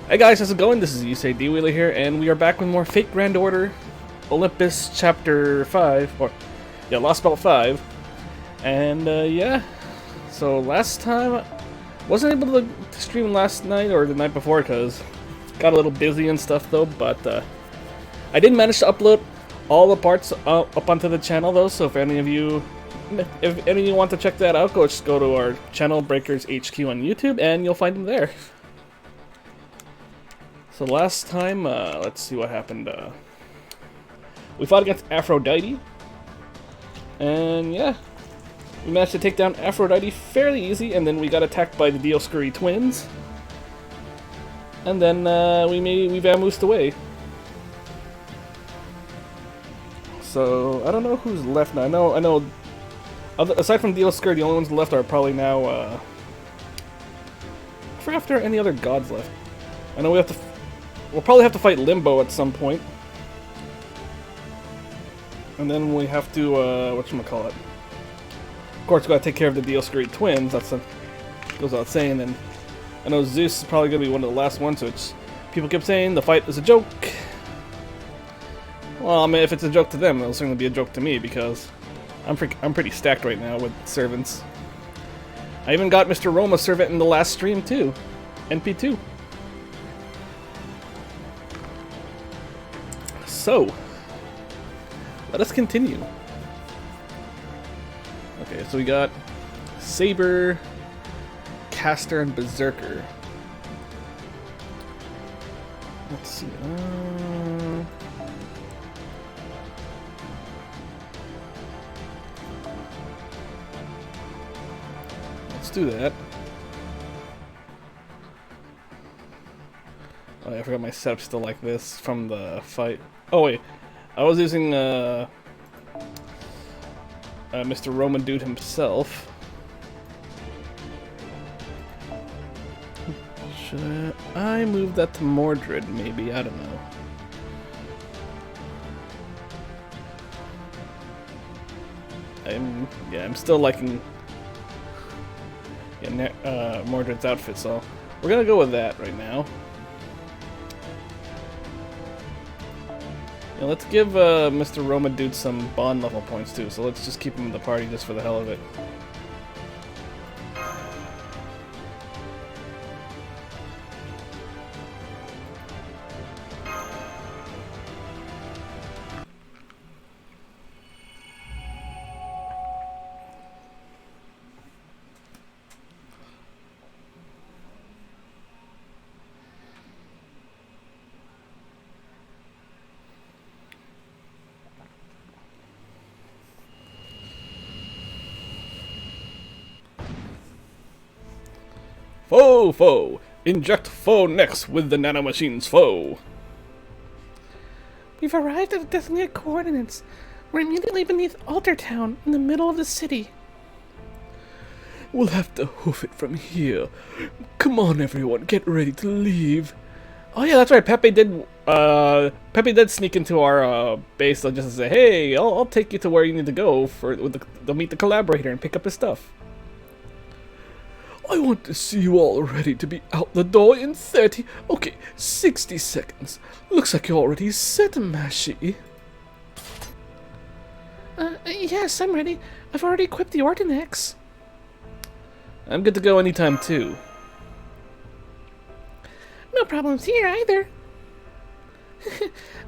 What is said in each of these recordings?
Hey guys, how's it going? This is Yusei D-Wheeler here, and we are back with more Fate Grand Order Olympus Chapter 5, or, yeah, Lostbelt 5. And, yeah, so last time, wasn't able to stream last night or the night before because got a little busy and stuff though, but, I did manage to upload all the parts up onto the channel though, so if any of you want to check that out, just go to our channel, Breakers HQ on YouTube, and you'll find them there. So last time, let's see what happened. We fought against Aphrodite, and yeah, we managed to take down Aphrodite fairly easy, and then we got attacked by the Dioscuri twins, and then we vamoosed away. So I don't know who's left now. I know. Aside from Dioscuri, the only ones left are probably now. I forgot if there are any other gods left. I know we'll probably have to fight Limbo at some point. And then we have to, whatchamacallit. Of course, we gotta take care of the Dioscuri twins, goes without saying, and I know Zeus is probably gonna be one of the last ones, which people keep saying the fight is a joke. Well, I mean, if it's a joke to them, it'll certainly be a joke to me, because I'm pretty stacked right now with servants. I even got Mr. Roma's servant in the last stream, too. NP2. So, let us continue. Okay, so we got Saber, Caster, and Berserker. Let's see. Let's do that. Oh, I forgot my setup's still like this from the fight. Oh wait, I was using Mr. Roman Dude himself. Should I move that to Mordred? Maybe, I don't know. I'm still liking Mordred's outfit, so we're gonna go with that right now. Yeah, let's give Mr. Roma Dude some bond level points too, so let's just keep him in the party just for the hell of it. Foe! Inject foe next with the nanomachine's foe! We've arrived at the designated coordinates. We're immediately beneath Altertown, in the middle of the city. We'll have to hoof it from here. Come on, everyone, get ready to leave. Oh yeah, that's right. Pepe did sneak into our base just to say, "Hey, I'll take you to where you need to go to meet the collaborator and pick up his stuff." I want to see you all ready to be out the door in 60 seconds. Looks like you're already set, Mashi. Yes, I'm ready. I've already equipped the Ordinax. I'm good to go anytime, too. No problems here, either.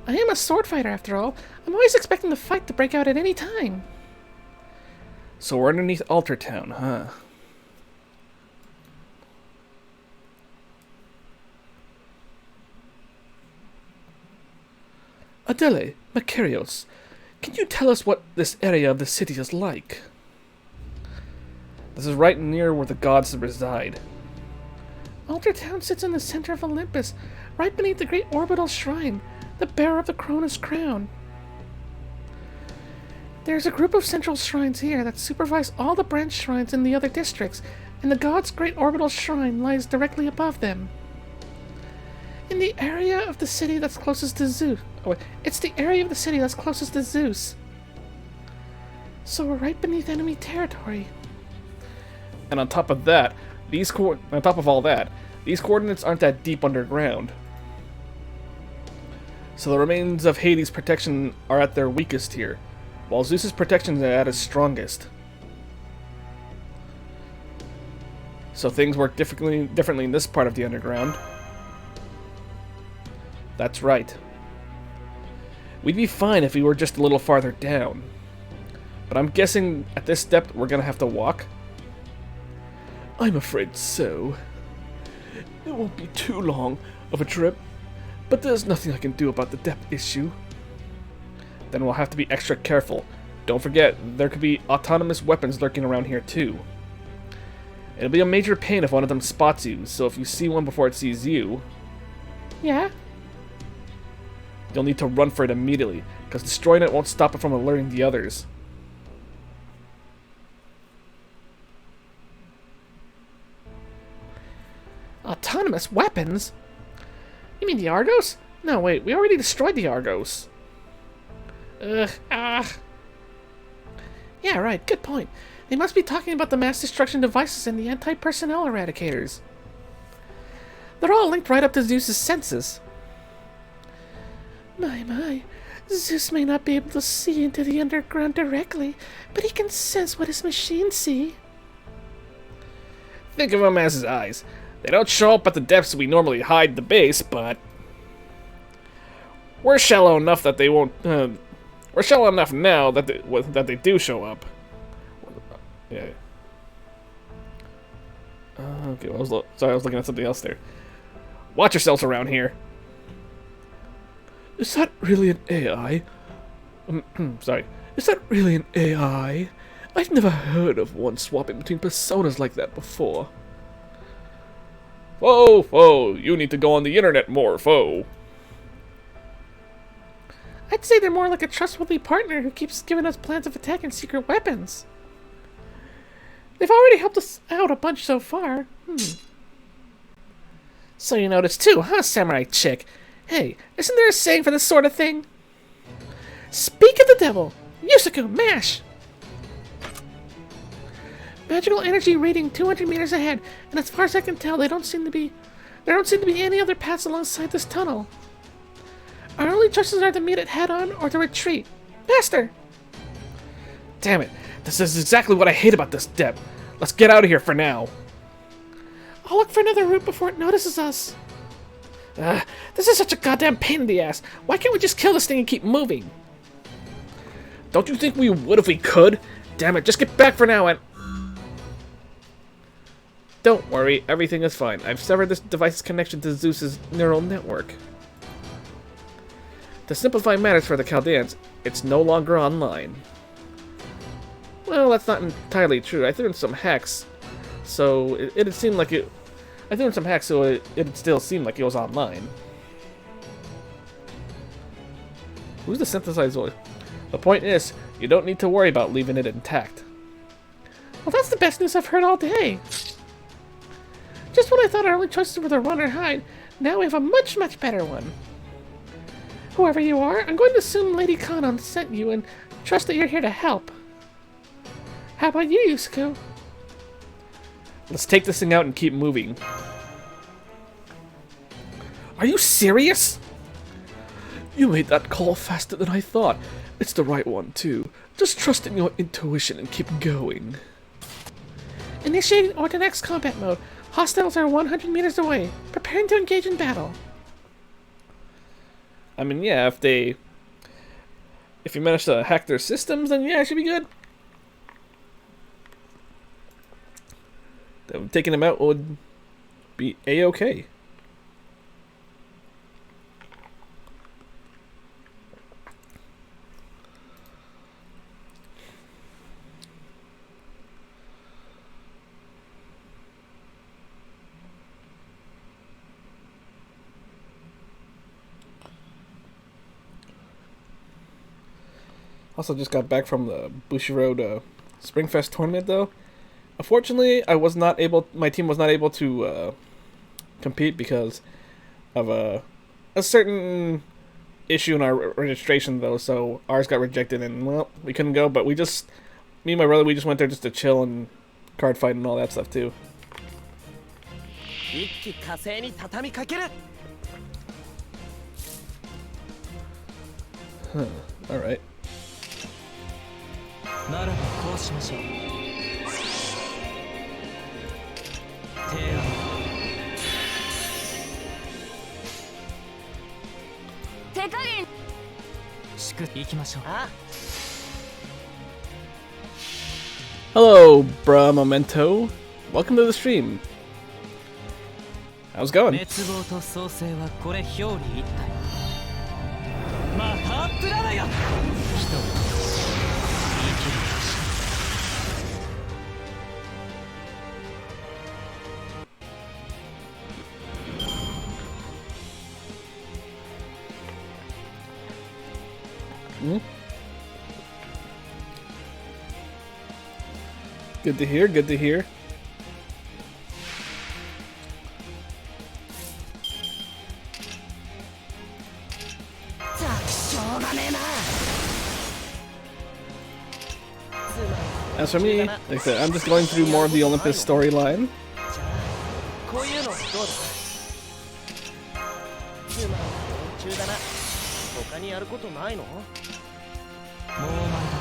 I am a sword fighter, after all. I'm always expecting the fight to break out at any time. So we're underneath Altertown, huh? Adele, Makarios, can you tell us what this area of the city is like? This is right near where the gods reside. Altertown sits in the center of Olympus, right beneath the great orbital shrine, the bearer of the Cronus crown. There's a group of central shrines here that supervise all the branch shrines in the other districts, and the god's great orbital shrine lies directly above them. In the area of the city that's closest to Zeus. It's the area of the city that's closest to Zeus. So we're right beneath enemy territory. And on top of that, on top of all that, These coordinates aren't that deep underground. So the remains of Hades' protection are at their weakest here, while Zeus' protection is at his strongest. So things work differently in this part of the underground. That's right. We'd be fine if we were just a little farther down. But I'm guessing at this depth we're gonna have to walk. I'm afraid so. It won't be too long of a trip, but there's nothing I can do about the depth issue. Then we'll have to be extra careful. Don't forget, there could be autonomous weapons lurking around here too. It'll be a major pain if one of them spots you, so if you see one before it sees you... Yeah? You'll need to run for it immediately, because destroying it won't stop it from alerting the others. Autonomous weapons? You mean the Argos? No, wait, we already destroyed the Argos. Yeah, right, good point. They must be talking about the mass destruction devices and the anti-personnel eradicators. They're all linked right up to Zeus's senses. My. Zeus may not be able to see into the underground directly, but he can sense what his machines see. Think of them as his eyes. They don't show up at the depths we normally hide the base, but... We're shallow enough that they won't... we're shallow enough now that they do show up. Yeah. Okay, sorry, I was looking at something else there. Watch yourselves around here. Is that really an AI? Sorry. Is that really an AI? I've never heard of one swapping between personas like that before. Whoa, you need to go on the internet more, foe. I'd say they're more like a trustworthy partner who keeps giving us plans of attack and secret weapons. They've already helped us out a bunch so far. So you noticed too, huh, Samurai Chick? Hey, isn't there a saying for this sort of thing? Speak of the devil! Yusaku, mash! Magical energy reading 200 meters ahead, and as far as I can tell, there don't seem to be any other paths alongside this tunnel. Our only choices are to meet it head-on or to retreat. Faster! Damn it, this is exactly what I hate about this depth. Let's get out of here for now. I'll look for another route before it notices us. This is such a goddamn pain in the ass. Why can't we just kill this thing and keep moving? Don't you think we would if we could? Damn it, just get back for now and... Don't worry, everything is fine. I've severed this device's connection to Zeus's neural network. To simplify matters for the Chaldeans, it's no longer online. Well, that's not entirely true. I threw in some hacks, so it'd seem like it... I threw in some hacks so it'd still seem like it was online. Who's the synthesized voice? The point is, you don't need to worry about leaving it intact. Well, that's the best news I've heard all day. Just when I thought our only choices were to run or hide, now we have a much better one. Whoever you are, I'm going to assume Lady Kanon sent you and trust that you're here to help. How about you, Yusuke? Let's take this thing out and keep moving. Are you serious? You made that call faster than I thought. It's the right one, too. Just trust in your intuition and keep going. Initiating Ordinex combat mode. Hostiles are 100 meters away. Preparing to engage in battle. I mean, yeah, if you manage to hack their systems, then yeah, it should be good. Taking them out would be a-okay. Also, just got back from the Bushiroad Springfest tournament, though. Unfortunately, my team was not able to compete because of a certain issue in our registration, though. So ours got rejected, and well, we couldn't go. But me and my brother, we just went there just to chill and card fight and all that stuff too. 一気火星に畳みかける。 Alright. ならばこうしましょう。提案。手加減。祝行きましょう。ああ。 Hello, Bra Memento. Welcome to the stream. How's it going? 滅亡と創生はこれ表裏一体。マハプラナよ。人は生きるらしい。 Good to hear, good to hear. As for me, like I said, I'm just going through more of the Olympus storyline. こういうのどうだ。つまり中だな。他にやることないの？もうまだ。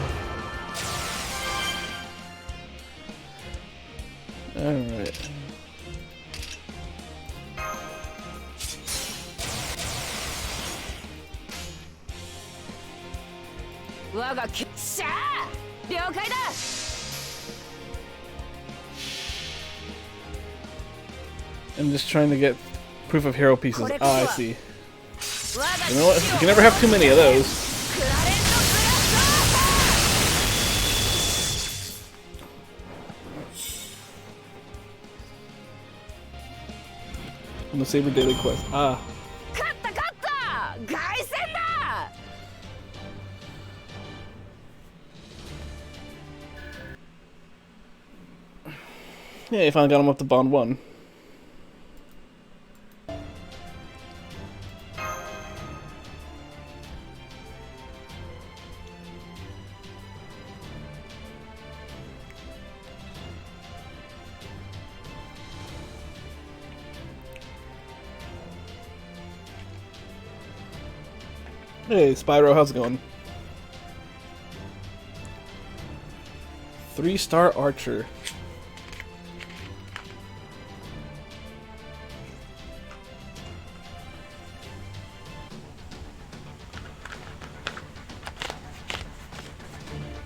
Alright. I'm just trying to get proof of hero pieces. Ah, I see. You know what? You can never have too many of those. On the Saber Daily Quest. Ah. Yeah, you finally got him up to Bond 1. Hey, Spyro, how's it going? 3-star archer.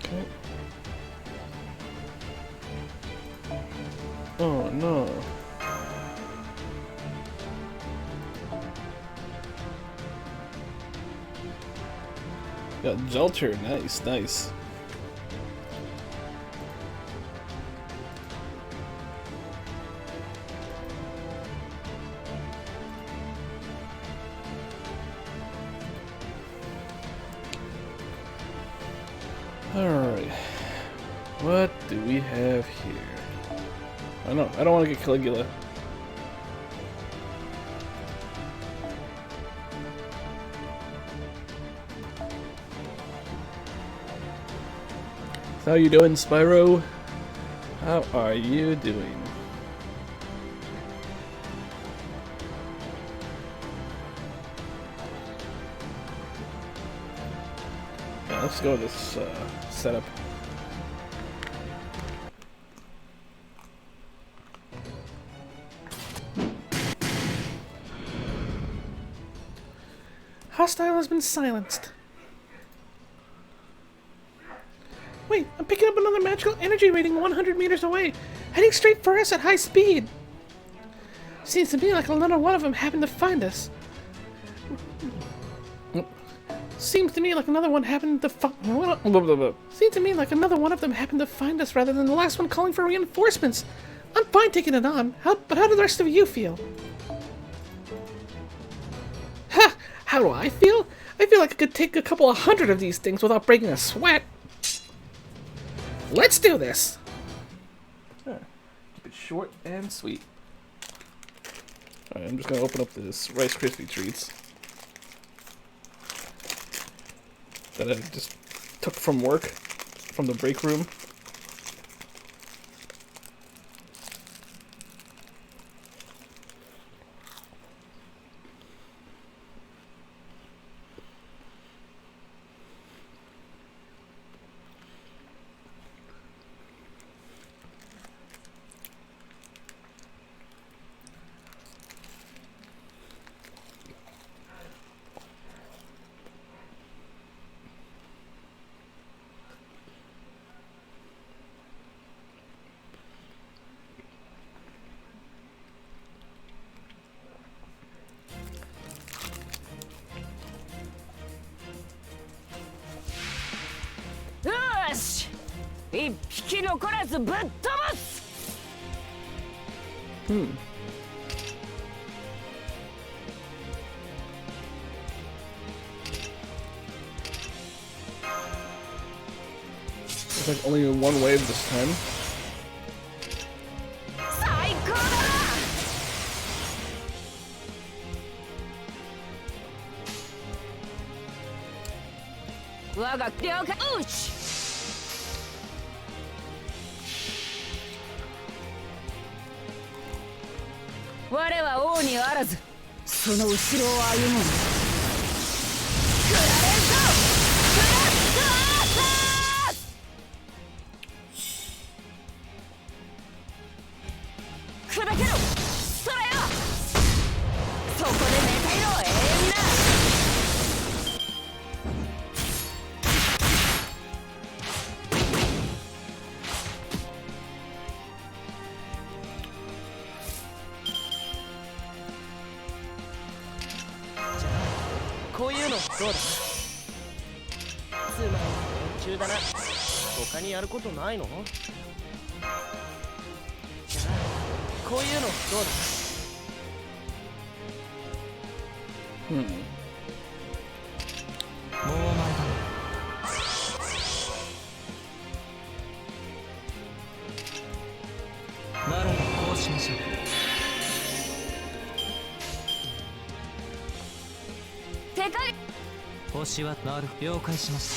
Okay. Oh no. Got Jolter, nice, nice. Alright. What do we have here? I don't want to get Caligula. How you doing, Spyro? How are you doing? Yeah, let's go with this setup. Hostile has been silenced. Wait, I'm picking up another magical energy reading 100 meters away, heading straight for us at high speed. Seems to me like another one of them happened to find us. Seems to me like another one happened to Seems to me like another one of them happened to find us rather than the last one calling for reinforcements. I'm fine taking it on. But how do the rest of you feel? Ha! How do I feel? I feel like I could take a couple of hundred of these things without breaking a sweat. Let's do this! Keep it short and sweet. Alright, I'm just gonna open up this Rice Krispie treats that I just took from work, from the break room. 一匹残らずぶっ飛ばす。Looks like only one wave this time. 最高だな。我が了解。うち。我は王にあらず、その後ろを歩む。食られんぞ。クラッシュアーサー。砕けろ。それよ。そこで寝ていろ。永遠な。こういうのどうだ。つまり連中だな。他にやることないの？じゃあこういうのどうだ。もうお前だ。ならばこうしましょう。手加減。星はなる。了解しまし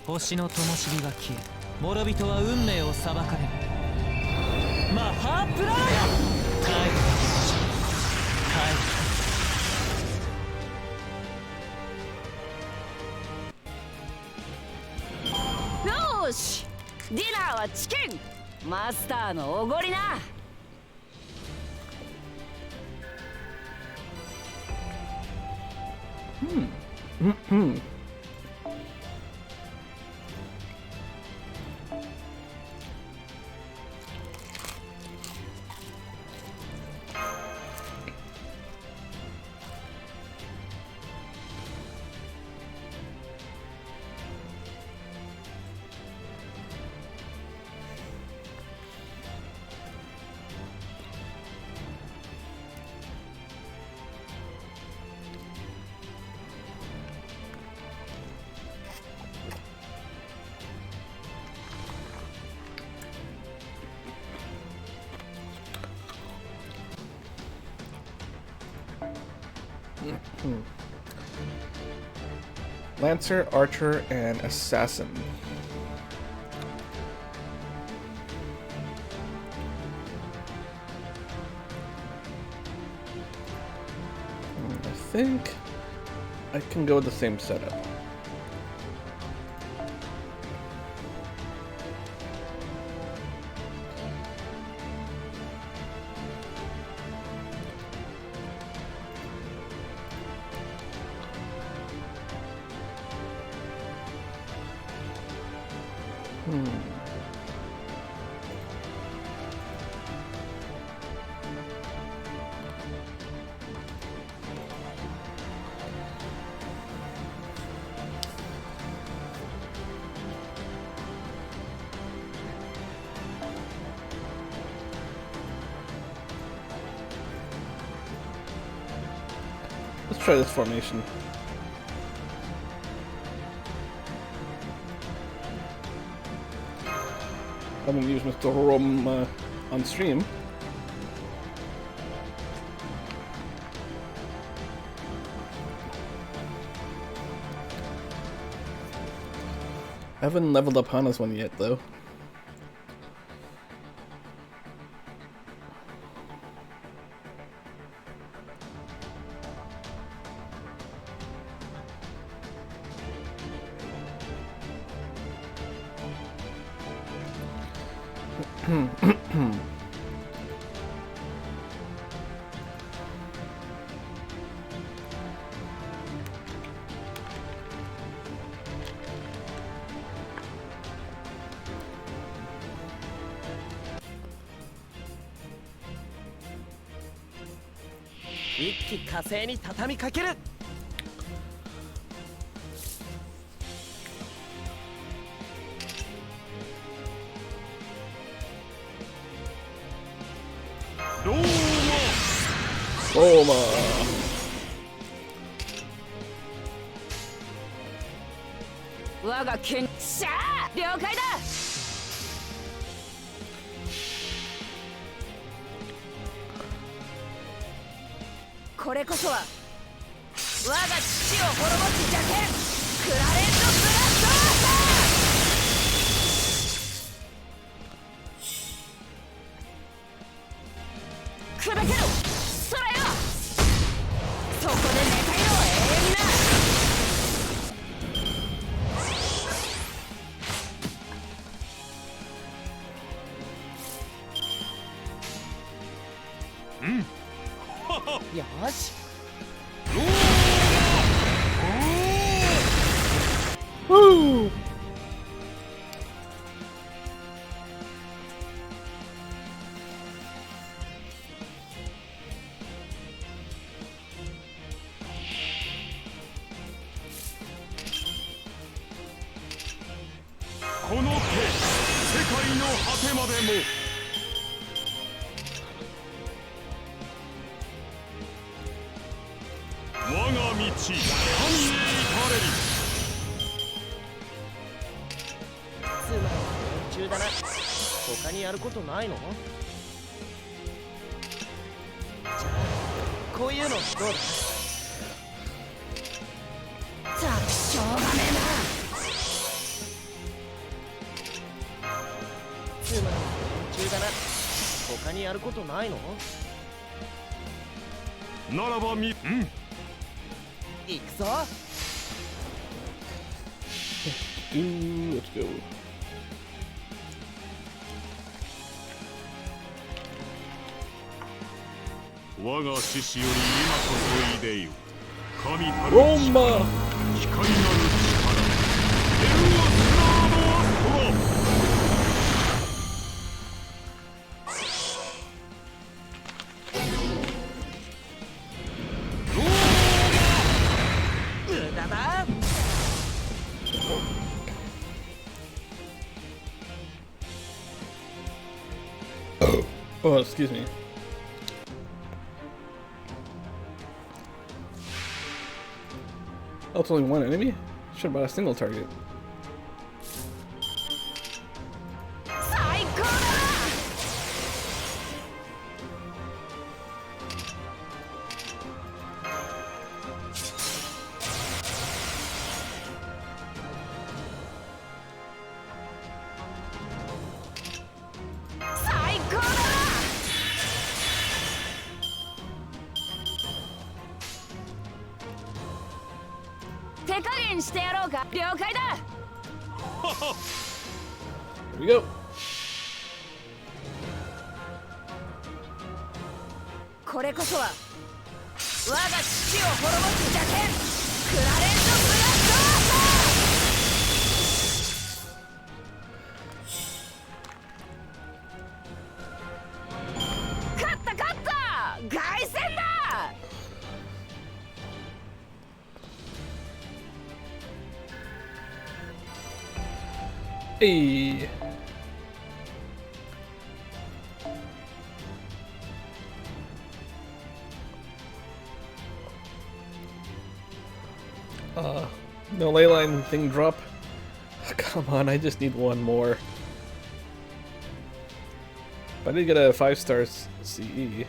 た。星の灯火が消え、諸人は運命を裁かれる。マハープラーヤ。帰る。よーし、ディナーはチキン。マスターのおごりな。Lancer, Archer, and Assassin. I think I can go with the same setup. Let's try this formation. I haven't used Mr. Rom on stream. I haven't leveled up Hana's one yet, though. 一気火星に畳みかける。ローマ。ローマ。我が剣しゃあ了解だ。これこそは我が父を滅ぼす邪剣クラレントブラストーだ。砕けろそらよ。そこで寝たいのは永遠だ。よし。Woo! この手、世界の果てまでも。我が道、神へ至れり。つまんない連中だな。他にやることないの？じゃあこういうのどうだ？ざくしょうがねつまんない連中だな。他にやることないの？ならばみ、行くぞ。Let's go. 我が獅子より今こそいでよ。神たるローマ。光なる力。エルアスナーのアストラ。無駄だ。Oh, excuse me. Oh, it's only one enemy? Should have bought a single target. 最高だな。最高だな。手加減してやろうか。了解だ。 Here we go. これこそは我が父を滅ぼす邪剣クラレントブラスト。勝った勝った凱旋だ。Hey. No ley line thing drop. Come on, I just need one more. But I did get a 5-star CE.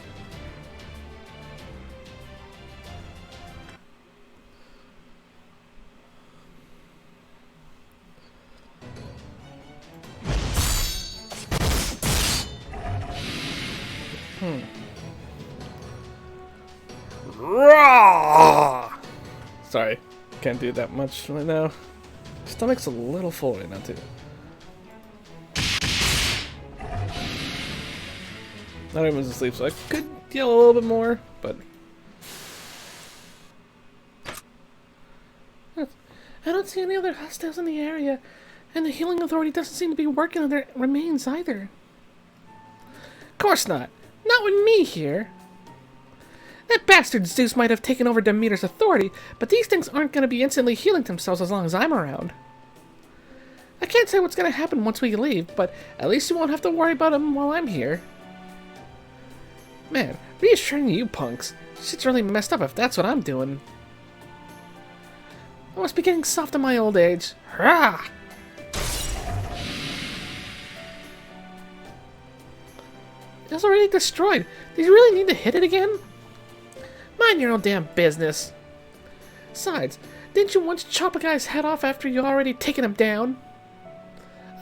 Raw! Sorry, can't do that much right now. Stomach's a little full right now too. Not everyone's asleep, so I could yell a little bit more, but I don't see any other hostiles in the area, and the healing authority doesn't seem to be working on their remains either. of course not. Not with me here. That bastard Zeus might have taken over Demeter's authority, but these things aren't going to be instantly healing themselves as long as I'm around. I can't say what's going to happen once we leave, but at least you won't have to worry about them while I'm here. Man, reassuring you punks. Shit's really messed up if that's what I'm doing. I must be getting soft in my old age. Hurrah! It was already destroyed. Did you really need to hit it again? Mind your own damn business. Besides, didn't you once chop a guy's head off after you already taken him down?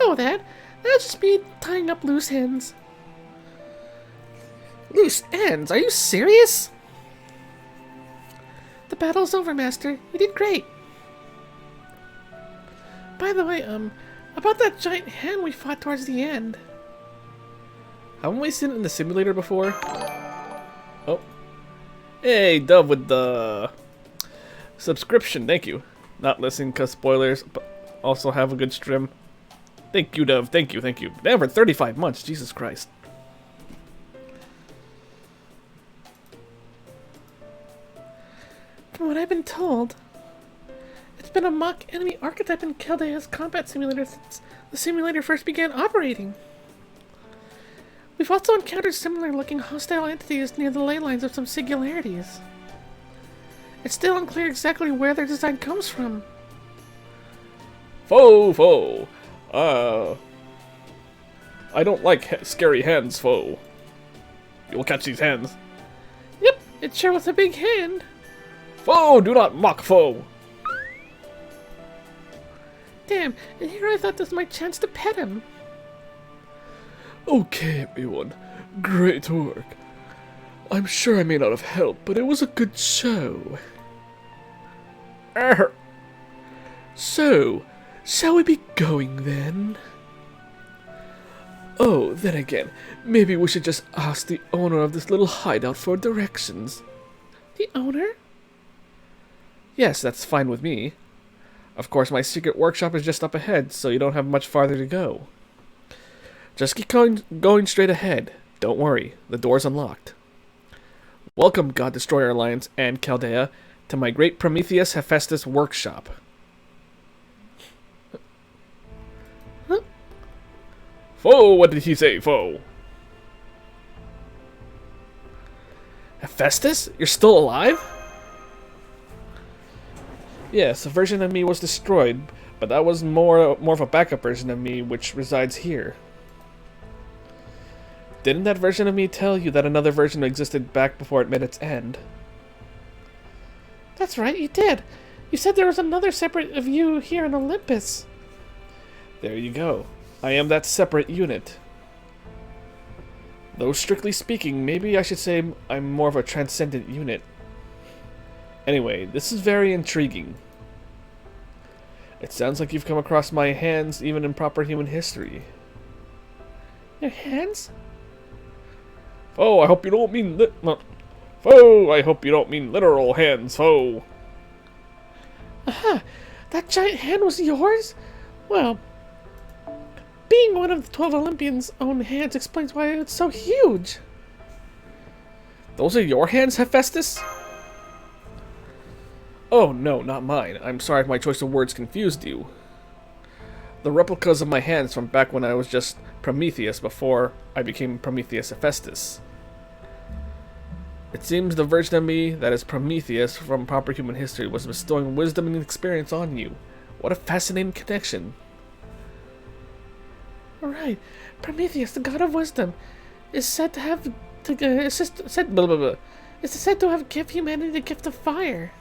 Oh, that's just me tying up loose ends. Loose ends? Are you serious? The battle's over, Master. You did great. By the way, about that giant hand we fought towards the end. Haven't we seen it in the simulator before? Oh. Hey, Dove with the subscription. Thank you. Not listening because spoilers, but also have a good stream. Thank you, Dove. Thank you, thank you. Damn, for 35 months. Jesus Christ. From what I've been told, it's been a mock enemy archetype in Caldea's combat simulator since the simulator first began operating. We've also encountered similar-looking hostile entities near the ley lines of some singularities. It's still unclear exactly where their design comes from. Foe. I don't like scary hands, foe. You'll catch these hands. Yep, it sure was a big hand. Foe, do not mock foe. Damn, and here I thought this was my chance to pet him. Okay, everyone. Great work. I'm sure I may not have helped, but it was a good show. So, shall we be going then? Oh, then again, maybe we should just ask the owner of this little hideout for directions. The owner? Yes, that's fine with me. Of course, my secret workshop is just up ahead, so you don't have much farther to go. Just keep going straight ahead. Don't worry, the door's unlocked. Welcome, God Destroyer Alliance and Chaldea, to my great Prometheus Hephaestus workshop. Huh? Foe, what did he say, foe? Hephaestus? You're still alive? Yes, a version of me was destroyed, but that was more of a backup version of me which resides here. Didn't that version of me tell you that another version existed back before it met its end? That's right, you did. You said there was another separate of you here in Olympus. There you go. I am that separate unit. Though strictly speaking, maybe I should say I'm more of a transcendent unit. Anyway, this is very intriguing. It sounds like you've come across my hands even in proper human history. Your hands? Foe, I hope you don't mean Foe, I hope you don't mean literal hands, foe. Aha! That giant hand was yours? Well, being one of the 12 Olympians' own hands explains why it's so huge. Those are your hands, Hephaestus? Oh, no, not mine. I'm sorry if my choice of words confused you. The replicas of my hands from back when I was just Prometheus before I became Prometheus Hephaestus. It seems the version of me that is Prometheus from proper human history was bestowing wisdom and experience on you. What a fascinating connection. Alright, Prometheus, the god of wisdom, is said to have give humanity the gift of fire.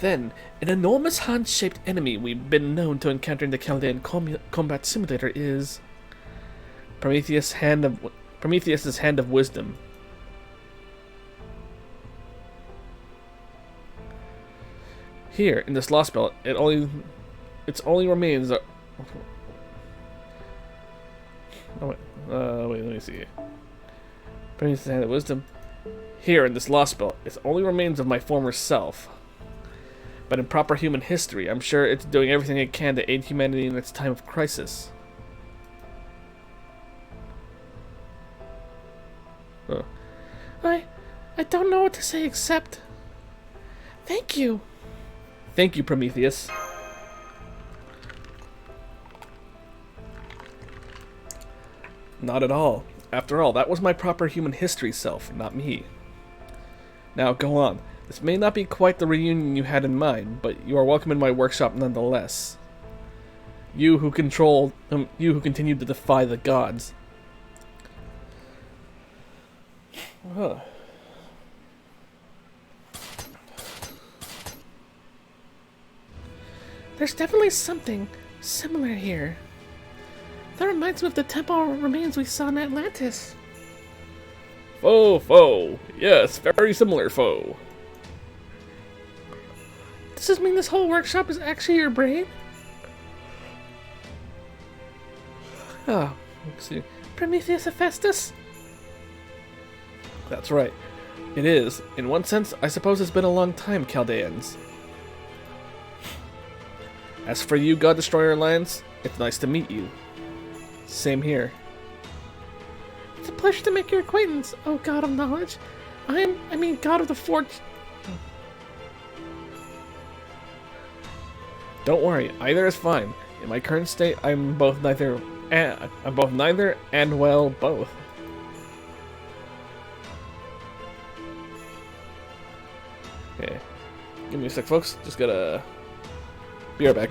Then, an enormous hand-shaped enemy we've been known to encounter in the Chaldean combat simulator is Prometheus's hand of wisdom. Here in this Lostbelt, its only remains are. Oh wait, let me see. Prometheus's hand of wisdom. Here in this Lostbelt, its only remains of my former self. But in proper human history, I'm sure it's doing everything it can to aid humanity in its time of crisis. I I don't know what to say except... Thank you. Thank you, Prometheus. Not at all. After all, that was my proper human history self, not me. Now, go on. This may not be quite the reunion you had in mind, but you are welcome in my workshop nonetheless. You who continue to defy the gods. Huh. There's definitely something similar here. That reminds me of the temple remains we saw in Atlantis. Foe. Yes, very similar, foe. Does this mean this whole workshop is actually your brain? Ah, let's see. Prometheus Hephaestus? That's right. It is. In one sense, I suppose it's been a long time, Chaldeans. As for you, God Destroyer Alliance, it's nice to meet you. Same here. It's a pleasure to make your acquaintance, oh God of knowledge. I mean God of the Forge. Don't worry, either is fine. In my current state, I'm both neither and well, both. Okay. Give me a sec, folks. Just gotta be right back.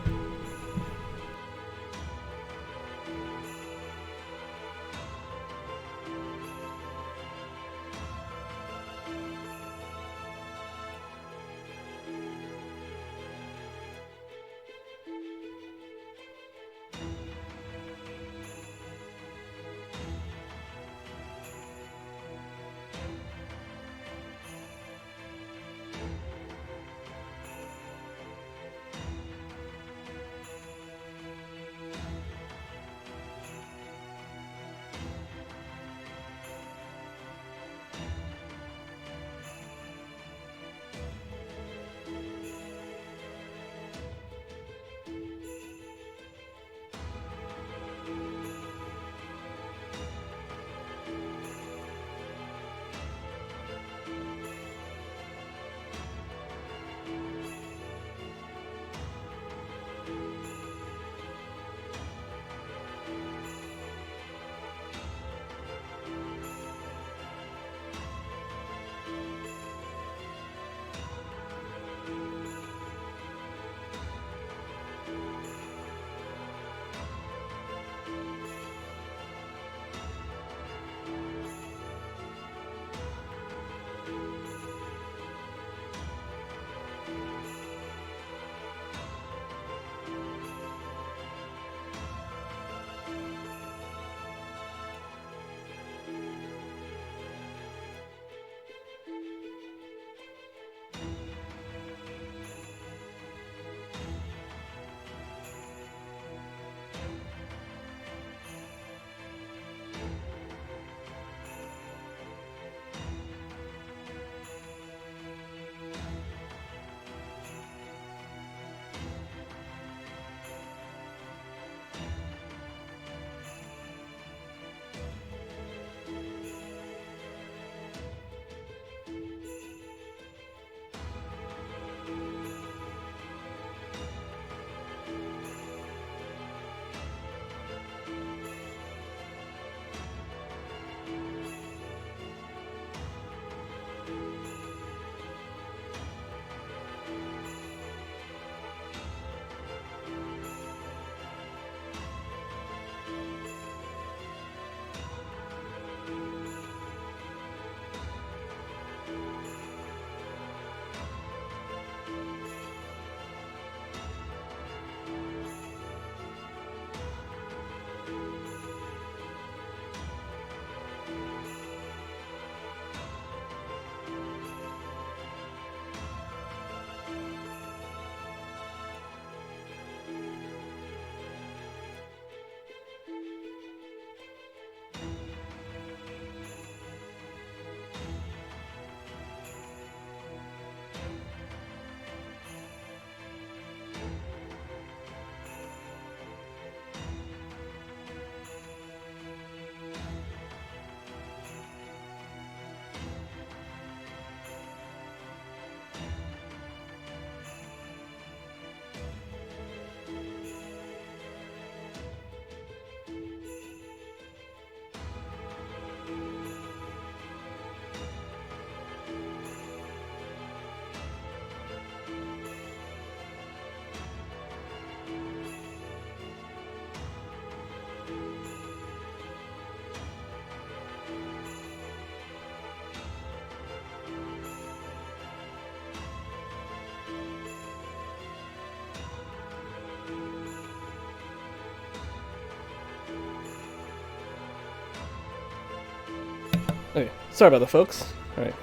Okay, sorry about that, folks. Alright.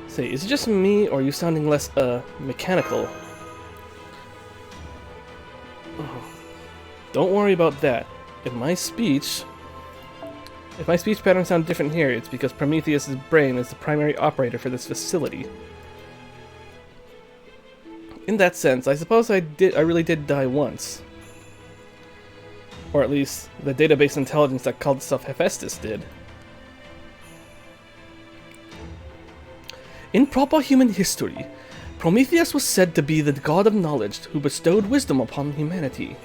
Say, is it just me, or are you sounding less, mechanical? Oh. Don't worry about that. If my speech patterns sound different here, it's because Prometheus' brain is the primary operator for this facility. In that sense, I suppose I really did die once. Or at least, the database intelligence that called itself Hephaestus did. In proper human history, Prometheus was said to be the god of knowledge who bestowed wisdom upon humanity.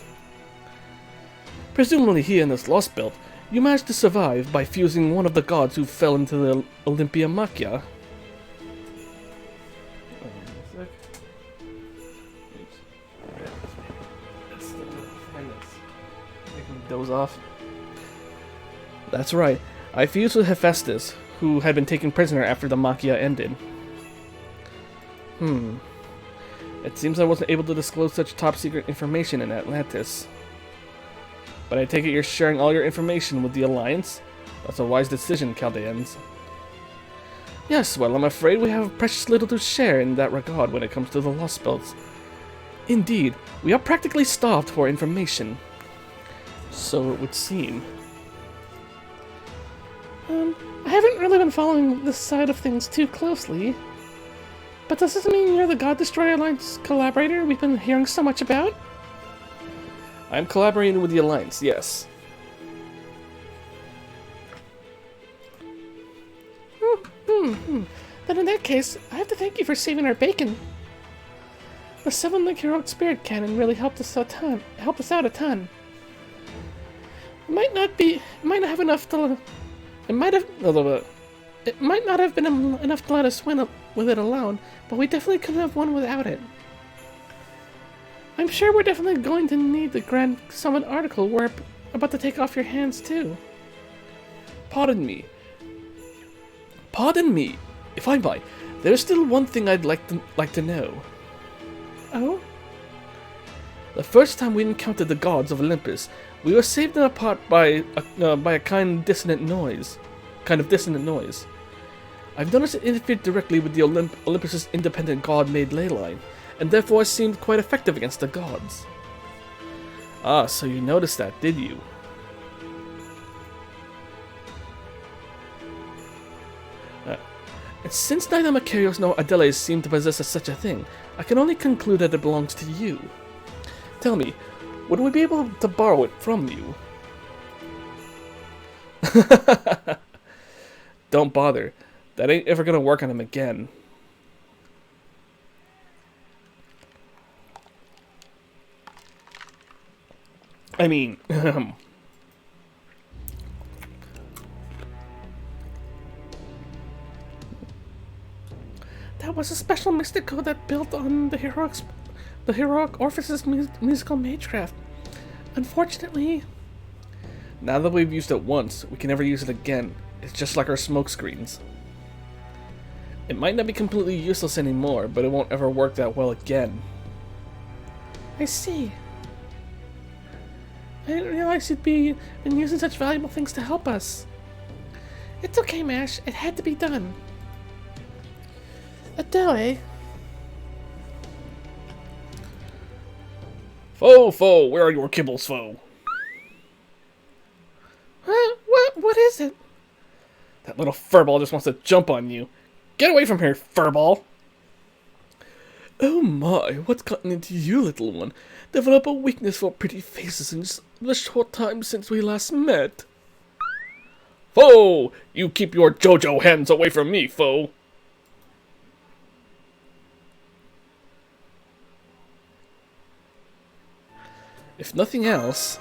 Presumably here in this Lostbelt, you managed to survive by fusing one of the gods who fell into the Olympia Machia. Doze off. That's right. I fused with Hephaestus, who had been taken prisoner after the Machia ended. It seems I wasn't able to disclose such top-secret information in Atlantis. But I take it you're sharing all your information with the Alliance? That's a wise decision, Chaldeans. Yes, well, I'm afraid we have precious little to share in that regard when it comes to the Lostbelts. Indeed, we are practically starved for information. So it would seem. I haven't really been following this side of things too closely. But does this mean you're the God Destroyer Alliance collaborator we've been hearing so much about? I'm collaborating with the Alliance, yes. Then in that case, I have to thank you for saving our bacon. The 7-link heroic spirit cannon really helped us out a ton. It might not have been enough to let us win with it alone, but we definitely couldn't have won without it. I'm sure we're definitely going to need the Grand Summit article we're about to take off your hands too. Pardon me, if I might. There's still one thing I'd like to know. Oh? The first time we encountered the gods of Olympus, we were saved in a part by a kind of dissonant noise. I've noticed it interfered directly with the Olympus' independent god-made ley line, and therefore it seemed quite effective against the gods. Ah, so you noticed that, did you? And since neither Macarios nor Adeles seem to possess such a thing, I can only conclude that it belongs to you. Tell me, would we be able to borrow it from you? Don't bother. That ain't ever gonna work on him again. I mean, That was a special mystic code that built on the heroic Orpheus' musical magecraft. Unfortunately, now that we've used it once, we can never use it again. It's just like our smoke screens. It might not be completely useless anymore, but it won't ever work that well again. I see. I didn't realize you'd been using such valuable things to help us. It's okay, Mash. It had to be done. Adele. Foe, where are your kibbles, foe? What is it? That little furball just wants to jump on you. Get away from here, furball! Oh my, what's gotten into you, little one? Develop a weakness for pretty faces in the short time since we last met. Foe! You keep your JoJo hands away from me, foe! If nothing else,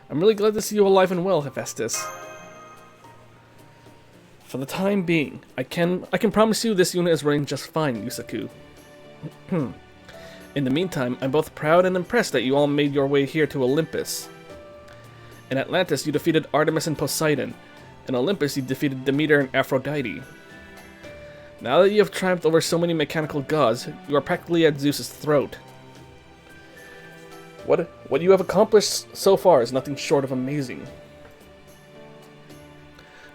I'm really glad to see you alive and well, Hephaestus. For the time being, I can promise you this unit is running just fine, Yusaku. In the meantime, I'm both proud and impressed that you all made your way here to Olympus. In Atlantis, you defeated Artemis and Poseidon. In Olympus, you defeated Demeter and Aphrodite. Now that you have triumphed over so many mechanical gods, you are practically at Zeus's throat. What you have accomplished so far is nothing short of amazing.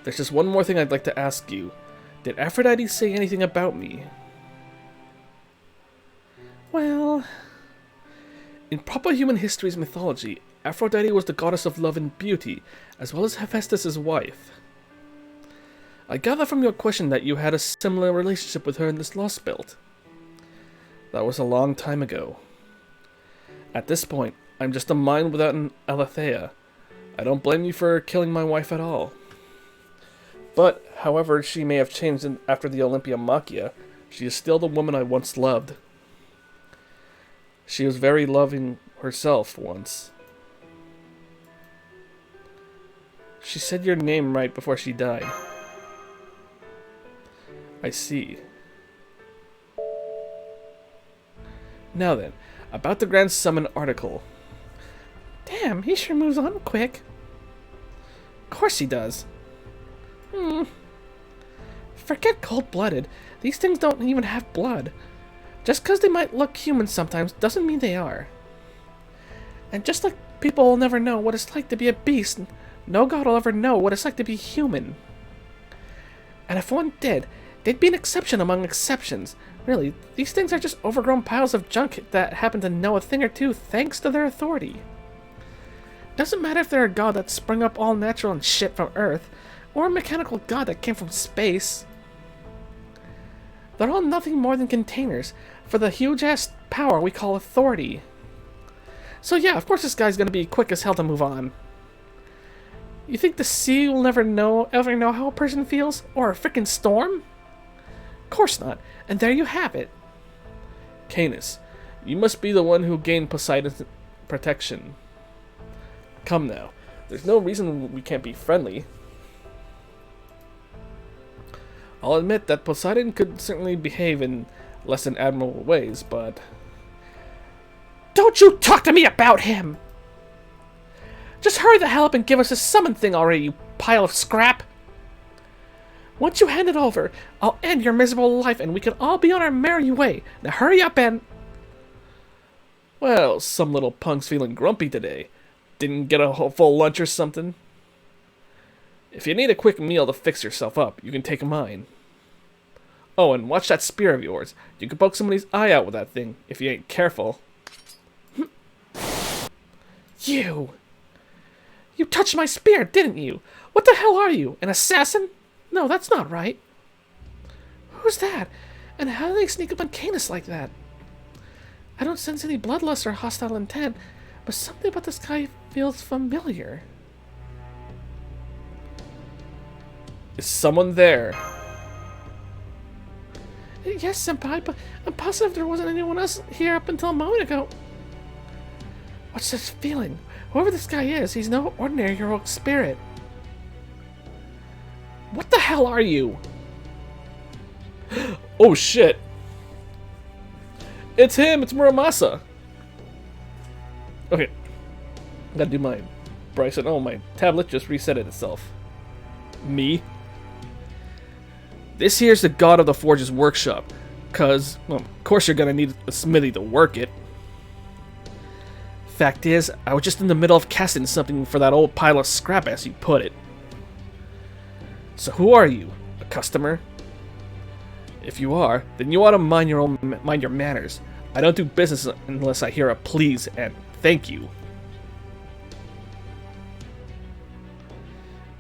There's just one more thing I'd like to ask you. Did Aphrodite say anything about me? Well, in proper human history's mythology, Aphrodite was the goddess of love and beauty, as well as Hephaestus' wife. I gather from your question that you had a similar relationship with her in this Lostbelt. That was a long time ago. At this point, I'm just a mind without an aletheia. I don't blame you for killing my wife at all. But, however she may have changed after the Olympia Machia, she is still the woman I once loved. She was very loving herself once. She said your name right before she died. I see. Now then, about the Grand Summon article. Damn, he sure moves on quick. Of course he does. Forget cold-blooded. These things don't even have blood. Just because they might look human sometimes doesn't mean they are. And just like people will never know what it's like to be a beast, no god will ever know what it's like to be human. And if one did, they'd be an exception among exceptions. Really, these things are just overgrown piles of junk that happen to know a thing or two thanks to their authority. Doesn't matter if they're a god that sprung up all natural and shit from Earth, or a mechanical god that came from space. They're all nothing more than containers for the huge-ass power we call authority. So yeah, of course this guy's gonna be quick as hell to move on. You think the sea will ever know how a person feels? Or a frickin' storm? Of course not. And there you have it. Canis, you must be the one who gained Poseidon's protection. Come now, there's no reason we can't be friendly. I'll admit that Poseidon could certainly behave in less than admirable ways, but... Don't you talk to me about him! Just hurry the hell up and give us this summon thing already, you pile of scrap! Once you hand it over, I'll end your miserable life and we can all be on our merry way. Now hurry up and... Well, some little punk's feeling grumpy today. Didn't get a full lunch or something? If you need a quick meal to fix yourself up, you can take mine. Oh, and watch that spear of yours. You can poke somebody's eye out with that thing, if you ain't careful. You! You touched my spear, didn't you? What the hell are you, an assassin? No, that's not right. Who's that? And how do they sneak up on Canis like that? I don't sense any bloodlust or hostile intent, but something about this guy feels familiar. Is someone there? Yes, senpai, but I'm positive there wasn't anyone else here up until a moment ago. What's this feeling? Whoever this guy is, he's no ordinary heroic spirit. What the hell are you? Oh shit! It's him! It's Muramasa! Okay. Gotta do my Bryson. Oh, my tablet just reset itself. Me? This here's the god of the Forge's workshop. Cause, well, of course you're gonna need a smithy to work it. Fact is, I was just in the middle of casting something for that old pile of scrap, as you put it. So who are you? A customer? If you are, then you ought to mind your manners. I don't do business unless I hear a please and thank you.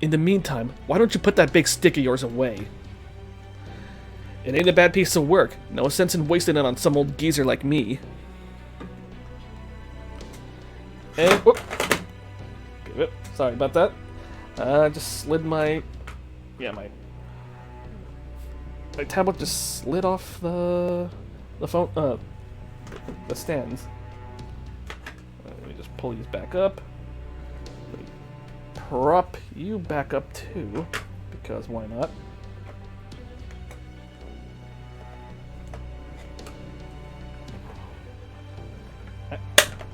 In the meantime, why don't you put that big stick of yours away? It ain't a bad piece of work. No sense in wasting it on some old geezer like me. And, whoop. Sorry about that. I just slid my... Yeah, my tablet just slid off the phone, the stands. Let me just pull these back up. Let me prop you back up too, because why not?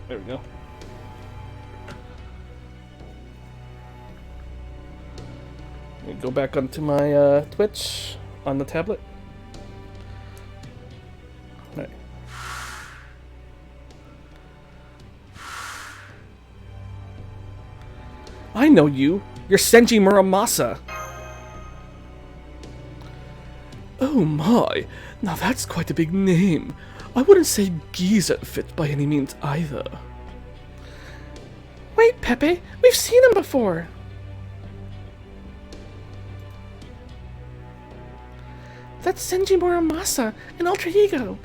There we go. Let me go back onto my Twitch on the tablet. Right. I know you. You're Senji Muramasa. Oh my, now that's quite a big name. I wouldn't say Giza fits by any means either. Wait, Pepe, we've seen him before. That's Senji Muramasa, an alter ego.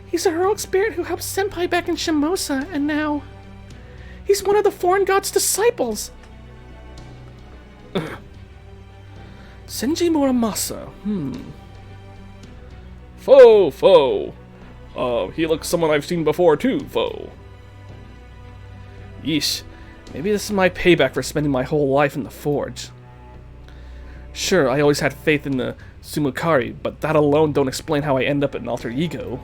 He's a heroic spirit who helped Senpai back in Shimosa, and now he's one of the foreign god's disciples. Senji Muramasa, Foe. He looks someone I've seen before too, foe. Yeesh, maybe this is my payback for spending my whole life in the forge. Sure, I always had faith in the Sumikari, but that alone don't explain how I end up an alter ego.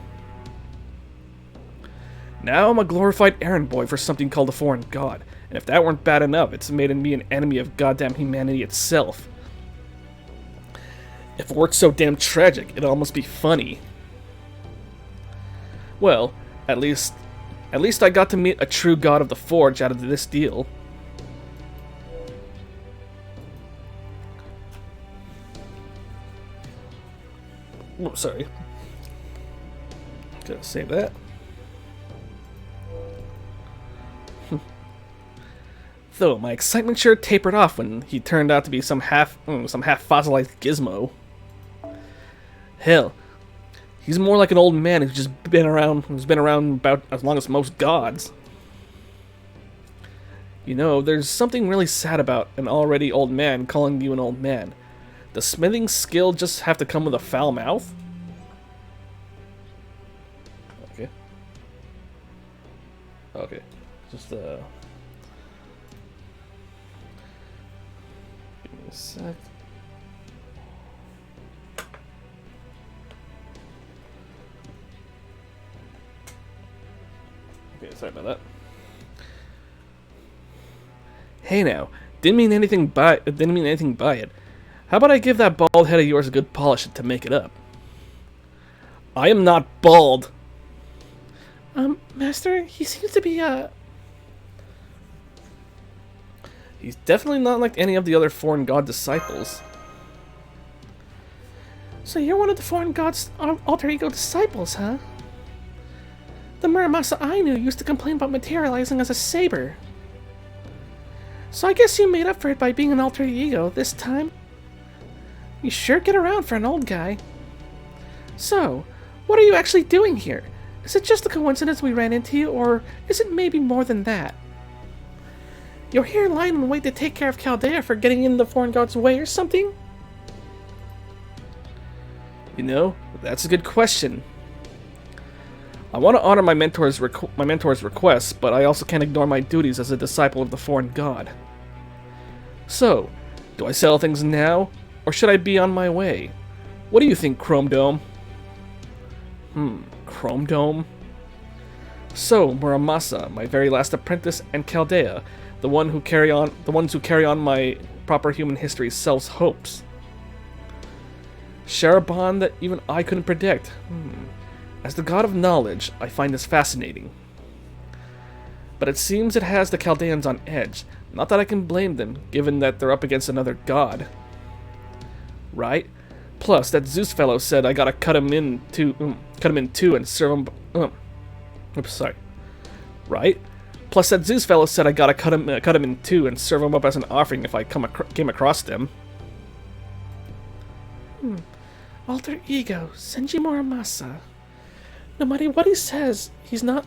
Now I'm a glorified errand boy for something called a foreign god, and if that weren't bad enough, it's made me an enemy of goddamn humanity itself. If it weren't so damn tragic, it'd almost be funny. Well, at least I got to meet a true god of the forge out of this deal. Oh, sorry. Gotta save that. Though my excitement sure tapered off when he turned out to be some half fossilized gizmo. Hell, he's more like an old man who's been around about as long as most gods. You know, there's something really sad about an already old man calling you an old man. Does smithing skill just have to come with a foul mouth? Okay. Just give me a sec. Okay, sorry about that. Hey now, didn't mean anything by it. How about I give that bald head of yours a good polish to make it up? I am not bald. Master, he seems to be, He's definitely not like any of the other foreign god disciples. So you're one of the foreign god's alter ego disciples, huh? The Muramasa I knew used to complain about materializing as a saber. So I guess you made up for it by being an alter ego this time. You sure get around for an old guy. So, what are you actually doing here? Is it just a coincidence we ran into you, or is it maybe more than that? You're here lying in wait to take care of Chaldea for getting in the foreign god's way or something? You know, that's a good question. I want to honor my mentor's request, but I also can't ignore my duties as a disciple of the foreign god. So, do I settle things now, or should I be on my way? What do you think, Chrome Dome? Chrome Dome? So, Muramasa, my very last apprentice, and Chaldea, the ones who carry on my proper human history's self's hopes. Share a bond that even I couldn't predict. As the god of knowledge, I find this fascinating. But it seems it has the Chaldeans on edge. Not that I can blame them, given that they're up against another god. Right? Plus, that Zeus fellow said I gotta cut him in two and serve him. Oops, sorry. Right? Plus, that Zeus fellow said I gotta cut him in two and serve him up as an offering if I came across them. Alter ego, Senji Muramasa. No matter what he says, he's not.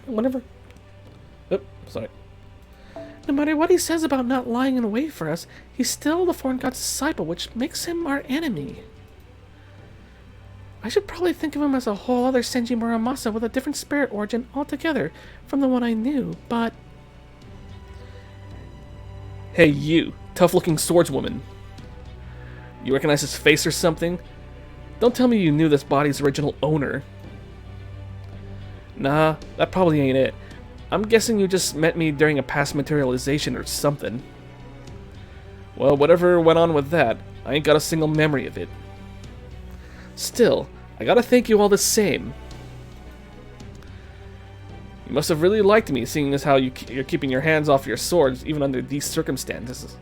Sorry. No matter what he says about not lying in wait for us, he's still the foreign god's disciple, which makes him our enemy. I should probably think of him as a whole other Senji Muramasa with a different spirit origin altogether from the one I knew, but... Hey you, tough-looking swordswoman. You recognize his face or something? Don't tell me you knew this body's original owner. Nah, that probably ain't it. I'm guessing you just met me during a past materialization or something. Well, whatever went on with that, I ain't got a single memory of it. Still, I gotta thank you all the same. You must have really liked me, seeing as how you're keeping your hands off your swords even under these circumstances.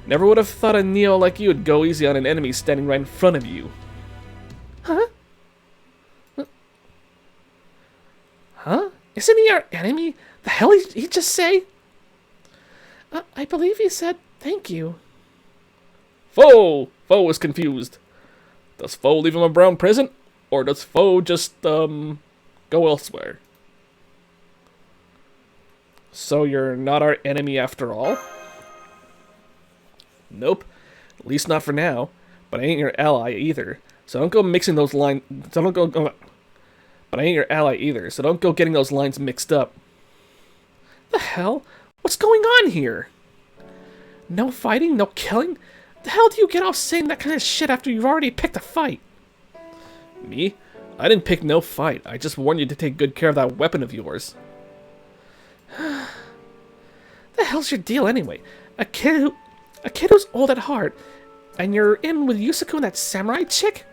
Never would have thought a Neo like you would go easy on an enemy standing right in front of you. Huh? Huh? Isn't he our enemy? The hell did he just say? I believe he said thank you. Foe! Foe was confused. Does Foe leave him a brown present? Or does Foe just, go elsewhere? So you're not our enemy after all? Nope. At least not for now. But I ain't your ally either. So don't go mixing those lines. So don't go. But I ain't your ally either. So don't go getting those lines mixed up. The hell? What's going on here? No fighting? No killing? The hell do you get off saying that kind of shit after you've already picked a fight? Me? I didn't pick no fight. I just warned you to take good care of that weapon of yours. The hell's your deal anyway? A kid who's old at heart, and you're in with Yusaku and that samurai chick?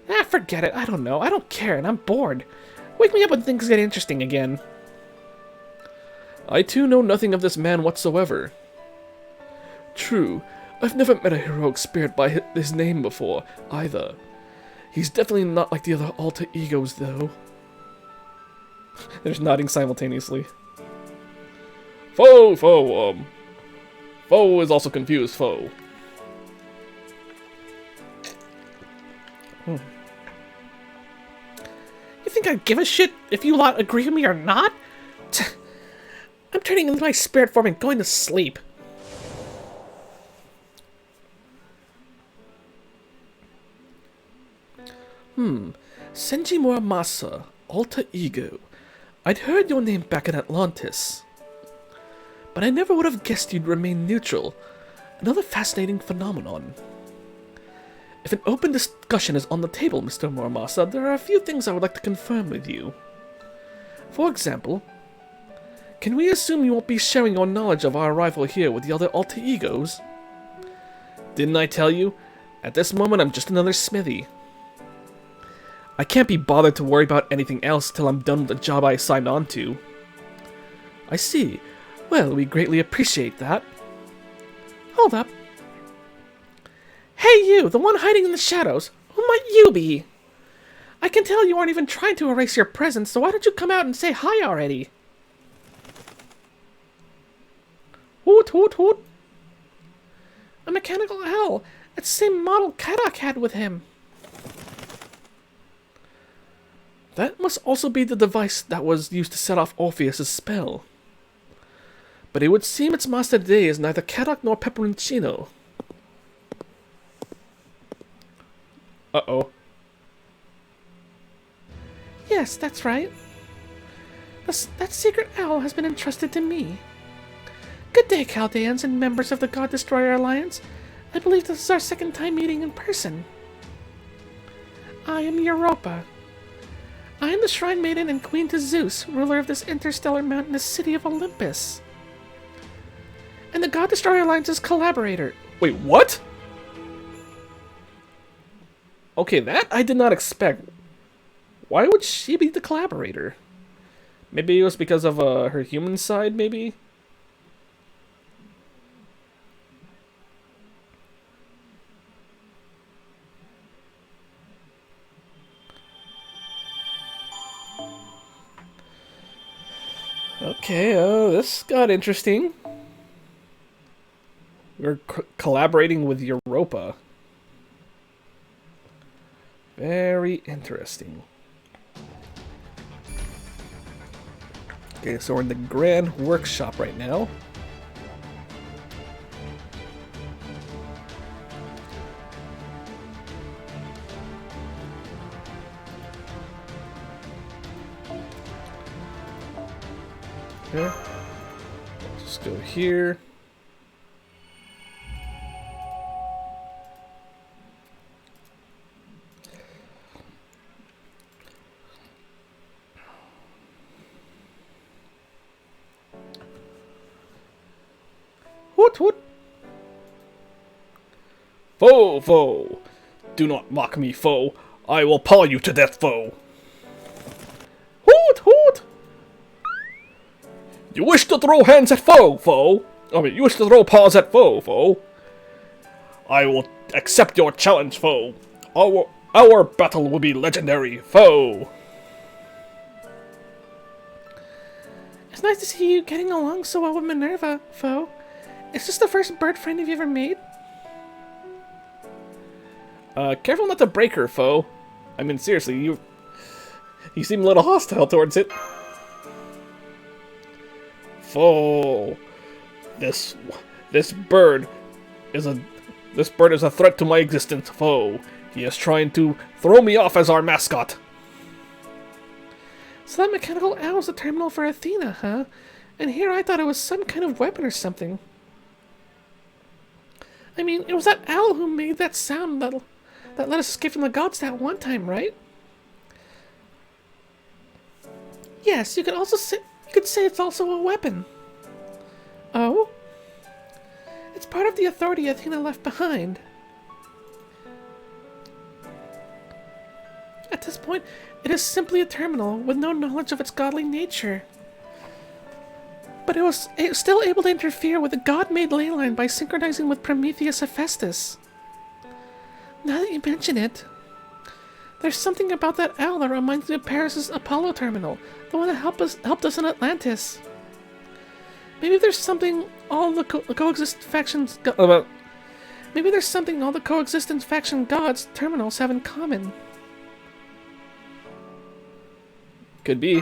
Ah, forget it. I don't know. I don't care, and I'm bored. Wake me up when things get interesting again. I too know nothing of this man whatsoever. True, I've never met a heroic spirit by his name before, either. He's definitely not like the other alter egos, though. They're just nodding simultaneously. Foe is also confused, Foe. You think I'd give a shit if you lot agree with me or not? I'm turning into my spirit form and going to sleep. Senji Muramasa, alter ego. I'd heard your name back in Atlantis. But I never would have guessed you'd remain neutral. Another fascinating phenomenon. If an open discussion is on the table, Mr. Muramasa, there are a few things I would like to confirm with you. For example, can we assume you won't be sharing your knowledge of our arrival here with the other alter egos? Didn't I tell you? At this moment, I'm just another smithy. I can't be bothered to worry about anything else till I'm done with the job I signed on to. I see. Well, we greatly appreciate that. Hold up. Hey you, the one hiding in the shadows. Who might you be? I can tell you aren't even trying to erase your presence, so why don't you come out and say hi already? Hoot, hoot, hoot. A mechanical L. It's the same model Kadak had with him. That must also be the device that was used to set off Orpheus' spell. But it would seem its master today is neither Kadak nor Pepperoncino. Uh-oh. Yes, that's right. That secret owl has been entrusted to me. Good day, Chaldeans and members of the God Destroyer Alliance. I believe this is our second time meeting in person. I am Europa. I am the Shrine Maiden and Queen to Zeus, ruler of this interstellar mountainous city of Olympus. And the God Destroyer Alliance's collaborator. Wait, what? Okay, that I did not expect. Why would she be the collaborator? Maybe it was because of her human side, maybe? Okay, this got interesting. We're collaborating with Europa. Very interesting. Okay, so we're in the Grand Workshop right now. Okay. Just go here. Hoot hoot. Foe, foe. Do not mock me, foe. I will paw you to death, foe. Hoot hoot. You wish to throw hands at foe, foe? I mean, used to throw paws at foe. I will accept your challenge, foe. Our battle will be legendary, foe. It's nice to see you getting along so well with Minerva, foe. Is this the first bird friend you've ever made? Careful not to break her, foe. I mean, seriously, you seem a little hostile towards it. Foe. This bird is a threat to my existence, foe. He is trying to throw me off as our mascot. So that mechanical owl is the terminal for Athena, huh? And here I thought it was some kind of weapon or something. I mean, it was that owl who made that sound that let us escape from the gods that one time, right? Yes, you could say it's also a weapon. Oh? It's part of the authority Athena left behind. At this point, it is simply a terminal with no knowledge of its godly nature. But it was still able to interfere with the god-made ley line by synchronizing with Prometheus Hephaestus. Now that you mention it, there's something about that owl that reminds me of Paris' Apollo terminal, the one that helped us in Atlantis. Maybe there's something all the coexistent factions maybe there's something all the coexistent faction gods terminals have in common. Could be.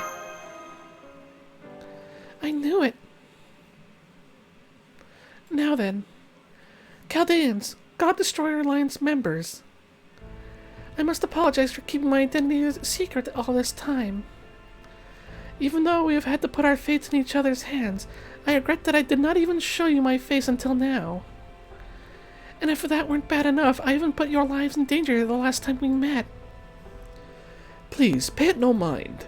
I knew it. Now then, Chaldeans, God Destroyer Alliance members. I must apologize for keeping my identity a secret all this time. Even though we have had to put our fates in each other's hands, I regret that I did not even show you my face until now. And if that weren't bad enough, I even put your lives in danger the last time we met. Please, pay it no mind.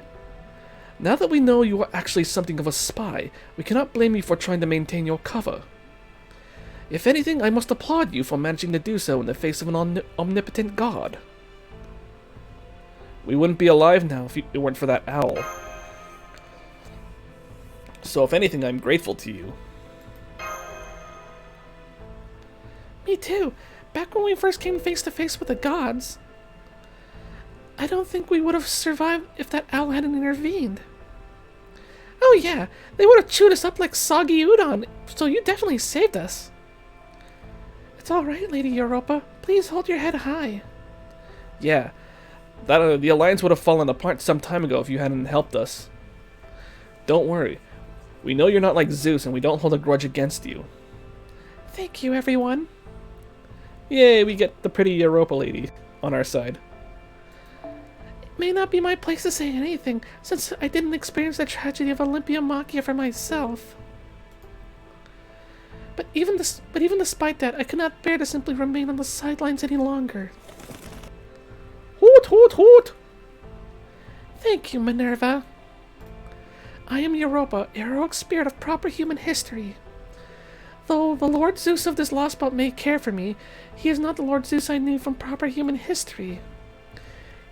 Now that we know you are actually something of a spy, we cannot blame you for trying to maintain your cover. If anything, I must applaud you for managing to do so in the face of an omnipotent god. We wouldn't be alive now if it weren't for that owl. So if anything, I'm grateful to you. Me too. Back when we first came face to face with the gods, I don't think we would have survived if that owl hadn't intervened. Oh yeah, they would have chewed us up like soggy udon, so you definitely saved us. It's alright, Lady Europa. Please hold your head high. Yeah, the Alliance would have fallen apart some time ago if you hadn't helped us. Don't worry. We know you're not like Zeus, and we don't hold a grudge against you. Thank you, everyone. Yay, we get the pretty Europa lady on our side. It may not be my place to say anything, since I didn't experience the tragedy of Olympia Machia for myself. But even despite that, I could not bear to simply remain on the sidelines any longer. Hoot, hoot, hoot! Thank you, Minerva. I am Europa, a heroic spirit of proper human history. Though the Lord Zeus of this Lostbelt may care for me, he is not the Lord Zeus I knew from proper human history.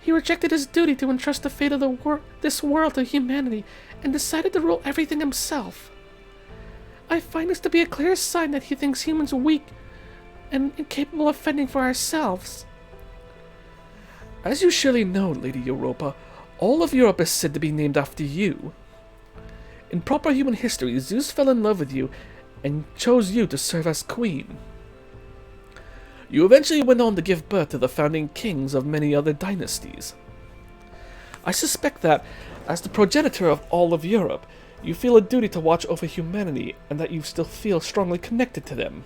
He rejected his duty to entrust the fate of this world to humanity and decided to rule everything himself. I find this to be a clear sign that he thinks humans weak and incapable of fending for ourselves. As you surely know, Lady Europa, all of Europe is said to be named after you. In proper human history, Zeus fell in love with you and chose you to serve as queen. You eventually went on to give birth to the founding kings of many other dynasties. I suspect that, as the progenitor of all of Europe, you feel a duty to watch over humanity and that you still feel strongly connected to them.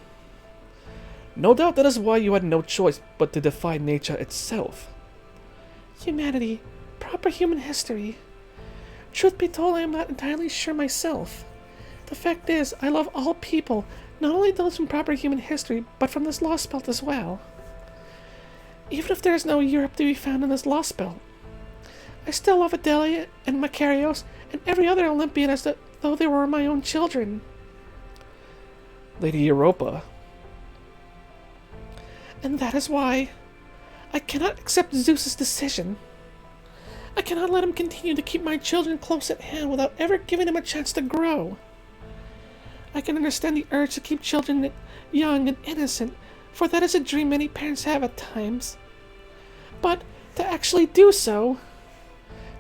No doubt that is why you had no choice but to defy nature itself. Humanity, proper human history. Truth be told, I am not entirely sure myself. The fact is, I love all people, not only those from proper human history, but from this Lostbelt as well. Even if there is no Europe to be found in this Lostbelt, I still love Adelia and Macarios and every other Olympian as though they were my own children. Lady Europa. And that is why I cannot accept Zeus's decision. I cannot let him continue to keep my children close at hand without ever giving them a chance to grow. I can understand the urge to keep children young and innocent, for that is a dream many parents have at times. But to actually do so,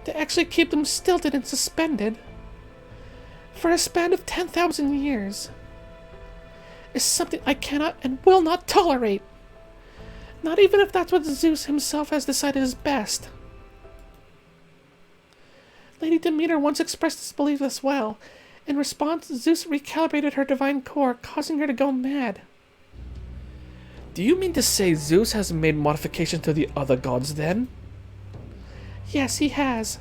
to actually keep them stilted and suspended, for a span of 10,000 years, is something I cannot and will not tolerate. Not even if that's what Zeus himself has decided is best. Lady Demeter once expressed this belief as well. In response, Zeus recalibrated her divine core, causing her to go mad. Do you mean to say Zeus has made modifications to the other gods then? Yes, he has.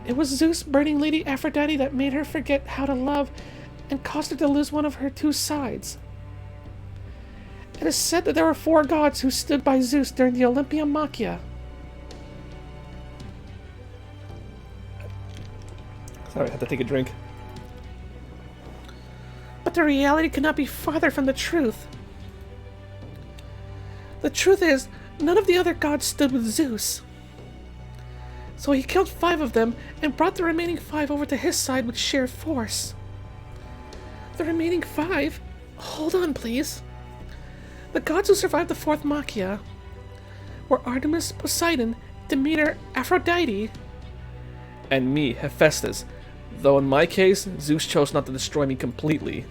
It was Zeus burning Lady Aphrodite that made her forget how to love and caused her to lose one of her two sides. It is said that there were 4 gods who stood by Zeus during the Olympia Machia. Sorry, I had to take a drink. But the reality could not be farther from the truth. The truth is, none of the other gods stood with Zeus. So he killed 5 of them and brought the remaining 5 over to his side with sheer force. The remaining 5? Hold on, please. The gods who survived the 4th Machia were Artemis, Poseidon, Demeter, Aphrodite, And me, Hephaestus. Though in my case, Zeus chose not to destroy me completely,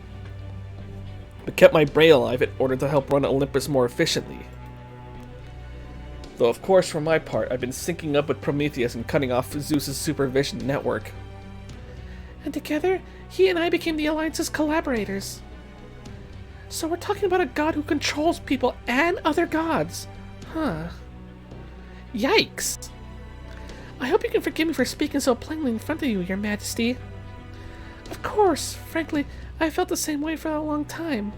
but kept my brain alive in order to help run Olympus more efficiently. Though of course, for my part, I've been syncing up with Prometheus and cutting off Zeus's supervision network. and together, he and I became the Alliance's collaborators. So we're talking about a god who controls people and other gods. Huh. Yikes. I hope you can forgive me for speaking so plainly in front of you, Your Majesty. Of course, frankly, I felt the same way for a long time.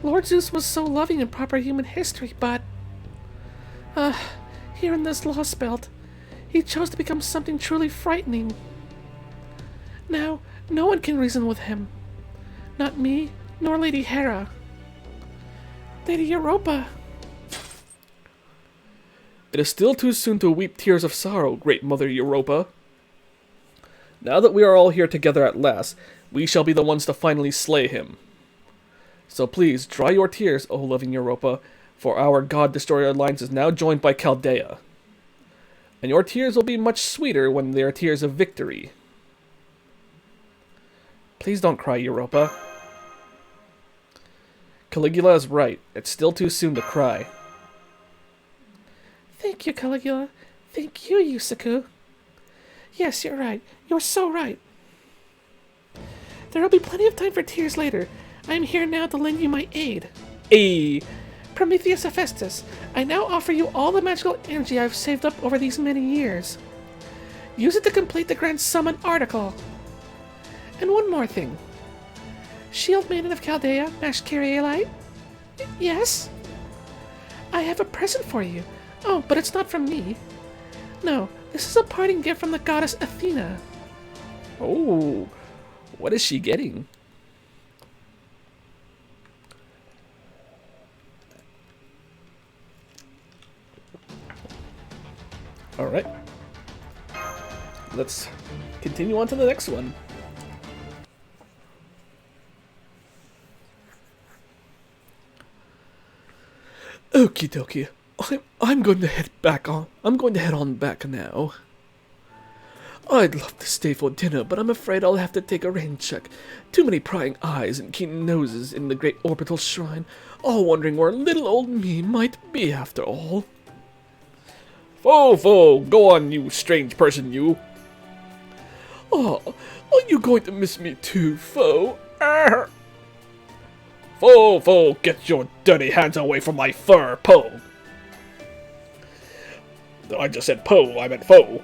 Lord Zeus was so loving in proper human history, but... here in this Lostbelt, he chose to become something truly frightening. Now, no one can reason with him. Not me, nor Lady Hera. Lady Europa. It is still too soon to weep tears of sorrow, great Mother Europa. Now that we are all here together at last, we shall be the ones to finally slay him. So please, dry your tears, O loving Europa, for our God-Destroyer Alliance is now joined by Chaldea. And your tears will be much sweeter when they are tears of victory. Please don't cry, Europa. Caligula is right. It's still too soon to cry. Thank you, Caligula. Thank you, Yusaku. Yes, you're right. You're so right. There will be plenty of time for tears later. I am here now to lend you my aid. Ayy! Prometheus Hephaestus, I now offer you all the magical energy I've saved up over these many years. Use it to complete the Grand Summon article. And one more thing. Shield Maiden of Chaldea, Mashkarielite? Yes? I have a present for you. Oh, but it's not from me. No, this is a parting gift from the goddess Athena. Oh, what is she getting? Alright. Let's continue on to the next one. Okie dokie. I'm going to head back on. I'm going to head on back now. I'd love to stay for dinner, but I'm afraid I'll have to take a rain check. Too many prying eyes and keen noses in the great orbital shrine, all wondering where little old me might be after all. Fo, go on, you strange person, you. Oh, are you going to miss me too, Fo? Fo, get your dirty hands away from my fur, Po. I just said Po, I meant Fo.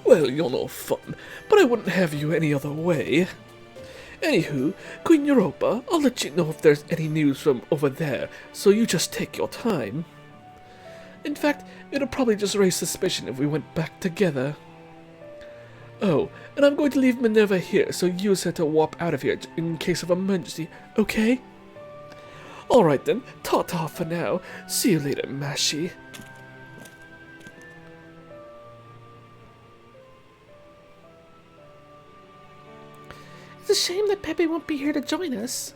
Well, you're no fun, but I wouldn't have you any other way. Anywho, Queen Europa, I'll let you know if there's any news from over there, so you just take your time. In fact, it'll probably just raise suspicion if we went back together. Oh, and I'm going to leave Minerva here, so use her to warp out of here in case of emergency, okay? Alright then, ta-ta for now. See you later, Mashi. It's a shame that Pepe won't be here to join us.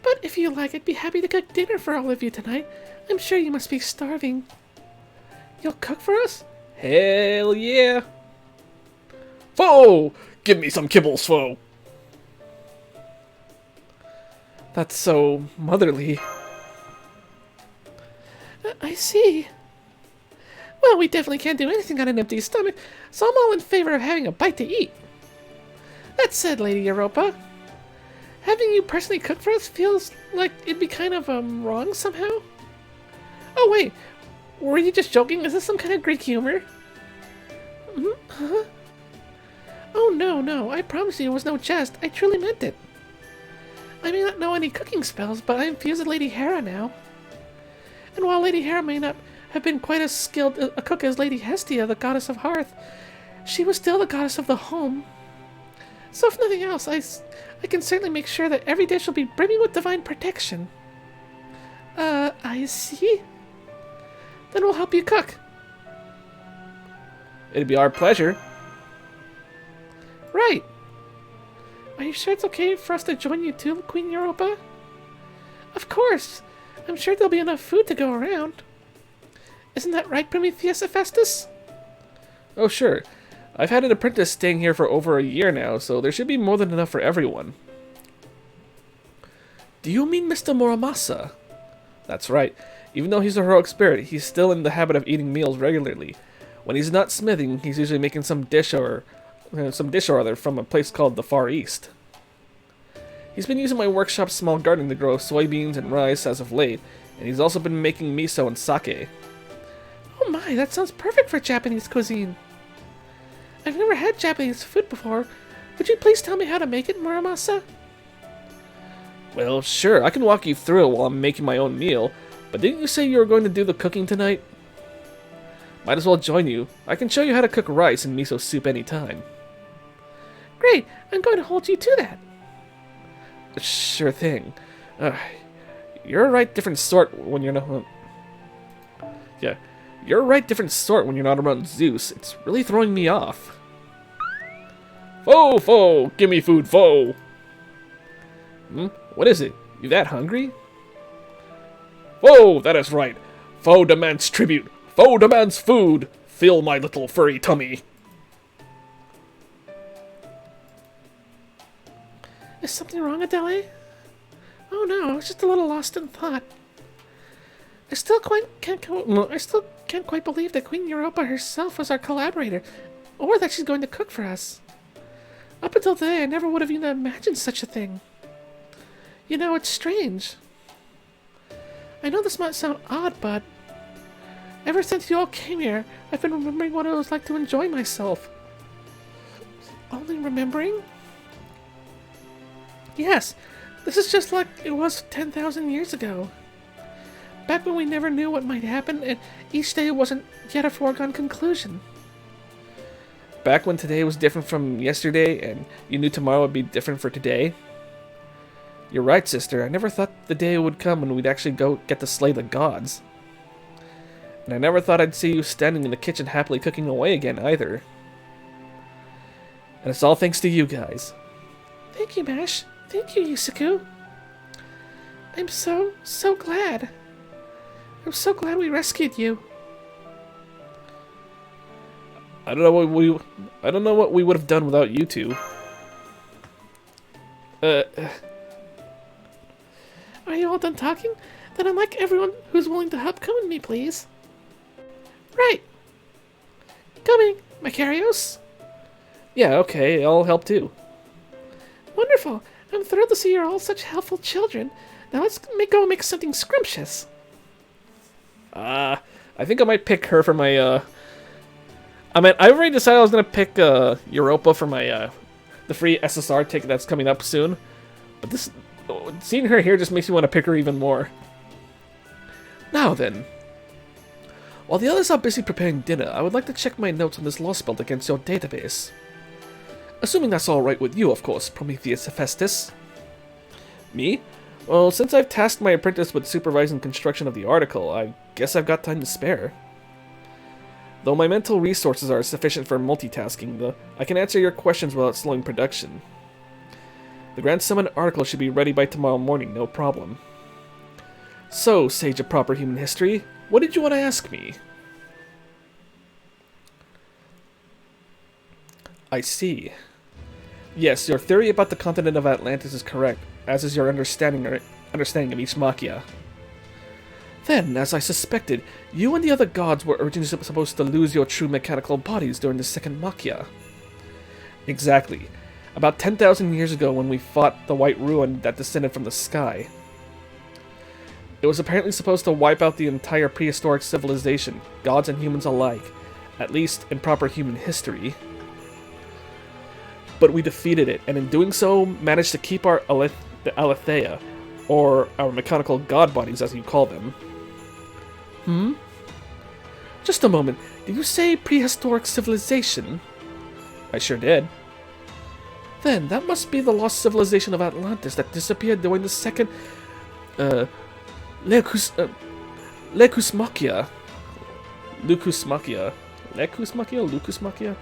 But if you like, I'd be happy to cook dinner for all of you tonight. I'm sure you must be starving. You'll cook for us? Hell yeah! Foe! Give me some kibbles, foe! That's so motherly. I see. Well, we definitely can't do anything on an empty stomach, so I'm all in favor of having a bite to eat. That said, Lady Europa, having you personally cook for us feels like it'd be kind of, wrong somehow. Oh, wait. Were you just joking? Is this some kind of Greek humor? Huh? Oh, no. I promise you it was no jest. I truly meant it. I may not know any cooking spells, but I'm fused with Lady Hera now. And while Lady Hera may not have been quite as skilled a cook as Lady Hestia, the goddess of hearth, she was still the goddess of the home. So if nothing else, I can certainly make sure that every dish will be brimming with divine protection. I see. Then we'll help you cook. It'd be our pleasure. Right. Are you sure it's okay for us to join you too, Queen Europa? Of course. I'm sure there'll be enough food to go around. Isn't that right, Prometheus Hephaestus? Oh, sure. I've had an apprentice staying here for over a year now, so there should be more than enough for everyone. Do you mean Mr. Muramasa? That's right. Even though he's a heroic spirit, he's still in the habit of eating meals regularly. When he's not smithing, he's usually making some dish or other from a place called the Far East. He's been using my workshop's small garden to grow soybeans and rice as of late, and he's also been making miso and sake. Oh my, that sounds perfect for Japanese cuisine. I've never had Japanese food before. Would you please tell me how to make it, Muramasa? Well, sure, I can walk you through it while I'm making my own meal, but didn't you say you were going to do the cooking tonight? Might as well join you. I can show you how to cook rice and miso soup anytime. Great, I'm going to hold you to that. Sure thing. You're a right different sort when you're not... Yeah, you're a right different sort when you're not around Zeus. It's really throwing me off. Foe! Give me food, foe! What is it? You that hungry? Foe! That is right. Foe demands tribute. Foe demands food. Fill my little furry tummy. Is something wrong, Adele? Oh no, I was just a little lost in thought. I still can't quite believe that Queen Europa herself was our collaborator, or that she's going to cook for us. Up until today, I never would have even imagined such a thing. You know, it's strange. I know this might sound odd, but ever since you all came here, I've been remembering what it was like to enjoy myself. Only remembering? Yes, this is just like it was 10,000 years ago. Back when we never knew what might happen, and each day wasn't yet a foregone conclusion. Back when today was different from yesterday, and you knew tomorrow would be different for today. You're right, sister. I never thought the day would come when we'd actually go get to slay the gods. And I never thought I'd see you standing in the kitchen happily cooking away again, either. And it's all thanks to you guys. Thank you, Mash. Thank you, Yusaku. I'm so glad. I'm so glad we rescued you. I don't know what we would have done without you two. Are you all done talking? Then I'd like everyone who's willing to help come with me, please. Right. Coming, Macarios. Yeah, okay, I'll help too. Wonderful. I'm thrilled to see you're all such helpful children. Now let's go make something scrumptious. I think I might pick her for my, I already decided I was gonna pick, Europa for my, the free SSR ticket that's coming up soon. But seeing her here just makes me want to pick her even more. Now then. While the others are busy preparing dinner, I would like to check my notes on this Lostbelt against your database. Assuming that's alright with you, of course, Prometheus Hephaestus. Me? Well, since I've tasked my apprentice with supervising construction of the article, I guess I've got time to spare. Though my mental resources are sufficient for multitasking, I can answer your questions without slowing production. The Grand Summon article should be ready by tomorrow morning, no problem. So, Sage of Proper Human History, what did you want to ask me? I see. Yes, your theory about the continent of Atlantis is correct, as is your understanding of each Machia. Then, as I suspected, you and the other gods were originally supposed to lose your true mechanical bodies during the second Machia. Exactly. About 10,000 years ago when we fought the White Ruin that descended from the sky. It was apparently supposed to wipe out the entire prehistoric civilization, gods and humans alike, at least in proper human history. But we defeated it, and in doing so, managed to keep our Aletheia, or our mechanical god bodies as you call them. Just a moment, did you say prehistoric civilization? I sure did. Then, that must be the lost civilization of Atlantis that disappeared during the second, Lecus Machia. Lucus Machia. Lecus Machia? Lucus Machia?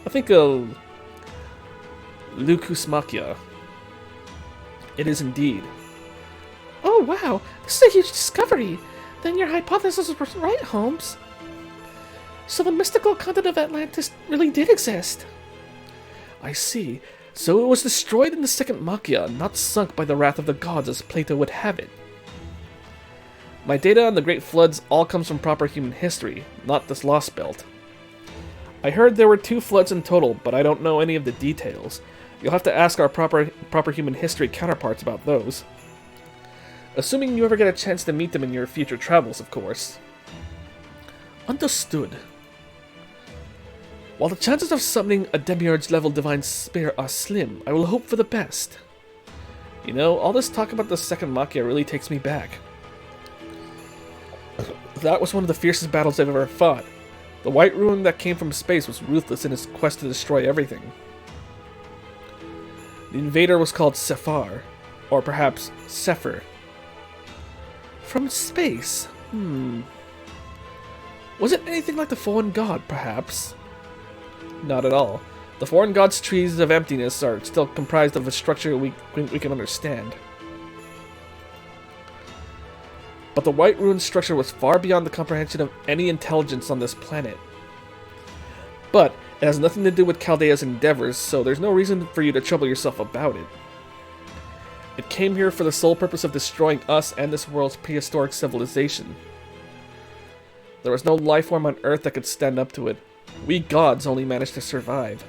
I think, Lucus Machia. It is indeed. Oh wow, this is a huge discovery. Then your hypothesis was right, Holmes. So the mystical continent of Atlantis really did exist. I see. So it was destroyed in the second Machia, not sunk by the wrath of the gods as Plato would have it. My data on the Great Floods all comes from proper human history, not this Lostbelt. I heard there were 2 floods in total, but I don't know any of the details. You'll have to ask our proper human history counterparts about those. Assuming you ever get a chance to meet them in your future travels, of course. Understood. While the chances of summoning a Demiurge-level divine spear are slim, I will hope for the best. You know, all this talk about the second Machia really takes me back. That was one of the fiercest battles I've ever fought. The White Ruin that came from space was ruthless in his quest to destroy everything. The invader was called Sephar, or perhaps Sepher. From space? Was it anything like the Fallen God, perhaps? Not at all. The Foreign God's trees of emptiness are still comprised of a structure we can understand. But the White Ruin structure was far beyond the comprehension of any intelligence on this planet. But it has nothing to do with Chaldea's endeavors, so there's no reason for you to trouble yourself about it. It came here for the sole purpose of destroying us and this world's prehistoric civilization. There was no life form on Earth that could stand up to it. We gods only managed to survive.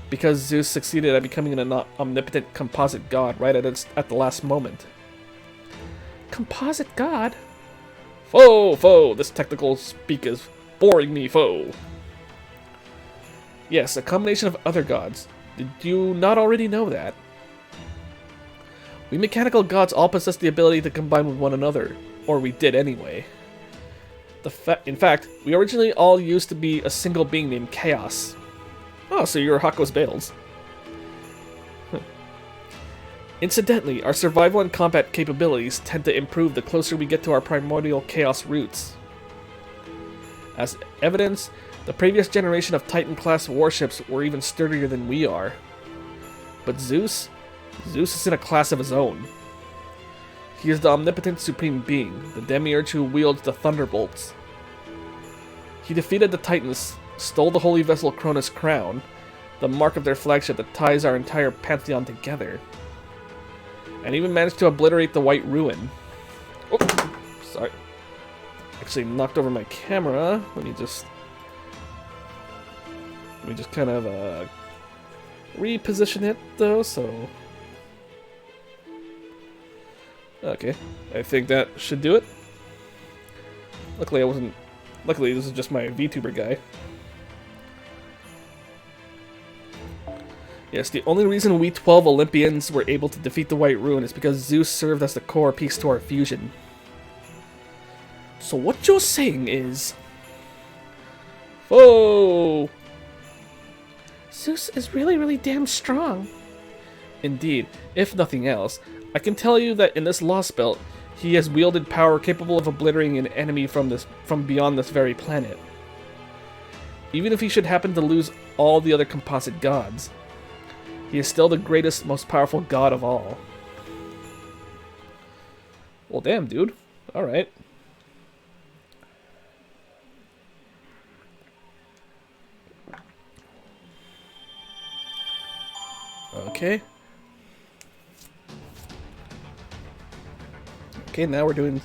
Because Zeus succeeded at becoming an omnipotent composite god right at the last moment. Composite god? Foe! This technical speak is boring me, foe. Yes, a combination of other gods. Did you not already know that? We mechanical gods all possess the ability to combine with one another. Or we did anyway. In fact, we originally all used to be a single being named Chaos. Oh, so you're Hako's Bails. Incidentally, our survival and combat capabilities tend to improve the closer we get to our primordial Chaos roots. As evidence, the previous generation of Titan-class warships were even sturdier than we are. But Zeus is in a class of his own. He is the omnipotent supreme being, the demiurge who wields the thunderbolts. He defeated the Titans, stole the holy vessel Cronus' crown, the mark of their flagship that ties our entire pantheon together, and even managed to obliterate the White Ruin. Oh, sorry. Actually knocked over my camera. Let me just kind of reposition it though, so okay. I think that should do it. Luckily this is just my VTuber guy. Yes, the only reason we 12 Olympians were able to defeat the White Ruin is because Zeus served as the core piece to our fusion. So what you're saying is... Oh! Zeus is really damn strong. Indeed, if nothing else, I can tell you that in this Lostbelt, he has wielded power capable of obliterating an enemy from beyond this very planet. Even if he should happen to lose all the other composite gods. he is still the greatest, most powerful god of all. Well, damn, dude. Alright. Okay. Okay, now we're doing...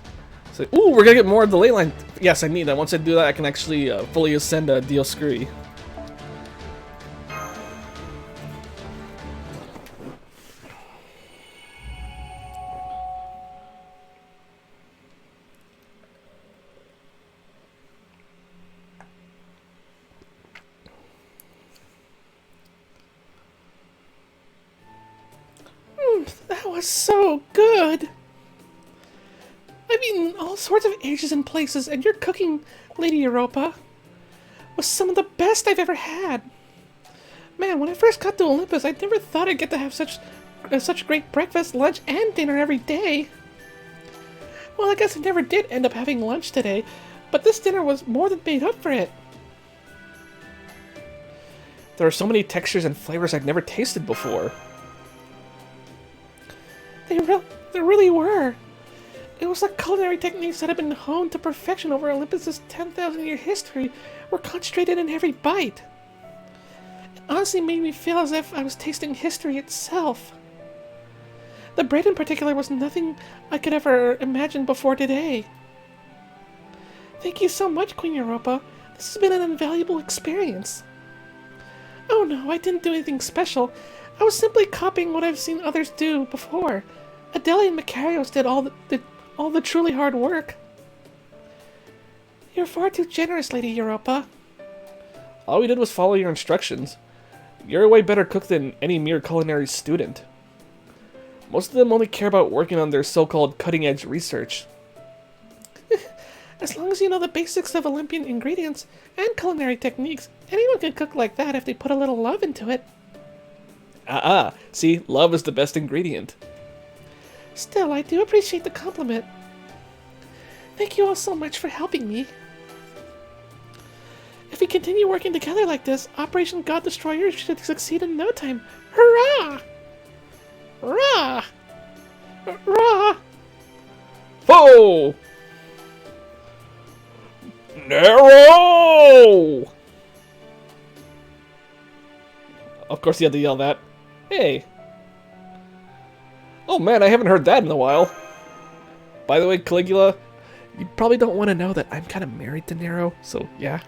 So, ooh, we're gonna get more of the ley line. Yes, I need that. Once I do that, I can actually fully ascend Dioscuri. That was so good! I've eaten all sorts of ages and places, and your cooking, Lady Europa, was some of the best I've ever had. Man, when I first got to Olympus, I never thought I'd get to have such great breakfast, lunch, and dinner every day. Well, I guess I never did end up having lunch today, but this dinner was more than made up for it. There are so many textures and flavors I'd never tasted before. They really were. It was like culinary techniques that had been honed to perfection over Olympus's 10,000-year history were concentrated in every bite. It honestly made me feel as if I was tasting history itself. The bread in particular was nothing I could ever imagine before today. Thank you so much, Queen Europa. This has been an invaluable experience. Oh no, I didn't do anything special. I was simply copying what I've seen others do before. Adele and Macarios did all the truly hard work. You're far too generous, Lady Europa. All we did was follow your instructions. You're a way better cook than any mere culinary student. Most of them only care about working on their so-called cutting-edge research. As long as you know the basics of Olympian ingredients and culinary techniques, anyone can cook like that if they put a little love into it. See, love is the best ingredient. Still, I do appreciate the compliment. Thank you all so much for helping me. If we continue working together like this, Operation God Destroyer should succeed in no time. Hurrah! Hurrah! Hurrah! Whoa! Nero! Of course you had to yell that. Hey. Oh man, I haven't heard that in a while. By the way, Caligula, you probably don't want to know that I'm kind of married to Nero, so yeah.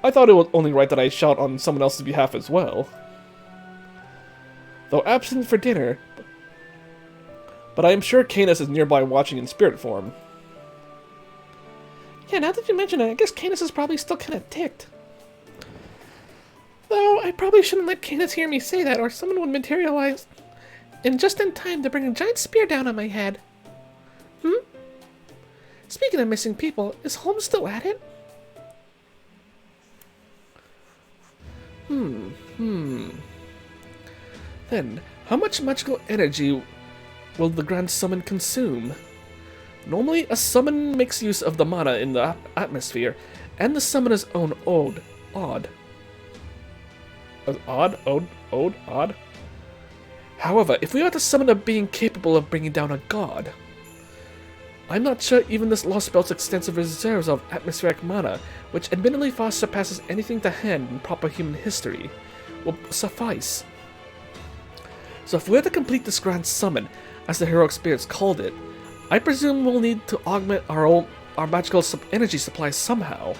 I thought it was only right that I shout on someone else's behalf as well. Though absent for dinner, but I am sure Canis is nearby watching in spirit form. Yeah, now that you mention it, I guess Canis is probably still kind of ticked. Though, I probably shouldn't let Canis hear me say that, or someone would materialize just in time to bring a giant spear down on my head. Speaking of missing people, is Holmes still at it? Then, how much magical energy will the Grand Summon consume? Normally, a summon makes use of the mana in the atmosphere, and the summoner's own odd. However, if we are to summon a being capable of bringing down a god, I'm not sure even this Lostbelt's extensive reserves of atmospheric mana, which admittedly far surpasses anything to hand in proper human history, will suffice. So if we're to complete this grand summon, as the heroic spirits called it, I presume we'll need to augment our magical energy supply somehow.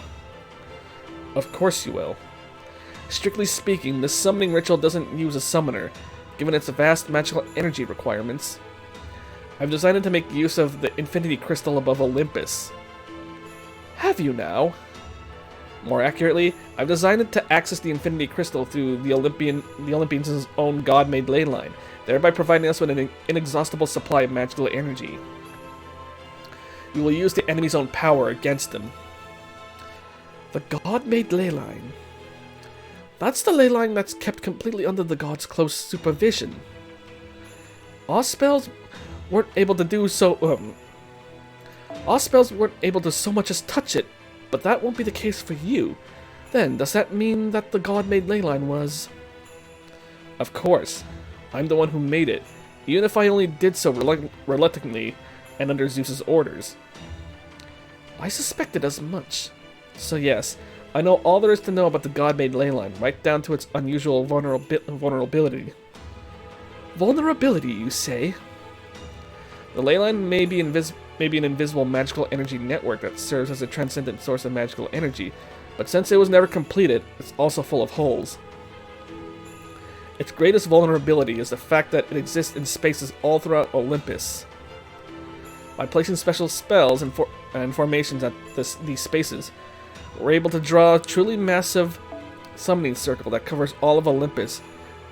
Of course you will. Strictly speaking, this summoning ritual doesn't use a summoner, given its vast magical energy requirements. I've designed it to make use of the infinity crystal above Olympus. Have you now? More accurately, I've designed it to access the infinity crystal through the Olympians' own god-made ley line, thereby providing us with an inexhaustible supply of magical energy. We will use the enemy's own power against them. The god-made ley line. That's the ley line that's kept completely under the god's close supervision. Our spells weren't able to do so. Our spells weren't able to so much as touch it, but that won't be the case for you. Then, does that mean that the god-made ley line was... Of course. I'm the one who made it, even if I only did so reluctantly and under Zeus's orders. I suspected as much. So yes, I know all there is to know about the god-made ley line, right down to its unusual vulnerability. Vulnerability, you say? The ley line may be an invisible magical energy network that serves as a transcendent source of magical energy, but since it was never completed, it's also full of holes. Its greatest vulnerability is the fact that it exists in spaces all throughout Olympus. By placing special spells and formations at these spaces, we're able to draw a truly massive summoning circle that covers all of Olympus,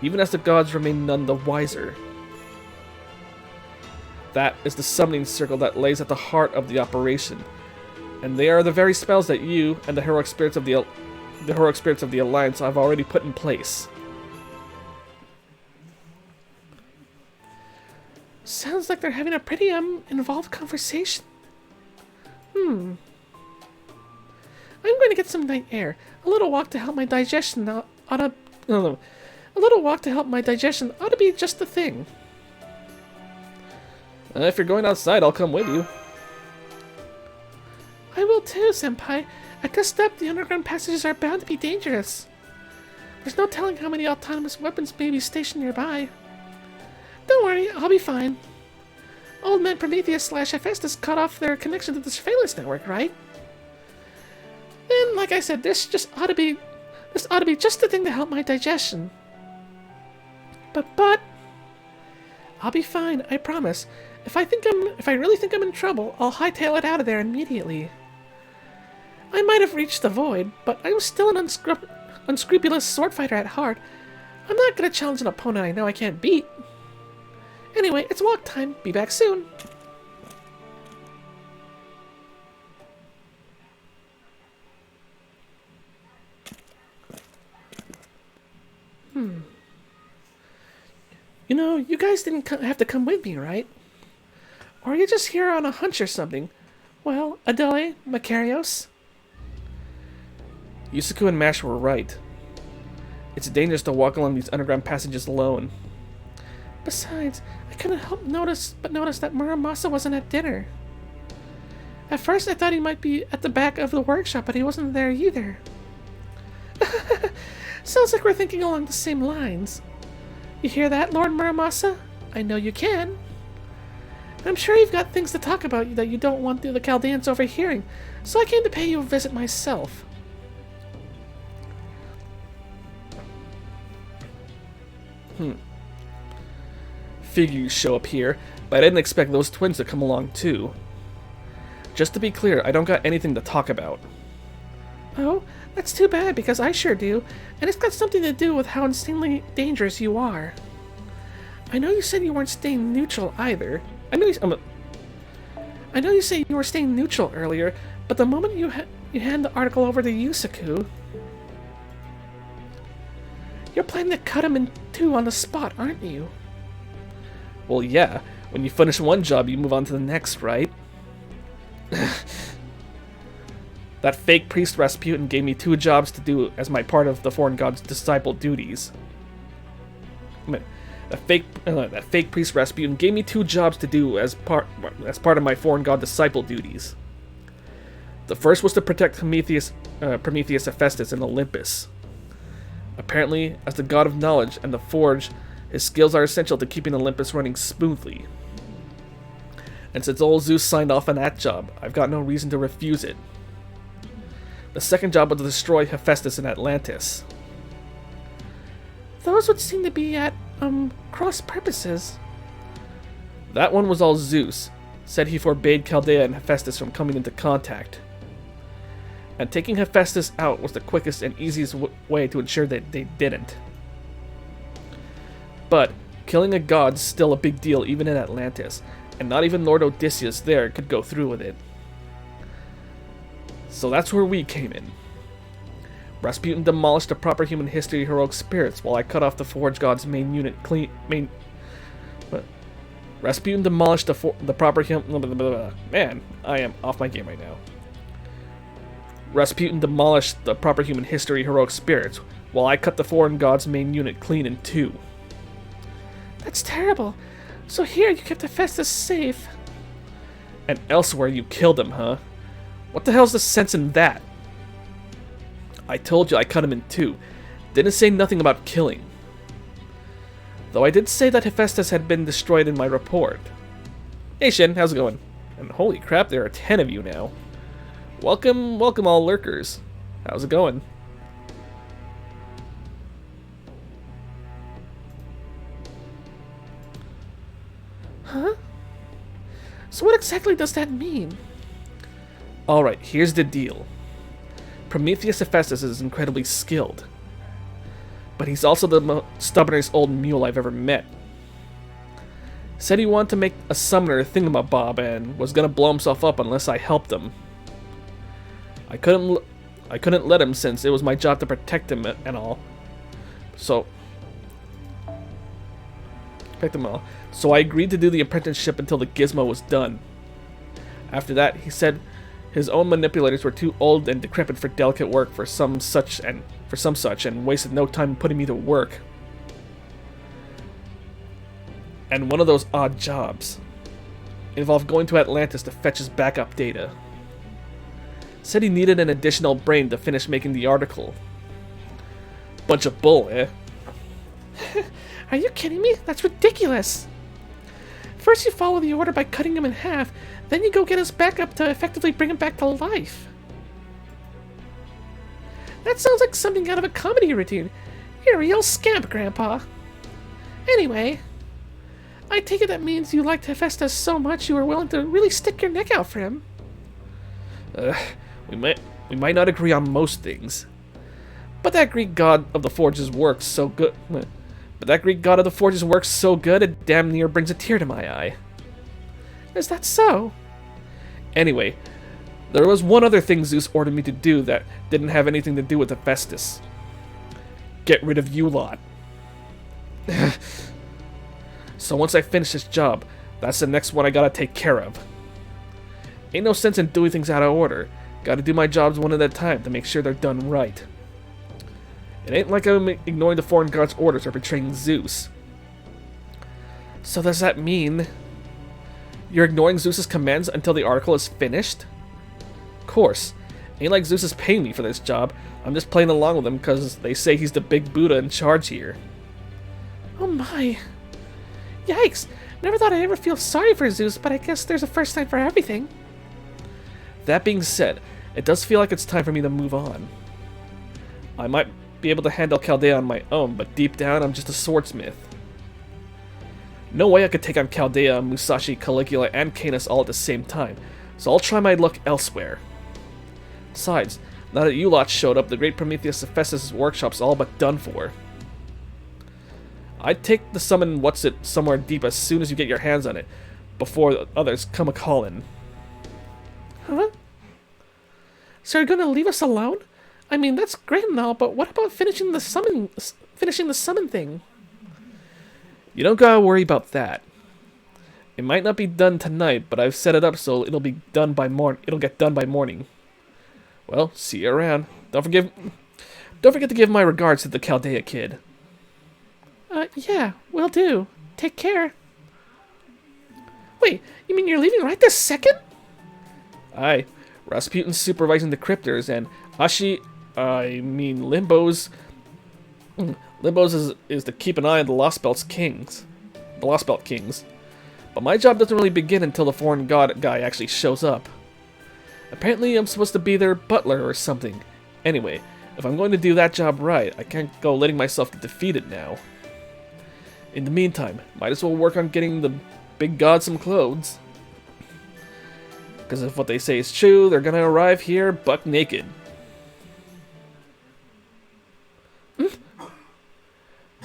even as the gods remain none the wiser. That is the summoning circle that lays at the heart of the operation, and they are the very spells that you and the heroic spirits of the Alliance have already put in place. Sounds like they're having a pretty involved conversation. I'm going to get some night air. A little walk to help my digestion ought to be just the thing. If you're going outside, I'll come with you. I will too, Senpai. At this step, the underground passages are bound to be dangerous. There's no telling how many autonomous weapons may be stationed nearby. Don't worry, I'll be fine. Old man Prometheus/Hephaestus cut off their connection to the surveillance network, right? And like I said, this ought to be just the thing to help my digestion. But I'll be fine, I promise. If I really think I'm in trouble, I'll hightail it out of there immediately. I might have reached the void, but I'm still an unscrupulous sword fighter at heart. I'm not gonna challenge an opponent I know I can't beat. Anyway, it's walk time. Be back soon. You know, you guys didn't have to come with me, right? Or are you just here on a hunch or something? Well, Adele, Macarios? Yusaku and Mash were right. It's dangerous to walk along these underground passages alone. Besides, I couldn't help notice that Muramasa wasn't at dinner. At first, I thought he might be at the back of the workshop, but he wasn't there either. Sounds like we're thinking along the same lines. You hear that, Lord Muramasa? I know you can. I'm sure you've got things to talk about that you don't want the Chaldeans overhearing, so I came to pay you a visit myself. Figure you show up here, but I didn't expect those twins to come along too. Just to be clear, I don't got anything to talk about. Oh, that's too bad, because I sure do, and it's got something to do with how insanely dangerous you are. I know you said you weren't staying neutral either. I know you said you were staying neutral earlier, but the moment you hand the article over to Yusaku, you're planning to cut him in two on the spot, aren't you? Well, yeah. When you finish one job, you move on to the next, right? That fake priest Rasputin gave me 2 jobs to do as my part of the foreign god's disciple duties. That fake priest Rasputin gave me 2 jobs to do as part of my foreign god disciple duties. The first was to protect Prometheus Hephaestus in Olympus. Apparently, as the god of knowledge and the forge, his skills are essential to keeping Olympus running smoothly. And since old Zeus signed off on that job, I've got no reason to refuse it. The second job was to destroy Hephaestus in Atlantis. Those would seem to be at, cross purposes. That one was all Zeus. Said he forbade Chaldea and Hephaestus from coming into contact. And taking Hephaestus out was the quickest and easiest way to ensure that they didn't. But killing a god's still a big deal even in Atlantis, and not even Lord Odysseus there could go through with it. So that's where we came in. Rasputin demolished the proper human history heroic spirits while I cut off the Forge God's main unit Rasputin demolished the proper human... Man, I am off my game right now. Rasputin demolished the proper human history heroic spirits while I cut the foreign god's main unit clean in 2. That's terrible. So here you kept Hephaestus safe. And elsewhere you killed him, huh? What the hell's the sense in that? I told you I cut him in two. Didn't say nothing about killing. Though I did say that Hephaestus had been destroyed in my report. Hey Shin, how's it going? And holy crap, there are 10 of you now. Welcome, welcome all lurkers. How's it going? Huh? So what exactly does that mean? Alright, here's the deal. Prometheus Hephaestus is incredibly skilled. But he's also the stubbornest old mule I've ever met. Said he wanted to make a summoner thingamabob and was gonna blow himself up unless I helped him. I couldn't let him since it was my job to protect him and all. So I agreed to do the apprenticeship until the gizmo was done. After that, he said his own manipulators were too old and decrepit for delicate work for some such and wasted no time putting me to work. And one of those odd jobs involved going to Atlantis to fetch his backup data. Said he needed an additional brain to finish making the article. Bunch of bull, eh? Are you kidding me? That's ridiculous. First you follow the order by cutting him in half, then you go get his backup to effectively bring him back to life. That sounds like something out of a comedy routine. You're a real scamp, Grandpa. Anyway, I take it that means you liked Hephaestus so much you were willing to really stick your neck out for him. We might not agree on most things. But that Greek god of the forges works so good. It damn near brings a tear to my eye. Is that so? Anyway, there was one other thing Zeus ordered me to do that didn't have anything to do with Hephaestus. Get rid of you lot. So once I finish this job, that's the next one I gotta take care of. Ain't no sense in doing things out of order. Gotta do my jobs one at a time to make sure they're done right. It ain't like I'm ignoring the foreign god's orders or betraying Zeus. So does that mean you're ignoring Zeus's commands until the article is finished? Of course. Ain't like Zeus is paying me for this job. I'm just playing along with him because they say he's the big Buddha in charge here. Oh my. Yikes. Never thought I'd ever feel sorry for Zeus, but I guess there's a first time for everything. That being said, it does feel like it's time for me to move on. I might be able to handle Chaldea on my own, but deep down I'm just a swordsmith. No way I could take on Chaldea, Musashi, Caligula, and Canis all at the same time, so I'll try my luck elsewhere. Besides, now that you lot showed up, the great Prometheus Hephaestus' workshop's all but done for. I'd take the summon what's-it somewhere deep as soon as you get your hands on it, before others come a-callin'. Huh? So you're gonna leave us alone? I mean, that's great and all, but what about finishing the summon thing? You don't gotta worry about that. It might not be done tonight, but I've set it up so it'll get done by morning. Well, see you around. Don't forget to give my regards to the Chaldea kid. Yeah, will do. Take care. Wait, you mean you're leaving right this second? Aye. Rasputin's supervising the cryptors, and Limbo's is to keep an eye on the Lostbelt kings. But my job doesn't really begin until the foreign god guy actually shows up. Apparently I'm supposed to be their butler or something. Anyway, if I'm going to do that job right, I can't go letting myself get defeated now. In the meantime, might as well work on getting the big god some clothes. Because if what they say is true, they're gonna arrive here buck naked.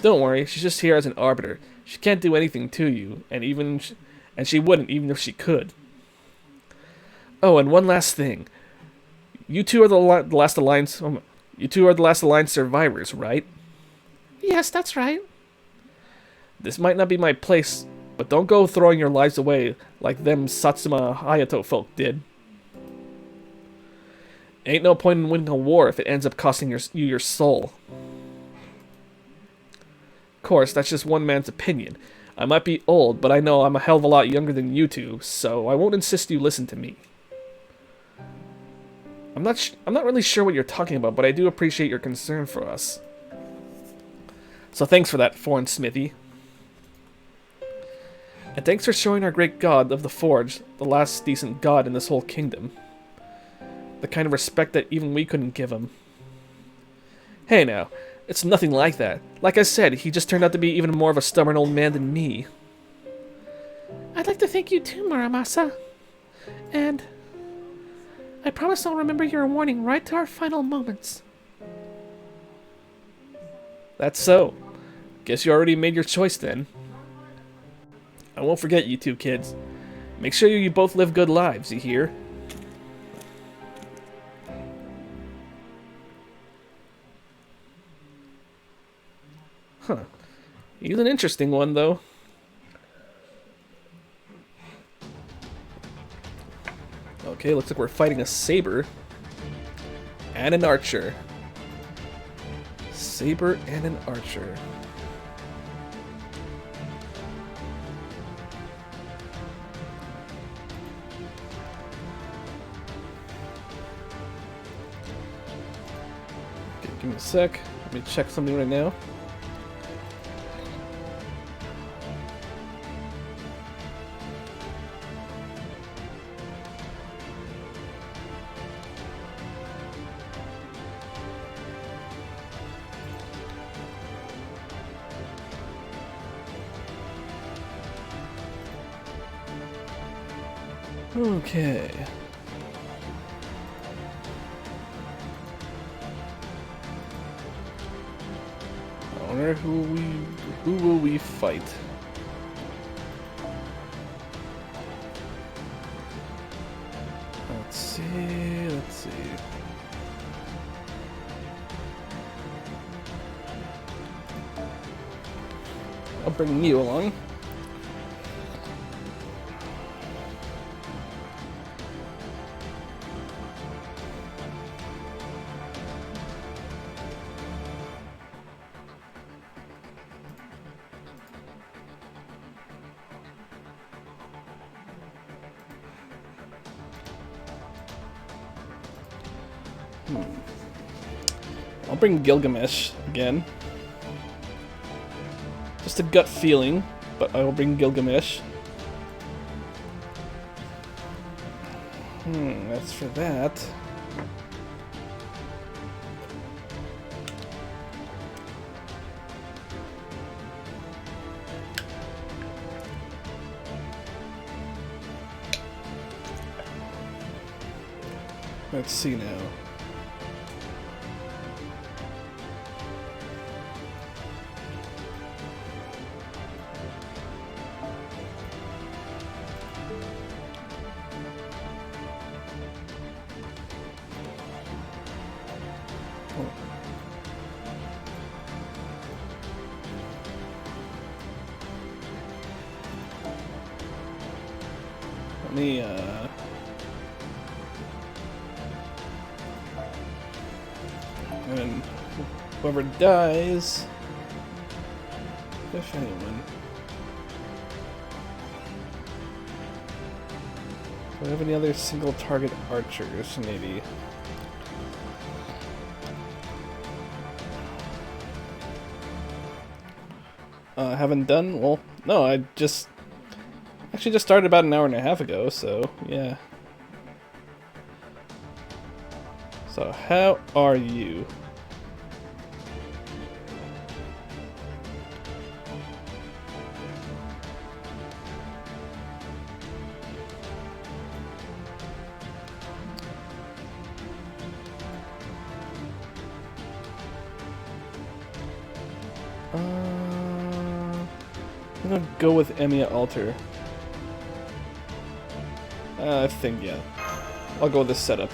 Don't worry, she's just here as an arbiter. She can't do anything to you, and she wouldn't even if she could. Oh, and one last thing. You two are the last Alliance. You two are the last Alliance survivors, right? Yes, that's right. This might not be my place, but don't go throwing your lives away like them Satsuma Hayato folk did. Ain't no point in winning a war if it ends up costing you your soul. Of course, that's just one man's opinion. I might be old, but I know I'm a hell of a lot younger than you two, so I won't insist you listen to me. I'm not really sure what you're talking about, but I do appreciate your concern for us. So thanks for that, foreign smithy. And thanks for showing our great god of the forge, the last decent god in this whole kingdom. The kind of respect that even we couldn't give him. Hey now, it's nothing like that. Like I said, he just turned out to be even more of a stubborn old man than me. I'd like to thank you too, Muramasa. And I promise I'll remember your warning right to our final moments. That's so. Guess you already made your choice then. I won't forget you two kids. Make sure you both live good lives, you hear? Huh. He's an interesting one, though. Okay, looks like we're fighting a saber. And an archer. Saber and an archer. Okay, give me a sec. Let me check something right now. Okay. I wonder who will we fight? Let's see. I'll bring you along. I'll bring Gilgamesh again. Just a gut feeling, but I will bring Gilgamesh. That's for that. Let's see now. Let me, and whoever dies, if anyone. Do I have any other single target archers, maybe? Haven't done? Well, no, I actually just started about an hour and a half ago, so yeah. So how are you? I'm gonna go with Emiya Alter. I think, yeah. I'll go with this setup.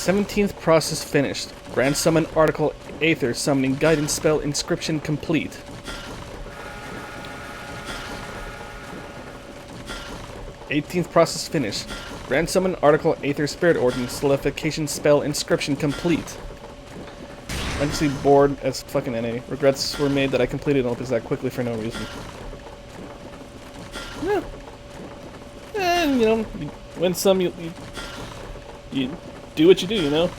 17th process finished. Grand Summon Article Aether summoning guidance spell inscription complete. '18th process finished. Grand Summon Article Aether Spirit Origin solidification spell inscription complete. I'm just bored as fucking NA. Regrets were made that I completed Olympus that quickly for no reason. Yeah. And, you know, you win some, you do what you do, you know?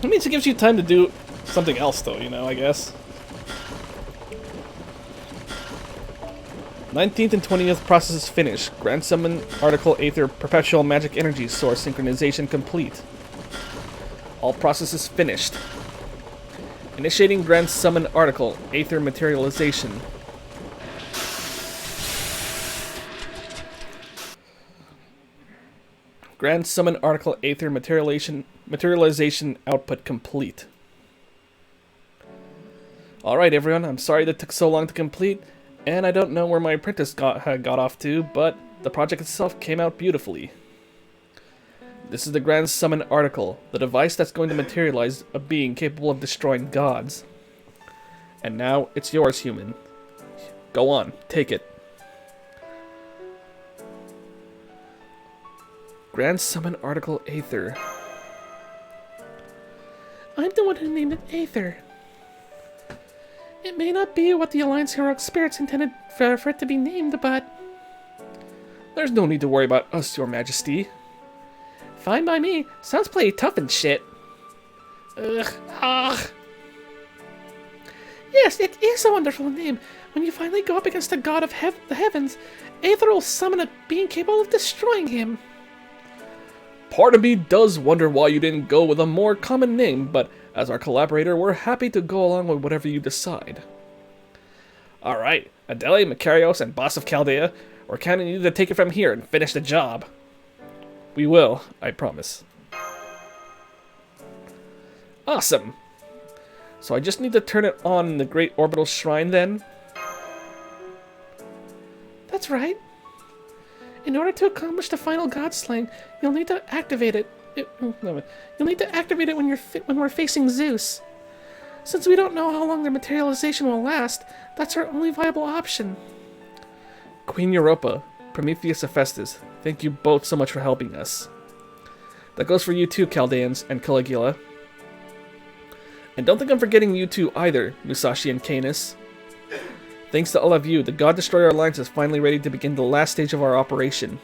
It means it gives you time to do something else, though, you know, I guess. 19th and 20th processes finished. Grand Summon Article Aether Perpetual Magic Energy Source Synchronization complete. All processes finished. Initiating Grand Summon Article Aether Materialization. Grand Summon Article Aether Materialization output complete. Alright everyone, I'm sorry that took so long to complete, and I don't know where my apprentice got off to, but the project itself came out beautifully. This is the Grand Summon Article, the device that's going to materialize a being capable of destroying gods. And now, it's yours, human. Go on, take it. Grand Summon Article Aether. I'm the one who named it Aether. It may not be what the Alliance Heroic Spirits intended for it to be named, but... There's no need to worry about us, your majesty. Fine by me. Sounds pretty tough and shit. Ugh. Yes, it is a wonderful name. When you finally go up against the god of the heavens, Aether will summon a being capable of destroying him. Part of me does wonder why you didn't go with a more common name, but as our collaborator, we're happy to go along with whatever you decide. Alright, Adele, Macarios, and Boss of Chaldea, we're counting you to take it from here and finish the job. We will, I promise. Awesome! So I just need to turn it on in the Great Orbital Shrine then? That's right. In order to accomplish the final god slaying, you'll need to activate it. You'll need to activate it when we're facing Zeus. Since we don't know how long their materialization will last, that's our only viable option. Queen Europa, Prometheus Hephaestus, thank you both so much for helping us. That goes for you too, Chaldeans and Caligula. And don't think I'm forgetting you two either, Musashi and Canis. Thanks to all of you, the God Destroyer Alliance is finally ready to begin the last stage of our operation.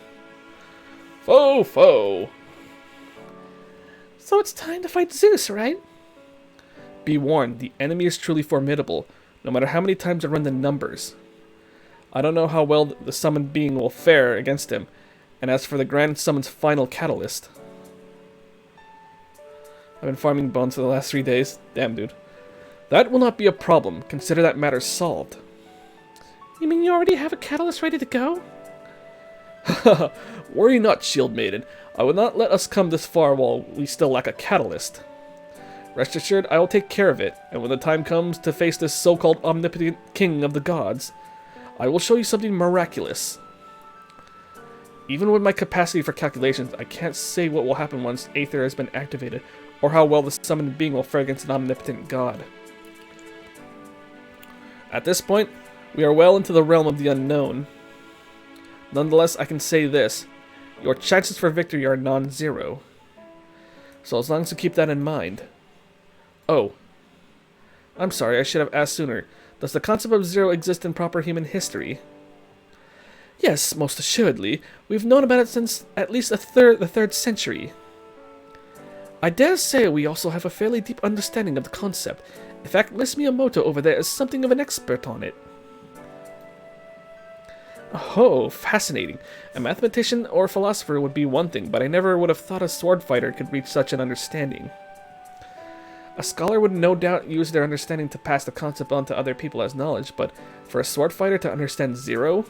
Foe! So it's time to fight Zeus, right? Be warned, the enemy is truly formidable, no matter how many times I run the numbers. I don't know how well the summoned being will fare against him, and as for the Grand Summon's final catalyst... I've been farming bones for the last 3 days. Damn, dude. That will not be a problem. Consider that matter solved. You mean you already have a catalyst ready to go? Haha, worry not, Shield Maiden. I will not let us come this far while we still lack a catalyst. Rest assured, I will take care of it, and when the time comes to face this so-called omnipotent king of the gods, I will show you something miraculous. Even with my capacity for calculations, I can't say what will happen once Aether has been activated, or how well the summoned being will fare against an omnipotent god. At this point, we are well into the realm of the unknown. Nonetheless, I can say this. Your chances for victory are non-zero. So as long as you keep that in mind. Oh. I'm sorry, I should have asked sooner. Does the concept of zero exist in proper human history? Yes, most assuredly. We've known about it since at least the 3rd century. I dare say we also have a fairly deep understanding of the concept. In fact, Miss Miyamoto over there is something of an expert on it. Oh, fascinating. A mathematician or philosopher would be one thing, but I never would have thought a sword fighter could reach such an understanding. A scholar would no doubt use their understanding to pass the concept on to other people as knowledge, but for a sword fighter to understand zero?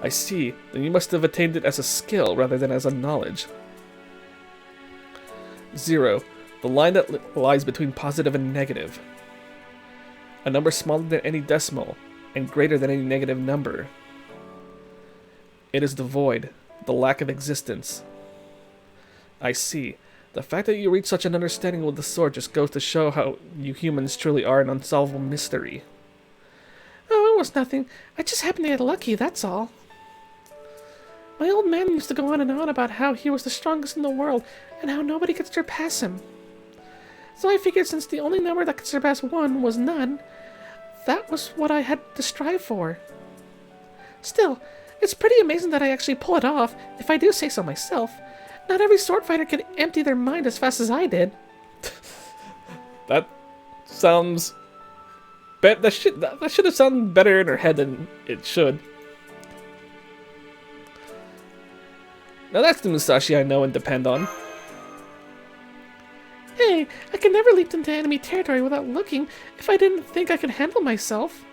I see. Then you must have attained it as a skill rather than as a knowledge. Zero. The line that lies between positive and negative. A number smaller than any decimal, and greater than any negative number. It is the void, the lack of existence. I see. The fact that you reached such an understanding with the sword just goes to show how you humans truly are an unsolvable mystery. Oh, it was nothing. I just happened to get lucky, that's all. My old man used to go on and on about how he was the strongest in the world and how nobody could surpass him. So I figured since the only number that could surpass 1 was none, that was what I had to strive for. Still, it's pretty amazing that I actually pull it off, if I do say so myself. Not every sword fighter can empty their mind as fast as I did. That sounds... That should have sounded better in her head than it should. Now that's the Musashi I know and depend on. Hey, I could never leap into enemy territory without looking if I didn't think I could handle myself.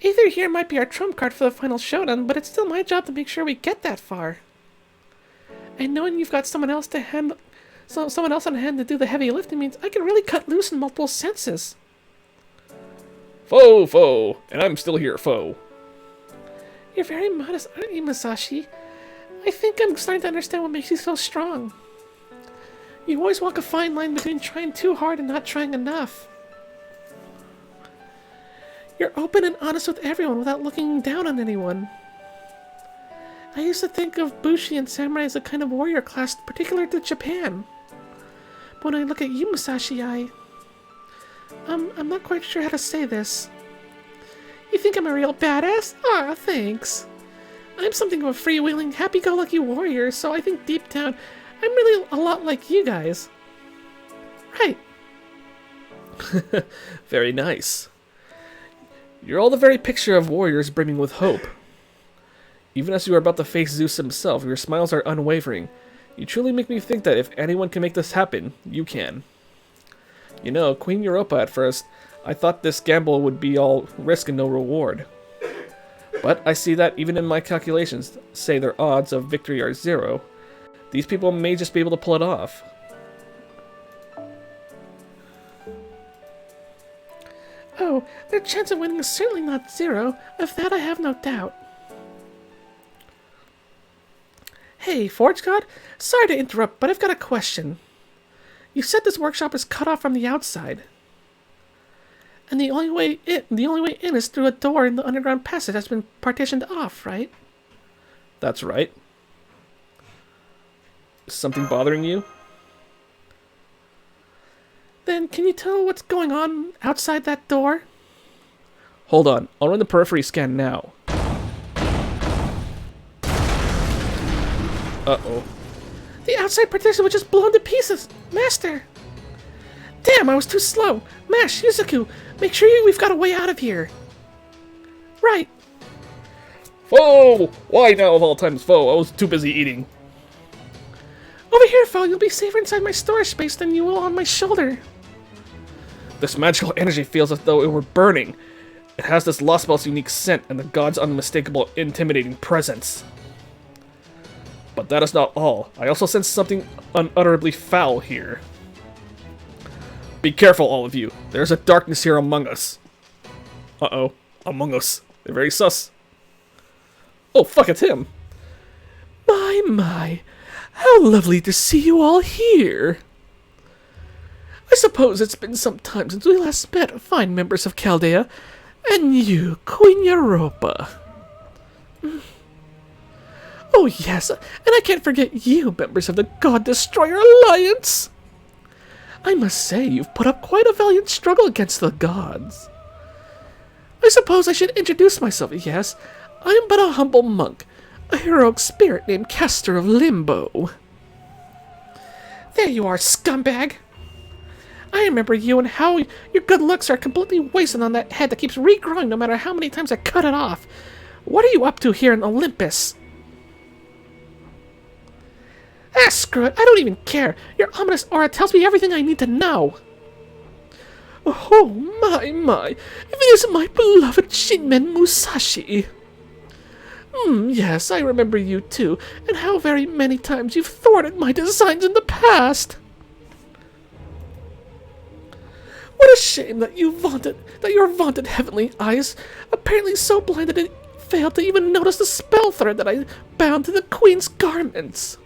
Either here might be our trump card for the final showdown, but it's still my job to make sure we get that far. And knowing you've got someone else on hand to do the heavy lifting means I can really cut loose in multiple senses. Foe, and I'm still here, foe. You're very modest, aren't you, Musashi? I think I'm starting to understand what makes you so strong. You always walk a fine line between trying too hard and not trying enough. You're open and honest with everyone without looking down on anyone. I used to think of Bushi and Samurai as a kind of warrior class particular to Japan. But when I look at you, Musashi, I'm not quite sure how to say this. You think I'm a real badass? Aw, thanks. I'm something of a freewheeling, happy-go-lucky warrior, so I think deep down, I'm really a lot like you guys. Right. Very nice. You're all the very picture of warriors brimming with hope. Even as you are about to face Zeus himself, your smiles are unwavering. You truly make me think that if anyone can make this happen, you can. You know, Queen Europa at first, I thought this gamble would be all risk and no reward. But I see that even in my calculations say their odds of victory are 0. These people may just be able to pull it off. Oh, their chance of winning is certainly not 0. Of that I have no doubt. Hey, Forge God? Sorry to interrupt, but I've got a question. You said this workshop is cut off from the outside. And the only way in is through a door in the underground passage that's been partitioned off, right? That's right. Is something bothering you? Then can you tell what's going on outside that door? Hold on, I'll run the periphery scan now. Uh-oh. The outside partition was just blown to pieces! Master! Damn, I was too slow! Mash, Yusaku, make sure we've got a way out of here! Right! Foe! Why now of all times, foe? I was too busy eating. Over here, foe, you'll be safer inside my storage space than you will on my shoulder. This magical energy feels as though it were burning. It has this Lostbelt's unique scent and the god's unmistakable, intimidating presence. But that is not all. I also sense something unutterably foul here. Be careful, all of you. There's a darkness here among us. Uh-oh. Among us. They're very sus. Oh, fuck, it's him. My. How lovely to see you all here. I suppose it's been some time since we last met, fine members of Chaldea. And you, Queen Europa. Oh yes, and I can't forget you, members of the God Destroyer Alliance. I must say, you've put up quite a valiant struggle against the gods. I suppose I should introduce myself, yes. I am but a humble monk, a heroic spirit named Castor of Limbo. There you are, scumbag. I remember you and how your good looks are completely wasted on that head that keeps regrowing no matter how many times I cut it off. What are you up to here in Olympus? Ah, screw it, I don't even care. Your ominous aura tells me everything I need to know. Oh, my. If it isn't my beloved Shinmen Musashi. Yes, I remember you too, and how very many times you've thwarted my designs in the past. What a shame that your vaunted heavenly eyes, apparently so blinded it failed to even notice the spell thread that I bound to the Queen's garments.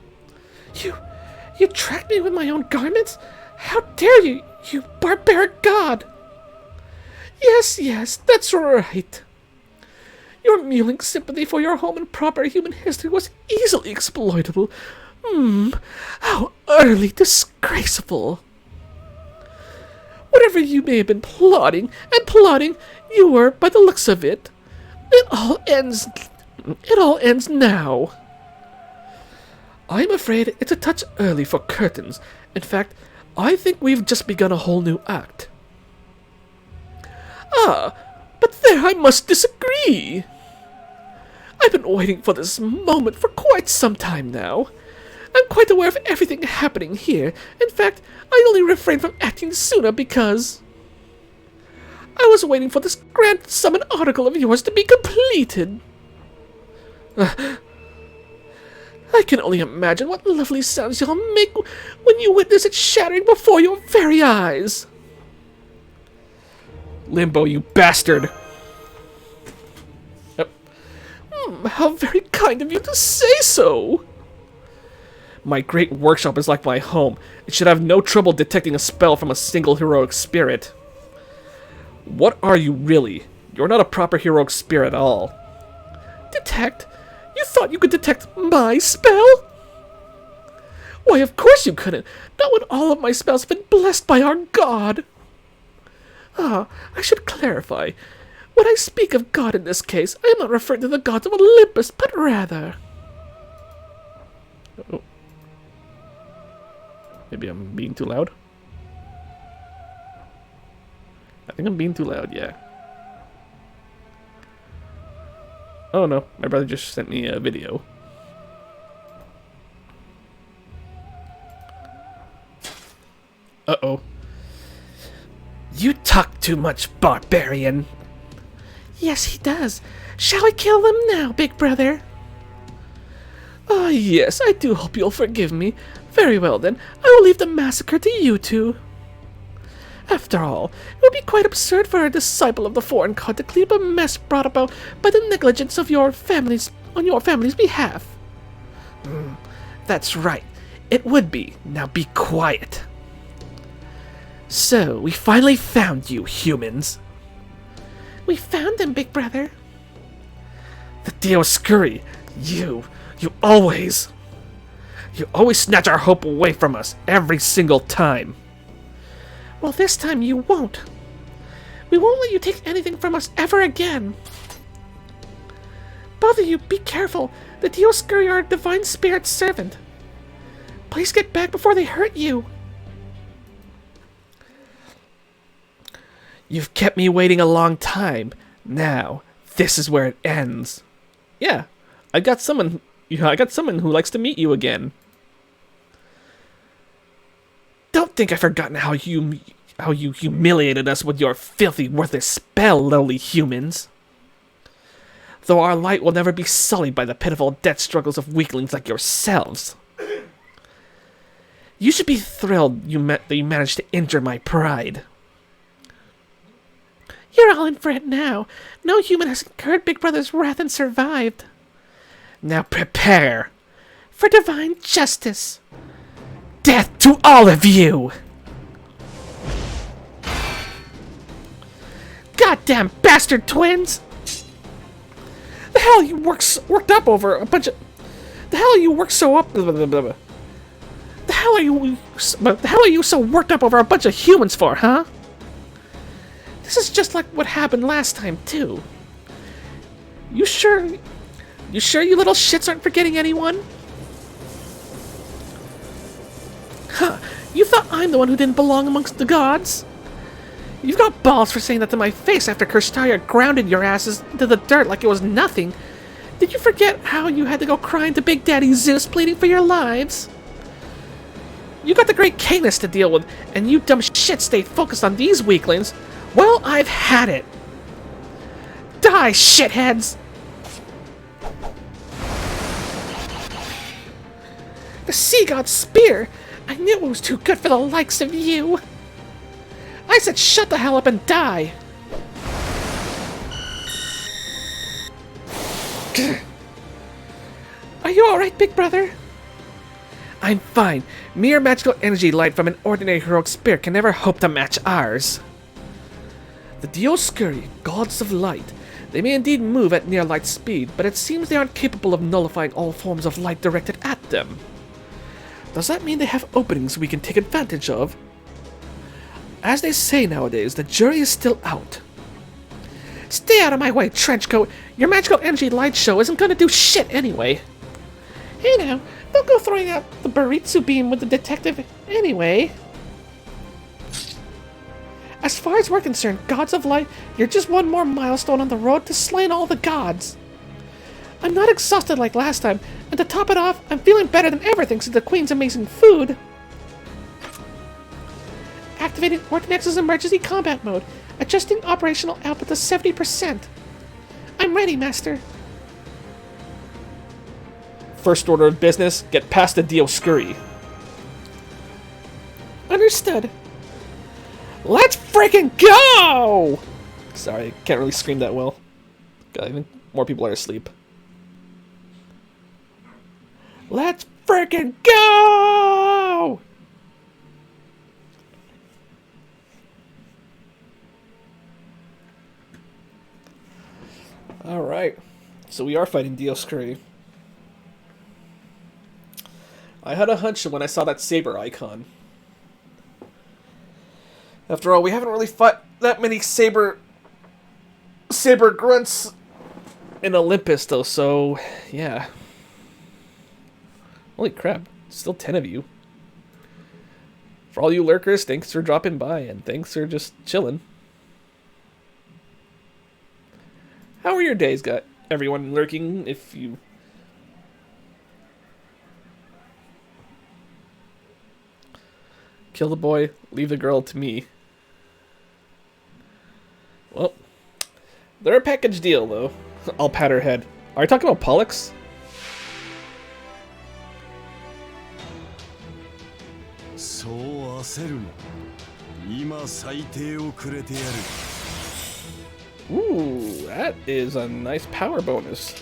You tracked me with my own garments? How dare you, you barbaric god! Yes, that's right. Your mewling sympathy for your home and proper human history was easily exploitable. How utterly disgraceful. Whatever you may have been plotting, you were, by the looks of it. It all ends now. I'm afraid it's a touch early for curtains. In fact, I think we've just begun a whole new act. Ah, but there I must disagree. I've been waiting for this moment for quite some time now. I'm quite aware of everything happening here. In fact, I only refrained from acting sooner because I was waiting for this grand summon article of yours to be completed. I can only imagine what lovely sounds you'll make when you witness it shattering before your very eyes. Limbo, you bastard! How very kind of you to say so! My great workshop is like my home. It should have no trouble detecting a spell from a single heroic spirit. What are you really? You're not a proper heroic spirit at all. Detect? You thought you could detect my spell? Why, of course you couldn't. Not when all of my spells have been blessed by our god. I should clarify. When I speak of God in this case, I am not referring to the gods of Olympus, but rather... Oh. Maybe I'm being too loud? I think I'm being too loud, yeah. Oh no, my brother just sent me a video. Uh-oh. You talk too much, barbarian. Yes, he does. Shall we kill them now, big brother? Ah, yes, I do hope you'll forgive me. Very well then, I will leave the massacre to you two. After all, it would be quite absurd for a disciple of the foreign god to clean up a mess brought about by the negligence of your families on your family's behalf. That's right. It would be. Now be quiet. So, we finally found you, humans. We found them, big brother. The Dioscuri, you always snatch our hope away from us every single time. Well, this time you won't. We won't let you take anything from us ever again. Both of you, be careful. The Dioscuri are a divine spirit servant. Please get back before they hurt you. You've kept me waiting a long time. Now, this is where it ends. Yeah, I got someone who likes to meet you again. Don't think I've forgotten how you humiliated us with your filthy, worthless spell, lowly humans. Though our light will never be sullied by the pitiful death struggles of weaklings like yourselves. You should be thrilled that you managed to injure my pride. You're all in for it now. No human has incurred Big Brother's wrath and survived. Now prepare for divine justice. Death to all of you! Goddamn bastard twins! The hell are you worked up over a bunch of... The hell are you worked so up... Blah, blah, blah, blah. The hell are you so worked up over a bunch of humans for, huh? This is just like what happened last time, too. You sure you little shits aren't forgetting anyone? Huh, you thought I'm the one who didn't belong amongst the gods? You've got balls for saying that to my face after Kirstaya grounded your asses into the dirt like it was nothing. Did you forget how you had to go crying to Big Daddy Zeus pleading for your lives? You got the great Canis to deal with, and you dumb shit stayed focused on these weaklings. Well, I've had it. Die, shitheads! The Sea God's spear! I knew it was too good for the likes of you! I said shut the hell up and die! Are you alright, big brother? I'm fine. Mere magical energy light from an ordinary heroic spirit can never hope to match ours. The Dioscuri, gods of light. They may indeed move at near light speed, but it seems they aren't capable of nullifying all forms of light directed at them. Does that mean they have openings we can take advantage of? As they say nowadays, the jury is still out. Stay out of my way, Trenchcoat! Your magical energy light show isn't gonna do shit anyway. Hey now, don't go throwing out the Baritsu beam with the detective anyway. As far as we're concerned, Gods of Light, you're just one more milestone on the road to slaying all the gods. I'm not exhausted like last time, and to top it off, I'm feeling better than ever thanks to the Queen's amazing food. Activating Orthinex's emergency combat mode, adjusting operational output to 70%. I'm ready, Master. First order of business, get past the Dioscuri. Understood. Let's freaking go! Sorry, I can't really scream that well. God, I think more people are asleep. Let's freaking go! Alright, so we are fighting Dioscuri. I had a hunch when I saw that saber icon. After all, we haven't really fought that many saber grunts in Olympus, though, so yeah. Holy crap, still 10 of you. For all you lurkers, thanks for dropping by, and thanks for just chilling. How are your days, got everyone lurking, if you... Kill the boy, leave the girl to me. Well, they're a package deal, though. I'll pat her head. Are you talking about Pollux? Ooh, that is a nice power bonus.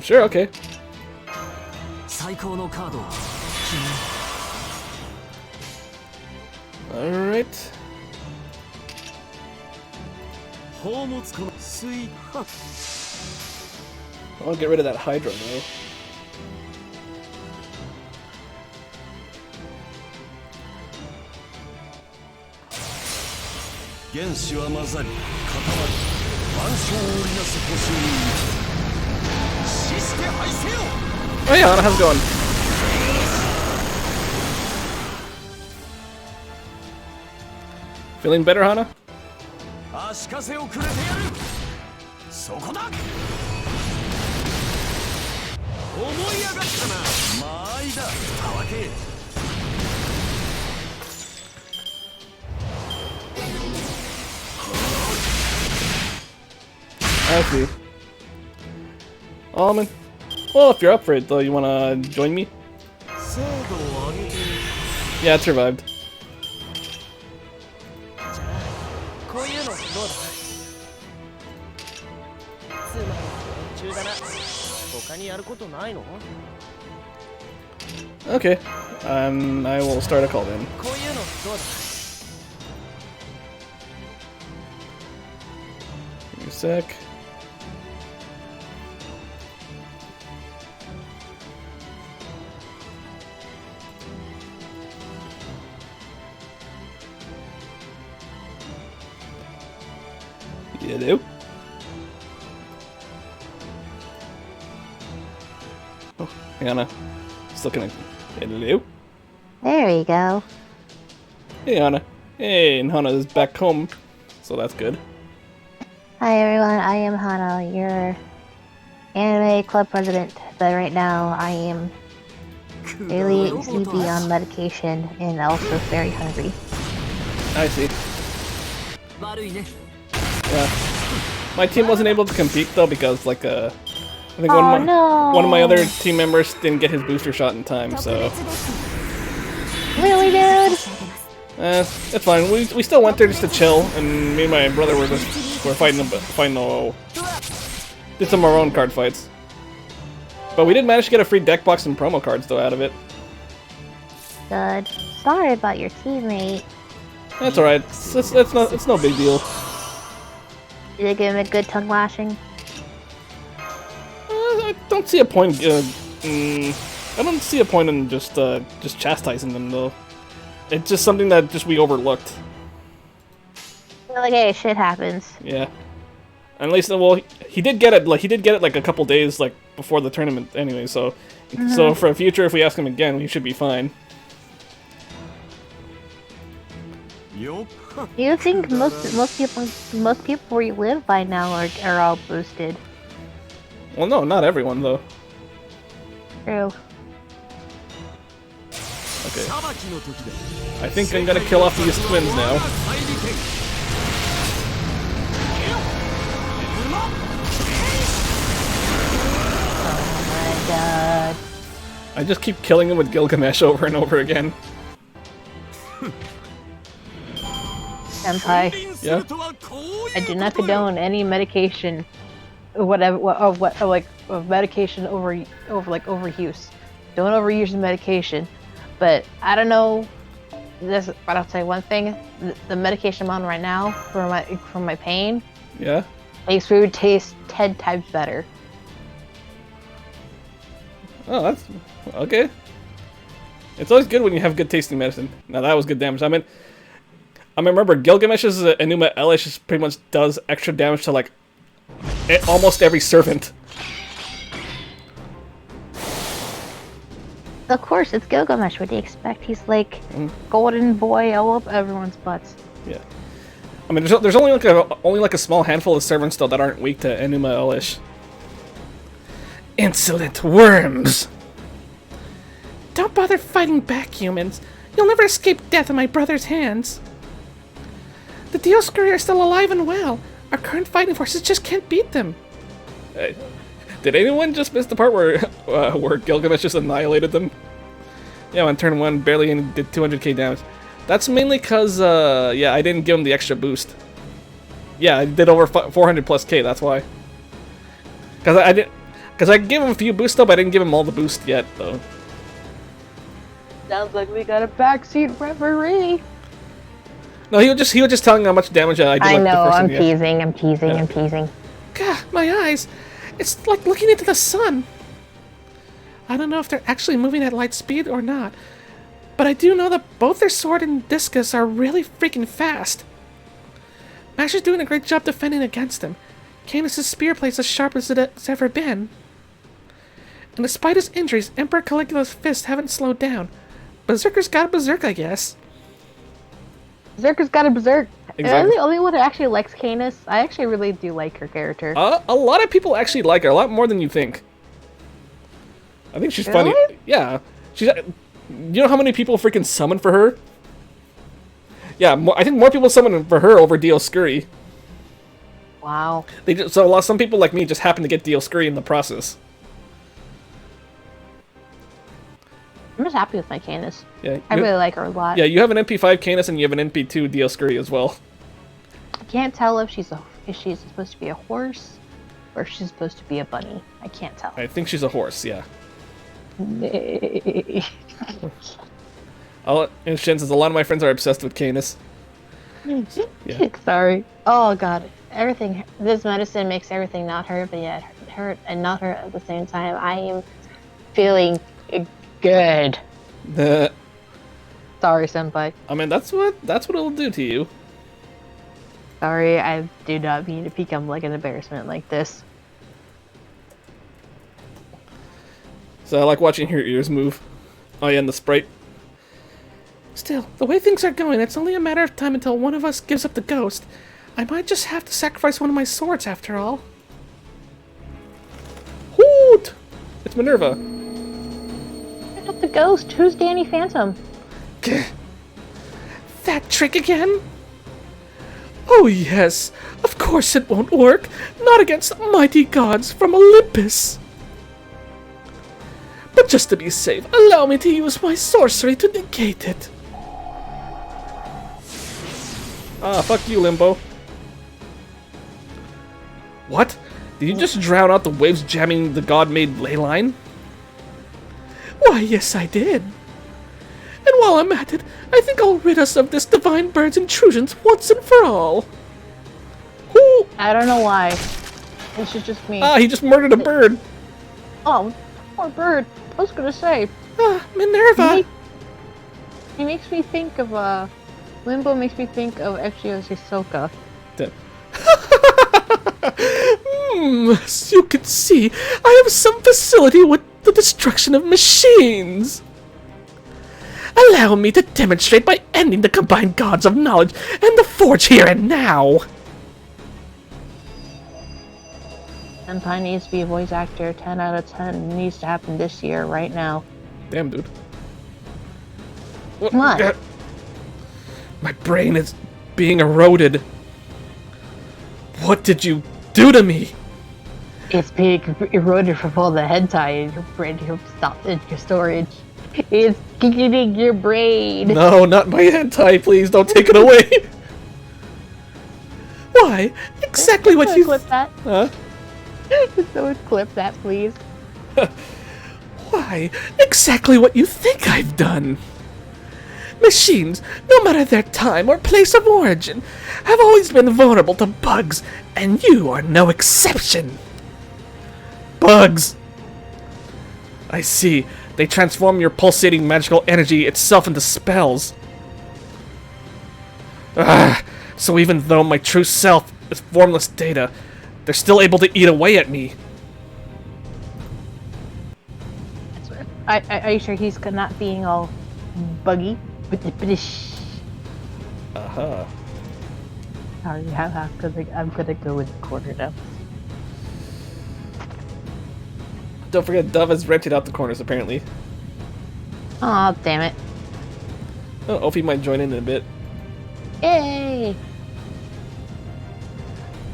Sure, okay. Alright. I'll get rid of that Hydra, though. Oh yeah, Anna, how's it going? Feeling better, Hana? I see. Almond. Well, if you're up for it, though, you wanna join me? Yeah, it survived. Okay, I will start a call then. Give me a sec. Hello? Oh, hang on. Still connected. Hello? There we go. Hey, Hana. Hey, and Hana is back home, so that's good. Hi everyone, I am Hana, your anime club president, but right now I am really sleepy on medication and also very hungry. I see. Yeah. My team wasn't able to compete though because like I think one of my other team members didn't get his booster shot in time, so Really, dude? It's fine. We still went there just to chill, and me and my brother were fighting did some of our own card fights. But we did manage to get a free deck box and promo cards though out of it. Good. Sorry about your teammate. That's alright. It's no big deal. Did they give him a good tongue lashing? I don't see a point. I don't see a point in just chastising them though. It's just something that we overlooked. Like, hey, shit happens. Yeah. At least, well, he did get it. Like he did get it like a couple days like before the tournament anyway. So, so for the future, if we ask him again, we should be fine. You think most people where you live by now are all boosted? Well, no, not everyone though. True. Okay. I think I'm gonna kill off these twins now. Oh my god. I just keep killing him with Gilgamesh over and over again. Senpai. Yeah. I do not condone any medication, whatever, of medication overuse. Don't overuse the medication. But I don't know. But I'll tell you one thing: the medication I'm on right now for my pain, Yeah. makes food taste 10 times better. Oh, that's okay. It's always good when you have good tasting medicine. Now that was good damage. I remember Gilgamesh's Enuma Elish just pretty much does extra damage to like almost every servant. Of course, it's Gilgamesh. What do you expect? He's like golden boy all up everyone's butts. Yeah. I mean, there's only like a small handful of servants though that aren't weak to Enuma Elish. Insolent worms! Don't bother fighting back, humans. You'll never escape death in my brother's hands. The Dioscuri are still alive and well. Our current fighting forces just can't beat them. Hey, did anyone just miss the part where Gilgamesh just annihilated them? Yeah, on turn 1, barely did 200k damage. That's mainly because, yeah, I didn't give him the extra boost. Yeah, I did over 400 plus k, that's why. Because I gave him a few boosts though, but I didn't give him all the boost yet, though. Sounds like we got a backseat referee. No, he was just telling how much damage I did. I like, know, the first I'm time, teasing, I'm teasing, Yeah. I'm teasing. Gah, my eyes. It's like looking into the sun. I don't know if they're actually moving at light speed or not, but I do know that both their sword and discus are really freaking fast. Mash is doing a great job defending against them. Canis' spear plate's as sharp as it's ever been. And despite his injuries, Emperor Caligula's fists haven't slowed down. Berserker's got a berserk, I guess. Berserker's got a berserk. Exactly. I'm the only one who actually likes Canis. I actually really do like her character. A lot of people actually like her, a lot more than you think. I think she's funny. Really? Yeah. She's. You know how many people freaking summon for her? Yeah, I think more people summon for her over Dioscuri. Wow. Some people like me just happen to get Dioscuri in the process. I'm just happy with my Canis. Yeah, I really like her a lot. Yeah, you have an MP5 Canis and you have an MP2 Dioscuri as well. I can't tell if she's supposed to be a horse or if she's supposed to be a bunny. I can't tell. I think she's a horse, yeah. Yeah. And since a lot of my friends are obsessed with Canis. Yeah. Sorry. Oh god. Everything. This medicine makes everything not hurt, but yet hurt and not hurt at the same time. I am feeling good. Sorry, senpai. I mean, that's what it'll do to you. Sorry, I do not mean to become like an embarrassment like this. So I like watching your ears move. Oh yeah, and the sprite. Still, the way things are going, it's only a matter of time until one of us gives up the ghost. I might just have to sacrifice one of my swords after all. Hoot! It's Minerva. Not the ghost. Who's Danny Phantom? That trick again? Oh yes, of course it won't work. Not against mighty gods from Olympus. But just to be safe, allow me to use my sorcery to negate it. Ah, fuck you, Limbo. What? Did you just drown out the waves jamming the god-made ley line? Why, yes, I did. And while I'm at it, I think I'll rid us of this divine bird's intrusions once and for all. Who? I don't know why. This is just me. Ah, he just murdered a bird. Oh, poor bird. I was gonna say. Minerva! He makes me think of, Limbo makes me think of Ezio's Hisoka. As you can see, I have some facility with the destruction of machines. Allow me to demonstrate by ending the combined gods of knowledge and the forge here and now. Senpai needs to be a voice actor. 10 out of 10 needs to happen this year, right now. Damn, dude. What? My brain is being eroded. What did you do to me? It's being eroded from all the hentai in your brain. You're stopped in your storage. It's eating your brain. No, not my hentai, please. Don't take it away. Why, exactly what you... Clip that. Huh? Someone clip that, please. Why, exactly what you think I've done. Machines, no matter their time or place of origin, have always been vulnerable to bugs, and you are no exception. Bugs! I see. They transform your pulsating magical energy itself into spells. Ah, so even though my true self is formless data, they're still able to eat away at me. Are you sure he's not being all buggy? Uh-huh. Sorry, I'm gonna go with the corner now. Don't forget, Dove has rented out the corners, apparently. Aw, damn it. Oh, Ophi might join in a bit. Yay!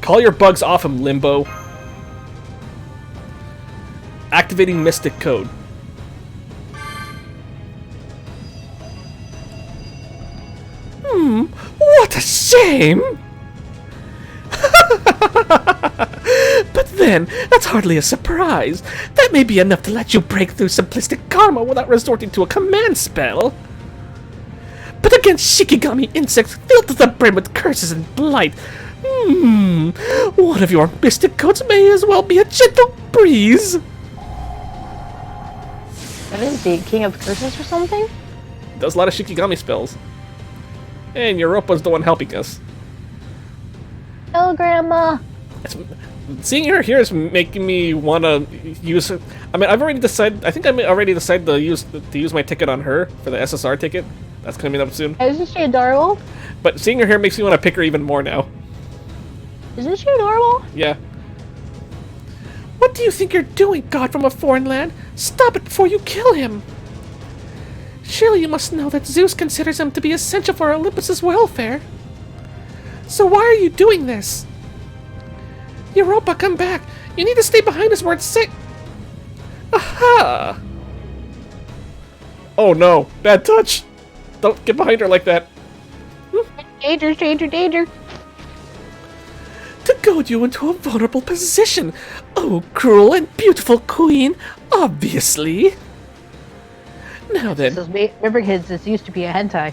Call your bugs off him, Limbo. Activating Mystic Code. What a shame! But then, that's hardly a surprise. That may be enough to let you break through simplistic karma without resorting to a command spell. But against Shikigami insects filled to the brim with curses and blight, one of your mystic codes may as well be a gentle breeze. What is he, King of Curses or something? Does a lot of Shikigami spells. And Europa's the one helping us. Oh, Grandma! Seeing her here is making me want to use her. I mean, I've already decided. I think I already decided to use my ticket on her for the SSR ticket. That's coming up soon. Isn't she adorable? But seeing her here makes me want to pick her even more now. Isn't she adorable? Yeah. What do you think you're doing, God from a foreign land? Stop it before you kill him! Surely you must know that Zeus considers him to be essential for Olympus's welfare. So why are you doing this? Europa, come back! You need to stay behind us where it's safe. Aha! Oh no! Bad touch! Don't get behind her like that. Danger, danger, danger! To goad you into a vulnerable position! Oh, cruel and beautiful queen! Obviously! Now then... Remember kids, this used to be a hentai.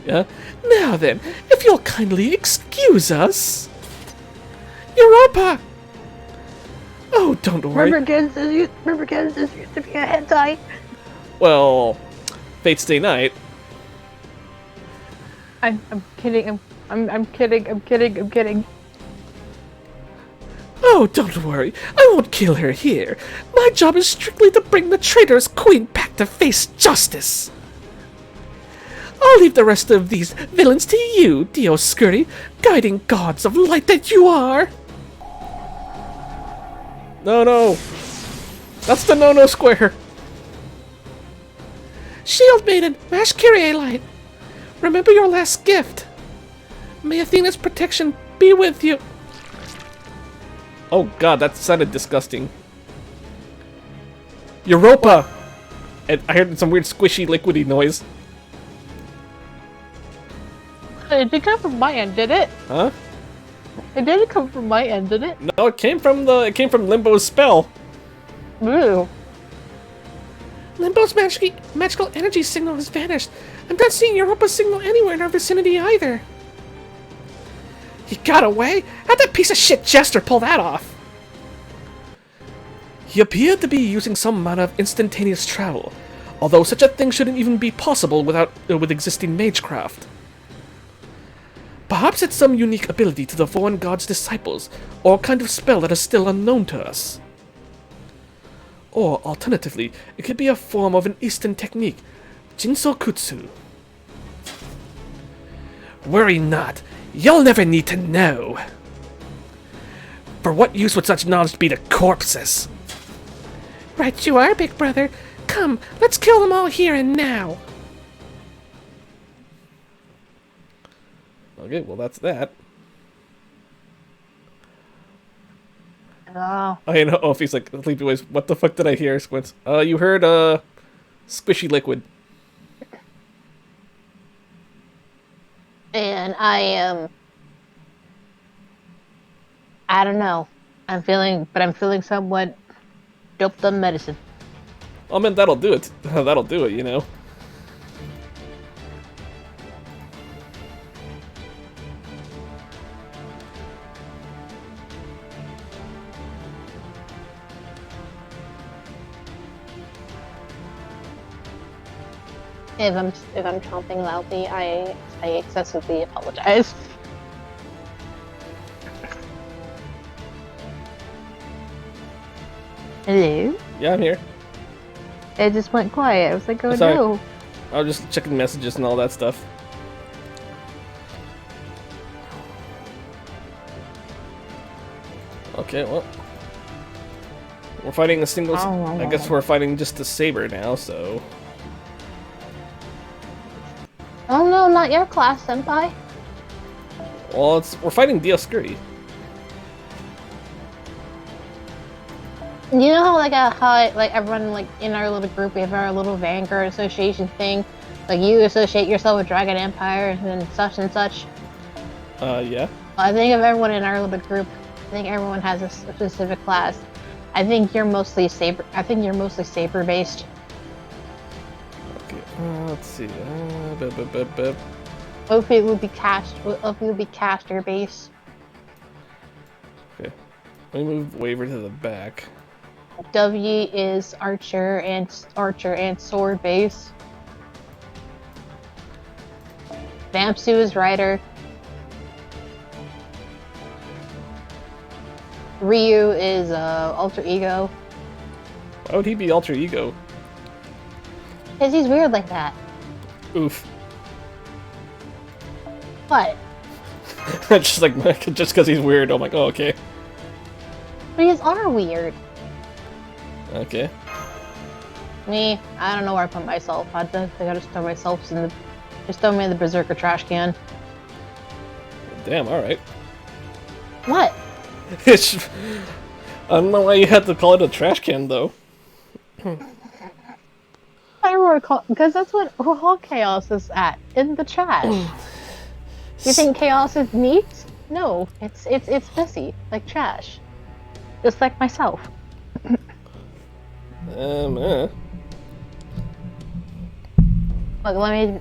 Yeah? Now then, if you'll kindly excuse us... Europa! Oh, don't worry. Remember kids, this used to be a hentai. Well, Fate Stay Night. I'm kidding, I'm kidding. Oh, don't worry. I won't kill her here. My job is strictly to bring the traitorous queen back to face justice. I'll leave the rest of these villains to you, Dioscuri, guiding gods of light that you are. No. That's the no square. Shield Maiden, Mash Kyrie Light. Remember your last gift. May Athena's protection be with you. Oh god, that sounded disgusting. Europa! And I heard some weird squishy liquidy noise. It didn't come from my end, did it? Huh? It didn't come from my end, did it? No, it came from Limbo's spell. Ooh. Limbo's magical energy signal has vanished. I'm not seeing Europa's signal anywhere in our vicinity either. He got away? How'd that piece of shit jester pull that off? He appeared to be using some amount of instantaneous travel, although such a thing shouldn't even be possible with existing magecraft. Perhaps it's some unique ability to the foreign god's disciples, or a kind of spell that is still unknown to us. Or, alternatively, it could be a form of an Eastern technique, Jinsokutsu. Worry not, you'll never need to know. For what use would such knowledge be to corpses? Right you are, big brother. Come, let's kill them all here and now. Okay, well that's that. Oh. I know. Oh, if he's like sleepy voice. What the fuck did I hear, Squints? You heard squishy liquid. And I don't know. I'm feeling somewhat doped on medicine. Oh man, that'll do it. That'll do it. You know. If I'm chomping loudly, I excessively apologize. Hello? Yeah, I'm here. It just went quiet. I was like, oh Sorry. no. I was just checking messages and all that stuff. Okay, well. We're fighting a single... I guess we're fighting just a saber now, so... Oh no, not your class, senpai. Well, we're fighting Dioscuri. You know how like everyone like in our little group we have our little Vanguard Association thing? Like you associate yourself with Dragon Empire and then such and such? Yeah. I think of everyone in our little group, I think everyone has a specific class. I think you're mostly saber based. Okay, let's see. Hopefully it will be caster based. Okay. Let me move Waver to the back. W is archer and sword base. Vamsu is rider. Ryu is alter ego. Why would he be alter ego? Cause he's weird like that. Oof. What? Just because he's weird. I'm like, oh, okay. But his are weird. Okay. Me, I don't know where I put myself. I think I just throw myself in the, just throw me in the berserker trash can. Damn. All right. What? I don't know why you had to call it a trash can, though. I recall because that's what all chaos is at, in the trash. You think chaos is neat? No, it's messy, like trash, just like myself. Look,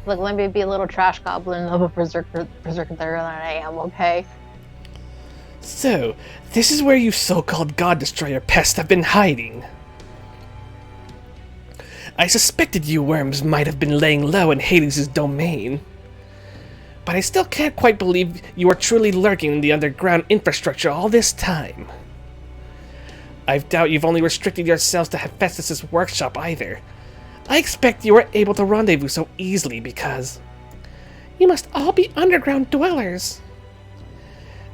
let me be a little trash goblin of a berserker there than I am, okay? So, this is where you so-called God Destroyer pests have been hiding. I suspected you worms might have been laying low in Hades' domain. But I still can't quite believe you are truly lurking in the underground infrastructure all this time. I doubt you've only restricted yourselves to Hephaestus' workshop either. I expect you were able to rendezvous so easily because... You must all be underground dwellers.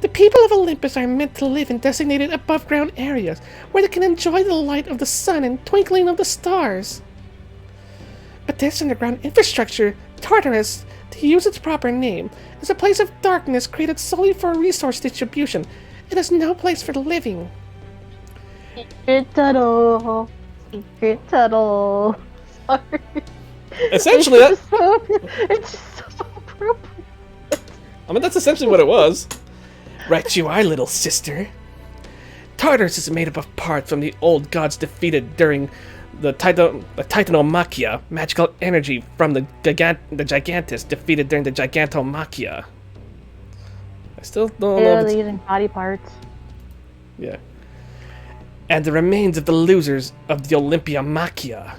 The people of Olympus are meant to live in designated above-ground areas where they can enjoy the light of the sun and twinkling of the stars. But this underground infrastructure, Tartarus, to use its proper name, is a place of darkness created solely for resource distribution. It is no place for living. Secret tunnel. Sorry. Essentially, it's so appropriate. I mean, that's essentially what it was. Right you are, little sister. Tartarus is made up of parts from the old gods defeated during the Titanomachia, magical energy from the Gigantus defeated during the Gigantomachia. I still don't know. Yeah, they're using body parts. Yeah. And the remains of the losers of the Olympiamachia.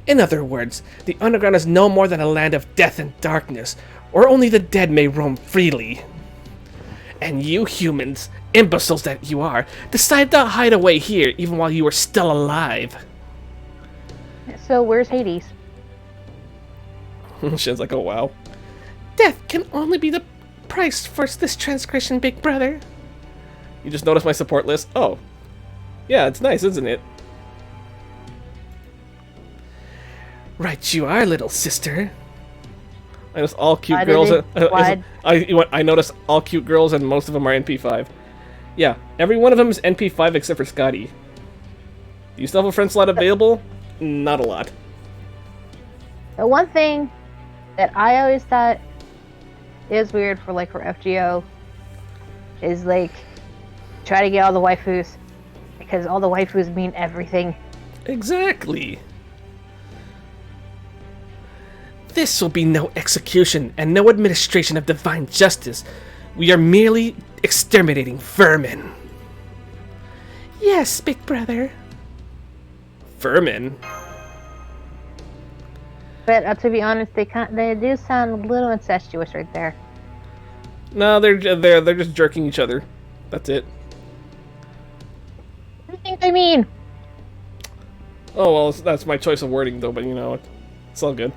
In other words, the underground is no more than a land of death and darkness, or only the dead may roam freely. And you humans, imbeciles that you are, decided to hide away here even while you were still alive. So where's Hades? Shin's like, oh wow. Death can only be the price for this transgression, big brother. You just noticed my support list? Oh. Yeah, it's nice, isn't it? Right you are, little sister. I noticed all cute girls. I noticed all cute girls, and most of them are NP5. Yeah, every one of them is NP5 except for Scotty. Do you still have a friend slot available? Not a lot. The one thing that I always thought is weird for FGO is try to get all the waifus, because all the waifus mean everything. Exactly. This will be no execution and no administration of divine justice. We are merely exterminating vermin. Yes, big brother. Vermin? But to be honest, they do sound a little incestuous right there. No, they're just jerking each other. That's it. What do you think they mean? Oh well, that's my choice of wording though. But you know, it's all good.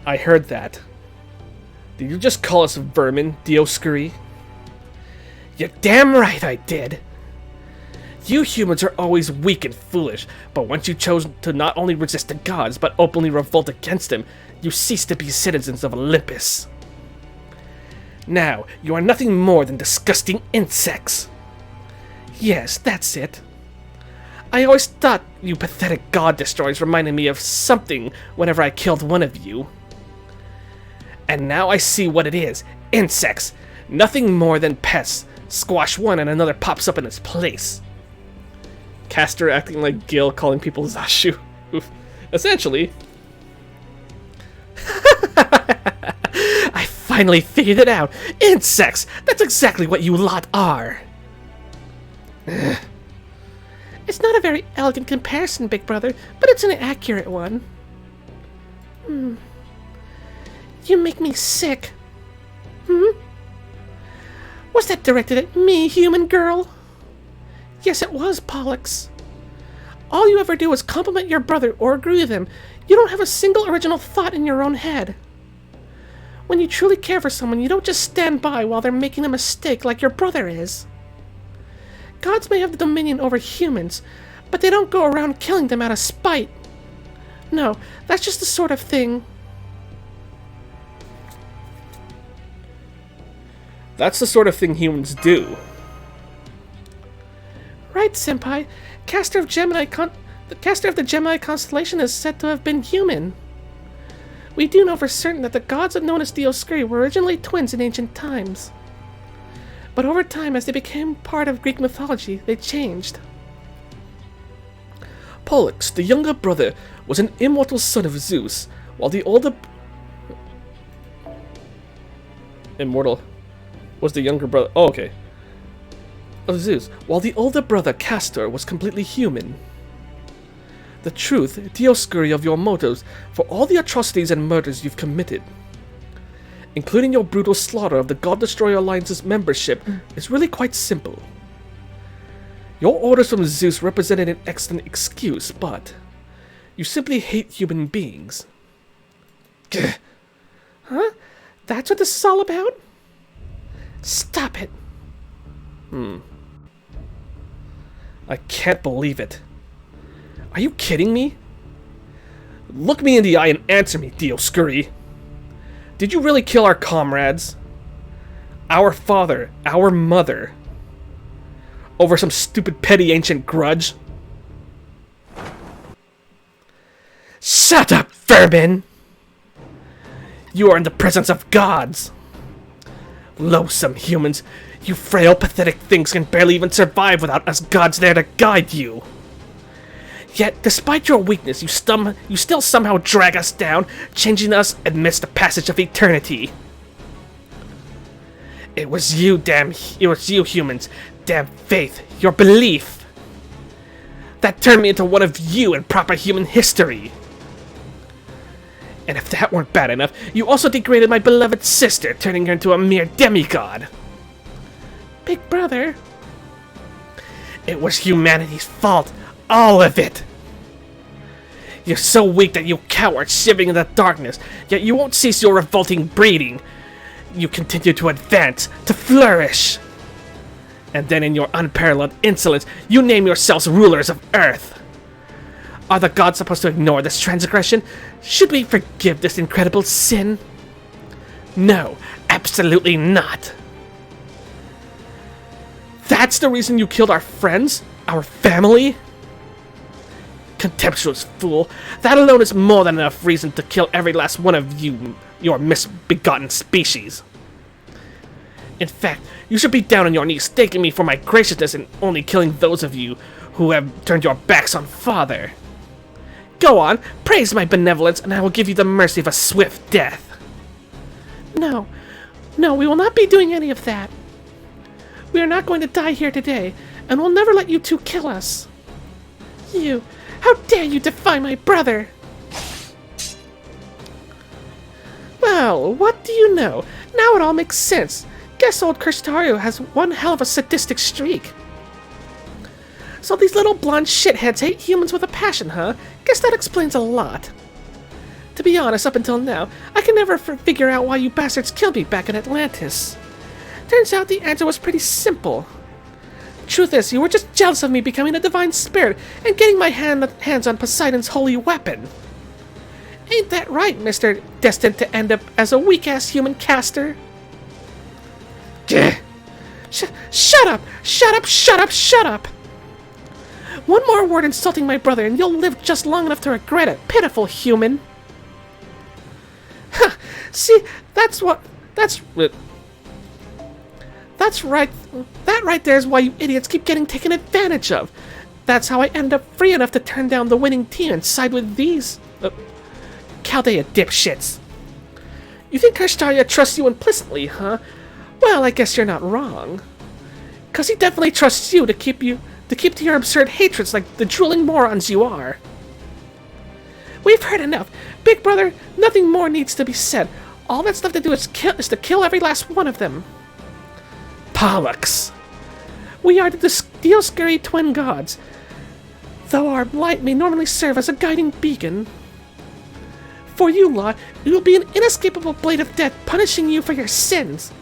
I heard that. Did you just call us vermin, Dioscuri? You're damn right I did. You humans are always weak and foolish, but once you chose to not only resist the gods, but openly revolt against them, you cease to be citizens of Olympus. Now, you are nothing more than disgusting insects. Yes, that's it. I always thought you pathetic god destroyers reminded me of something whenever I killed one of you. And now I see what it is. Insects. Nothing more than pests. Squash one and another pops up in its place. Caster acting like Gil calling people Zashu. Oof. Essentially. I finally figured it out. Insects! That's exactly what you lot are. It's not a very elegant comparison, big brother, but it's an accurate one. You make me sick. Was that directed at me, human girl? Yes, it was, Pollux. All you ever do is compliment your brother or agree with him. You don't have a single original thought in your own head. When you truly care for someone, you don't just stand by while they're making a mistake like your brother is. Gods may have the dominion over humans, but they don't go around killing them out of spite. No, that's just the sort of thing... That's the sort of thing humans do. Right, Senpai. The caster of the Gemini constellation is said to have been human. We do know for certain that the gods known as Dioscuri were originally twins in ancient times. But over time, as they became part of Greek mythology, they changed. Pollux, the younger brother, was an immortal son of Zeus, while the older... Immortal... was the younger brother... Oh, okay. Of Zeus, while the older brother, Castor, was completely human. The truth, Dioscuri, of your motives for all the atrocities and murders you've committed, including your brutal slaughter of the God Destroyer Alliance's membership, is really quite simple. Your orders from Zeus represented an excellent excuse, but you simply hate human beings. Huh? That's what this is all about? Stop it. I can't believe it. Are you kidding me? Look me in the eye and answer me, Dioscuri. Did you really kill our comrades? Our father, our mother? Over some stupid petty ancient grudge? Shut up, vermin! You are in the presence of gods! Loathsome humans, you frail, pathetic things can barely even survive without us gods there to guide you. Yet, despite your weakness, you still somehow drag us down, changing us amidst the passage of eternity. It was you, humans. Damn faith, your belief. That turned me into one of you in proper human history. And if that weren't bad enough, you also degraded my beloved sister, turning her into a mere demigod. Big brother. It was humanity's fault. All of it. You're so weak that you cower, shivering in the darkness, yet you won't cease your revolting breeding. You continue to advance, to flourish. And then in your unparalleled insolence, you name yourselves rulers of Earth. Are the gods supposed to ignore this transgression? Should we forgive this incredible sin? No, absolutely not. That's the reason you killed our friends? Our family? Contemptuous fool. That alone is more than enough reason to kill every last one of you, your misbegotten species. In fact, you should be down on your knees thanking me for my graciousness in only killing those of you who have turned your backs on Father. Go on, praise my benevolence, and I will give you the mercy of a swift death. No, we will not be doing any of that. We are not going to die here today, and we'll never let you two kill us. How dare you defy my brother? Well, what do you know? Now it all makes sense. Guess old Kirstario has one hell of a sadistic streak. So these little blonde shitheads hate humans with a passion, huh? Guess that explains a lot. To be honest, up until now, I can never figure out why you bastards killed me back in Atlantis. Turns out the answer was pretty simple. Truth is, you were just jealous of me becoming a divine spirit and getting my hands on Poseidon's holy weapon. Ain't that right, Mr. Destined to end up as a weak-ass human caster? Shut up! Shut up! Shut up! Shut up! One more word insulting my brother and you'll live just long enough to regret it, pitiful human. Huh, see, that's right. That right there is why you idiots keep getting taken advantage of. That's how I end up free enough to turn down the winning team and side with these Chaldea dipshits. You think Kirstaria trusts you implicitly, huh? Well, I guess you're not wrong. 'Cause he definitely trusts you to keep to your absurd hatreds like the drooling morons you are. We've heard enough. Big brother, nothing more needs to be said. All that's left to do is to kill every last one of them. Pollux! We are the steel-scary twin gods. Though our light may normally serve as a guiding beacon. For you lot, it will be an inescapable blade of death punishing you for your sins.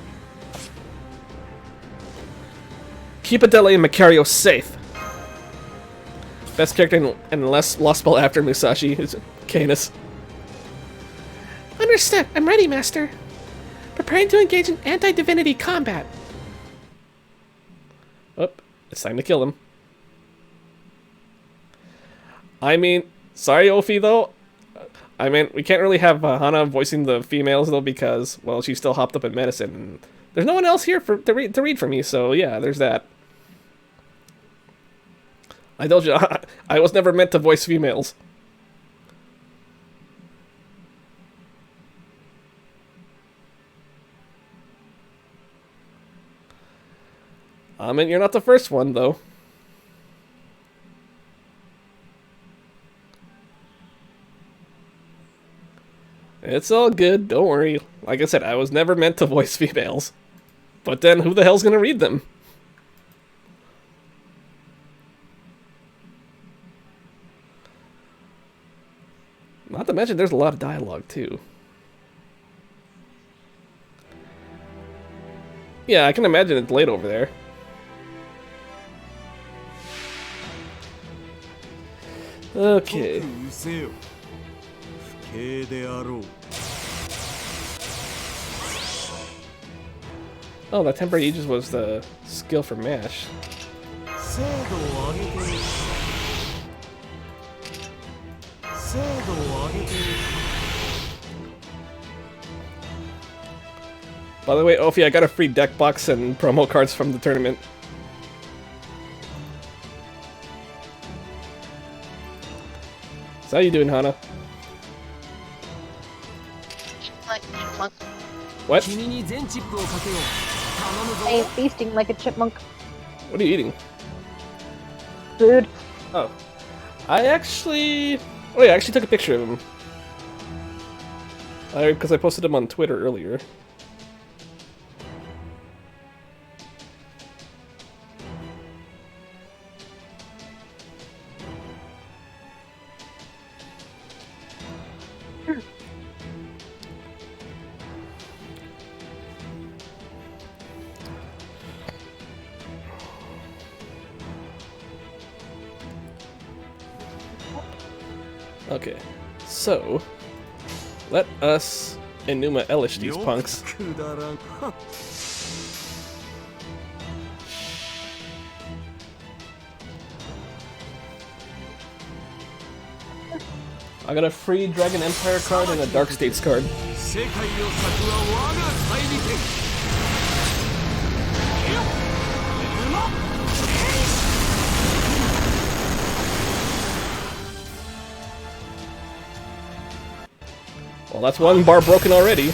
Keep Adele and Macario safe. Best character in Lostbelt after Musashi is Canis. Understood. I'm ready, Master. Preparing to engage in anti-divinity combat. Oh, it's time to kill him. I mean, sorry, Ophi, though. I mean, we can't really have Hana voicing the females, though, because, well, she's still hopped up in medicine. And there's no one else here to read for me, so yeah, there's that. I told you, I was never meant to voice females. I mean, you're not the first one, though. It's all good, don't worry. Like I said, I was never meant to voice females. But then, who the hell's gonna read them? Not to mention, there's a lot of dialogue, too. Yeah, I can imagine it's late over there. Okay. Oh, that temporary aegis was the skill for MASH. By the way, Ophi, I got a free deck box and promo cards from the tournament. So how you doing, Hana? What? 君に全チップをかけよう。頼むぞ。 I am feasting like a chipmunk. What are you eating? Food. Oh. I actually... Oh yeah, I actually took a picture of him. Because I posted him on Twitter earlier. Okay, so let us Enuma Elish these punks. I got a free Dragon Empire card and a Dark States card. Well, that's one bar broken already.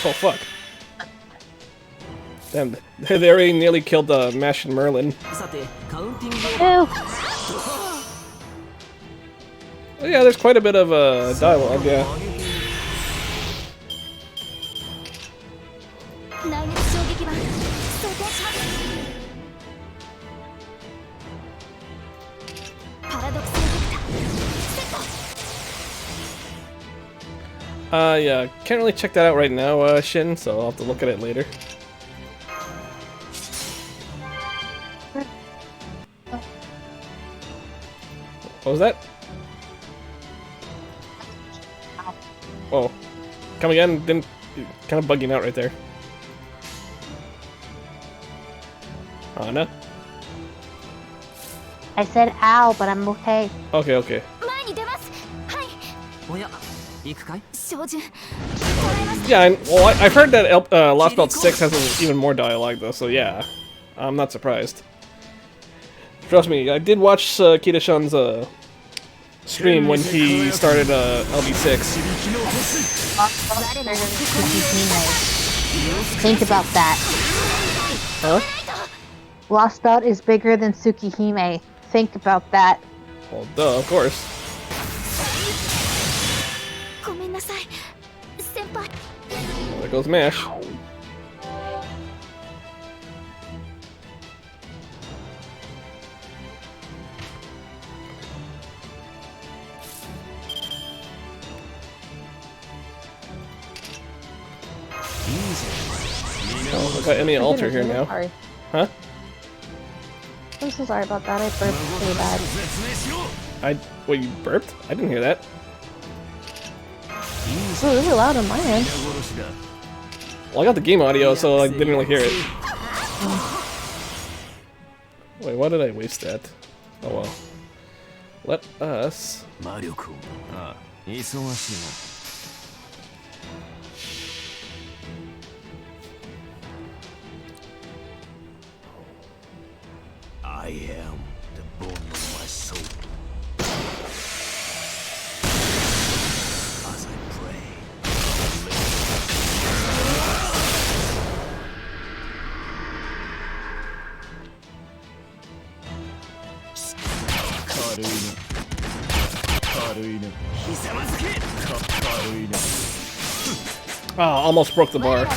Oh fuck. Damn, they already nearly killed Mash and Merlin. Ew. Oh, yeah, there's quite a bit of dialogue, yeah. Yeah, can't really check that out right now, Shin, so I'll have to look at it later. What was that? Whoa. Come again? Didn't... Kind of bugging out right there. Hana? I said ow, but I'm okay. Okay, okay. 前に出ます。はい。おや、行くかい？ 照準。 Yeah, well, I've heard that Lostbelt 6 has even more dialogue, though, so yeah. I'm not surprised. Trust me, I did watch Kita-shan's stream when he started LB6. Think about that. Huh? Lostbelt is bigger than Tsukihime. Think about that. Well, duh, of course. ごめんなさい。先輩。 There goes Mash. Oh, I got Emmy Alter here now. Sorry. Huh? I'm so sorry about that. I burped pretty bad. Wait, you burped? I didn't hear that. It's really loud on my end. Well, I got the game audio, so I didn't really hear it. Wait, why did I waste that? Oh well. Let us... I am the bone of my soul. As I pray. Oh, almost broke the bar.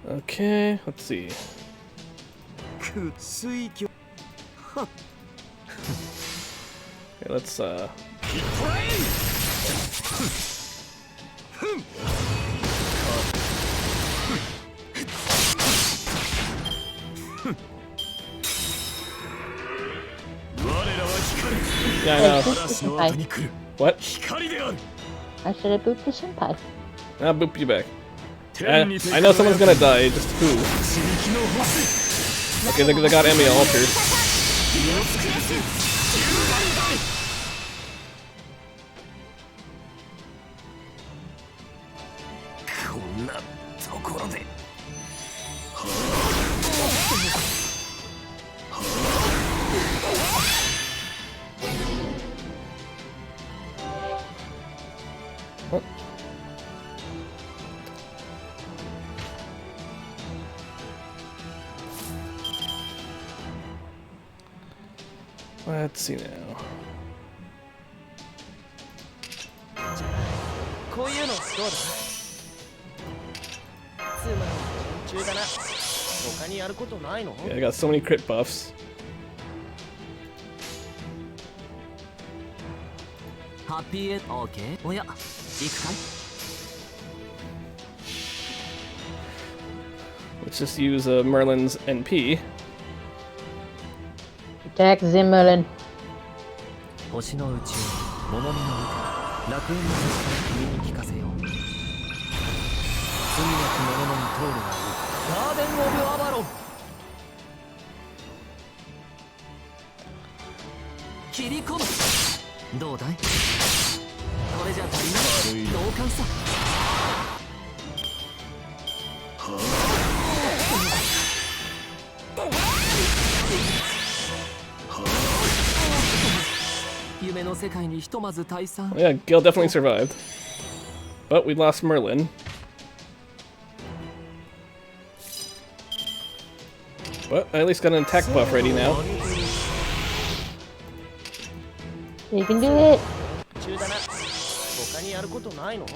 Okay, let's see. Okay, let's yeah, I know. Senpai. What? I should have booped the senpai. I'll boop you back. I know someone's gonna die, just who? Okay, they got Emmy altered. What? Let's see now. こういうのどうだつまり連中だな他にやることないの Yeah, I got so many crit buffs. ハッピーエンドオーケーおや行くかい Let's just use Merlin's NP. Attack Zimmerlin. 星の宇宙物見の歌楽園の星から君に聞かせよう罪なき者のに通るがいいガーデン・オブ・アバロン切り込むどうだいこれじゃ足りない同感さ夢の世界にひとまず退散 Yeah, Gil definitely survived. But we lost Merlin. But I at least got an attack buff ready now. You can do it. 中だな他にやることないの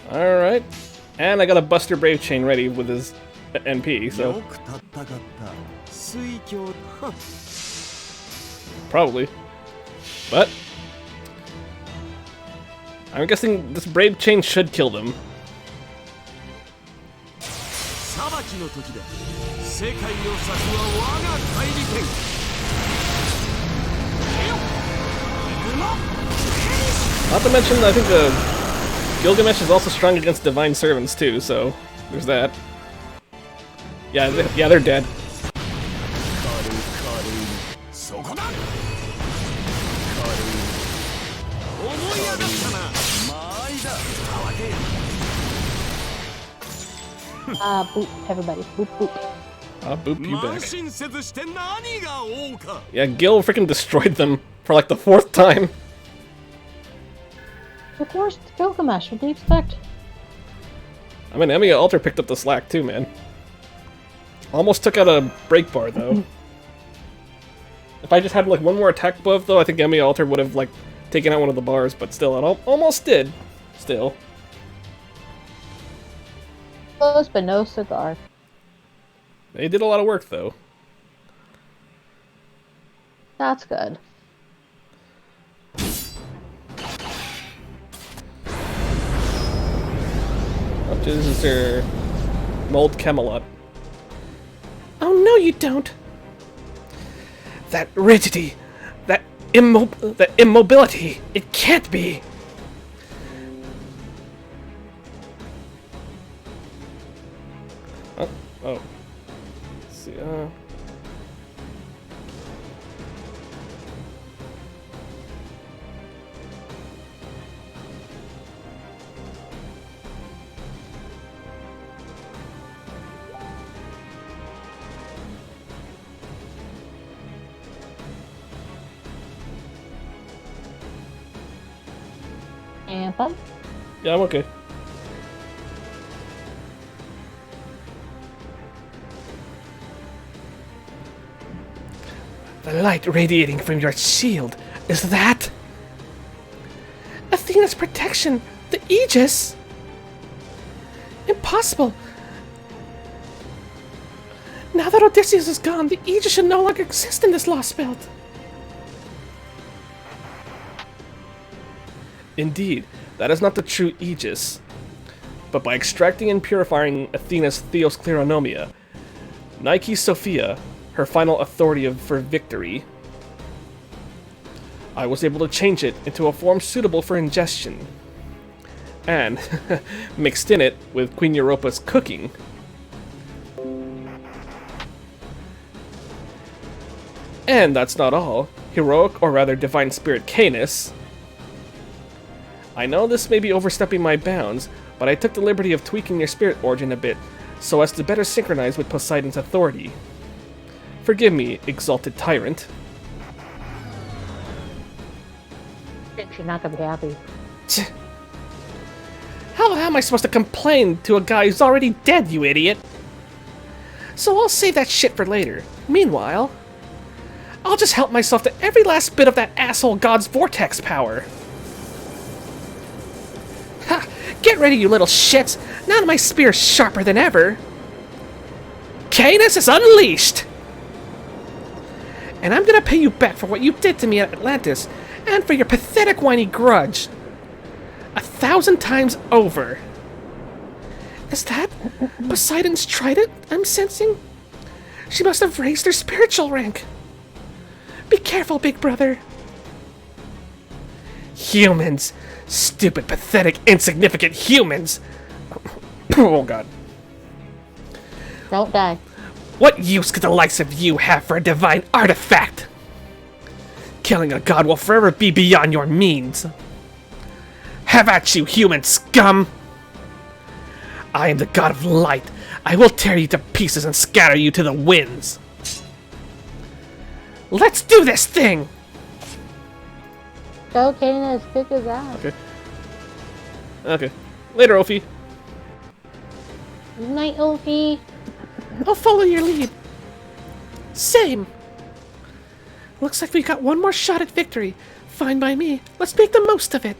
Alright. And I got a Buster Brave Chain ready with his NP, so... Probably. But... I'm guessing this Brave Chain should kill them. 裁きの時だ世界の先は我が代理店 Not to mention, I think Gilgamesh is also strong against Divine Servants too, so there's that. Yeah, they're dead. Boop, everybody. Boop, boop. I'll boop you back. Yeah, Gil freaking destroyed them for like the 4th time. Of course, Gilgamesh, what do you expect? I mean, Emiya Alter picked up the slack too, man. Almost took out a break bar though. If I just had like one more attack buff though, I think Emiya Alter would have like taken out one of the bars, but still, it almost did. Still. Close, but no cigar. They did a lot of work though. That's good. This is their Mold Camelot. Oh no, you don't. That rigidity, that immobility, it can't be. Oh. Let's see, Ampa? Yeah, I'm okay. The light radiating from your shield, is that Athena's protection, the Aegis? Impossible! Now that Odysseus is gone, the Aegis should no longer exist in this Lostbelt. Indeed, that is not the true Aegis. But by extracting and purifying Athena's Theos Kleronomia, Nike Sophia, her final authority for victory, I was able to change it into a form suitable for ingestion. And mixed in it with Queen Europa's cooking. And that's not all. Heroic, or rather Divine Spirit Canis. I know this may be overstepping my bounds, but I took the liberty of tweaking your spirit origin a bit, so as to better synchronize with Poseidon's authority. Forgive me, exalted tyrant. She's not gonna be happy. How am I supposed to complain to a guy who's already dead, you idiot? So I'll save that shit for later. Meanwhile, I'll just help myself to every last bit of that asshole god's vortex power. Ha! Get ready, you little shits! Now that my spear's sharper than ever, Canis is unleashed! And I'm gonna pay you back for what you did to me at Atlantis, and for your pathetic whiny grudge. 1,000 times over. Is that Poseidon's trident I'm sensing? She must have raised her spiritual rank. Be careful, big brother. Humans. Stupid, pathetic, insignificant humans. Oh, God. Don't die. What use could the likes of you have for a divine artifact? Killing a god will forever be beyond your means. Have at you, human scum! I am the god of light. I will tear you to pieces and scatter you to the winds. Let's do this thing! Go, Canis, kick his ass. Okay. Okay. Later, Ophi. Good night, Ophi. I'll follow your lead. Same. Looks like we got one more shot at victory. Fine by me. Let's make the most of it.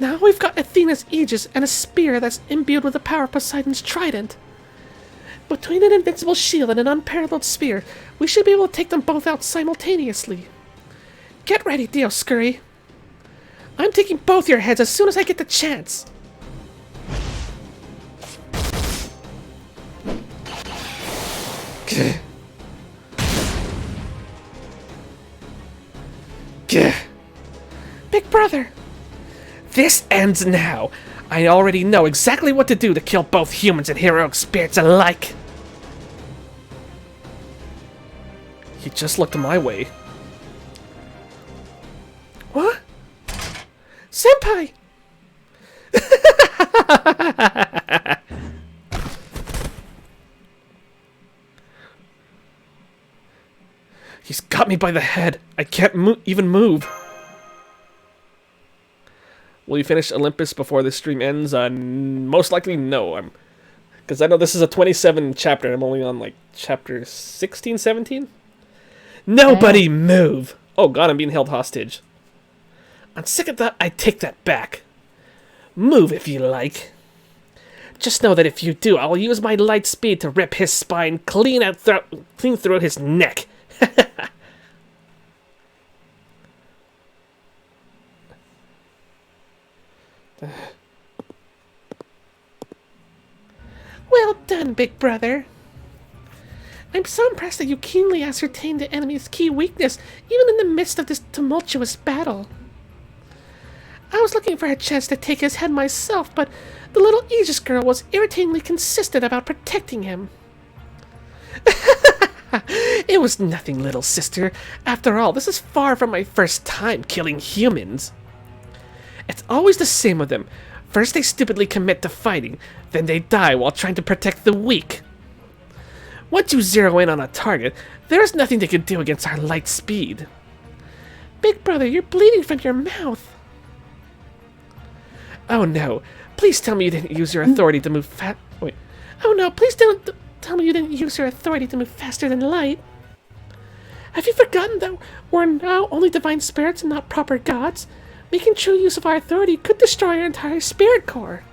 Now we've got Athena's Aegis and a spear that's imbued with the power of Poseidon's trident. Between an invincible shield and an unparalleled spear, we should be able to take them both out simultaneously. Get ready, Dioscuri. I'm taking both your heads as soon as I get the chance. Gah. Gah. Big brother. This ends now. I already know exactly what to do to kill both humans and heroic spirits alike. He just looked my way. What? Senpai! He's got me by the head. I can't even move. Will you finish Olympus before this stream ends? Most likely no. Because I know this is a 27 chapter and I'm only on like chapter 16, 17? Nobody move! Oh god, I'm being held hostage. On second thought, I take that back. Move if you like. Just know that if you do, I'll use my light speed to rip his spine clean through his neck. Well done, big brother. I'm so impressed that you keenly ascertained the enemy's key weakness, even in the midst of this tumultuous battle. I was looking for a chance to take his head myself, but the little Aegis girl was irritatingly consistent about protecting him. It was nothing, little sister. After all, this is far from my first time killing humans. It's always the same with them. First they stupidly commit to fighting, then they die while trying to protect the weak. Once you zero in on a target, there is nothing they can do against our light speed. Big brother, you're bleeding from your mouth. Oh no, please tell me you didn't use your authority to move Wait. Oh no, please don't tell me you didn't use your authority to move faster than light. Have you forgotten that we're now only divine spirits and not proper gods? Making true use of our authority could destroy our entire spirit core.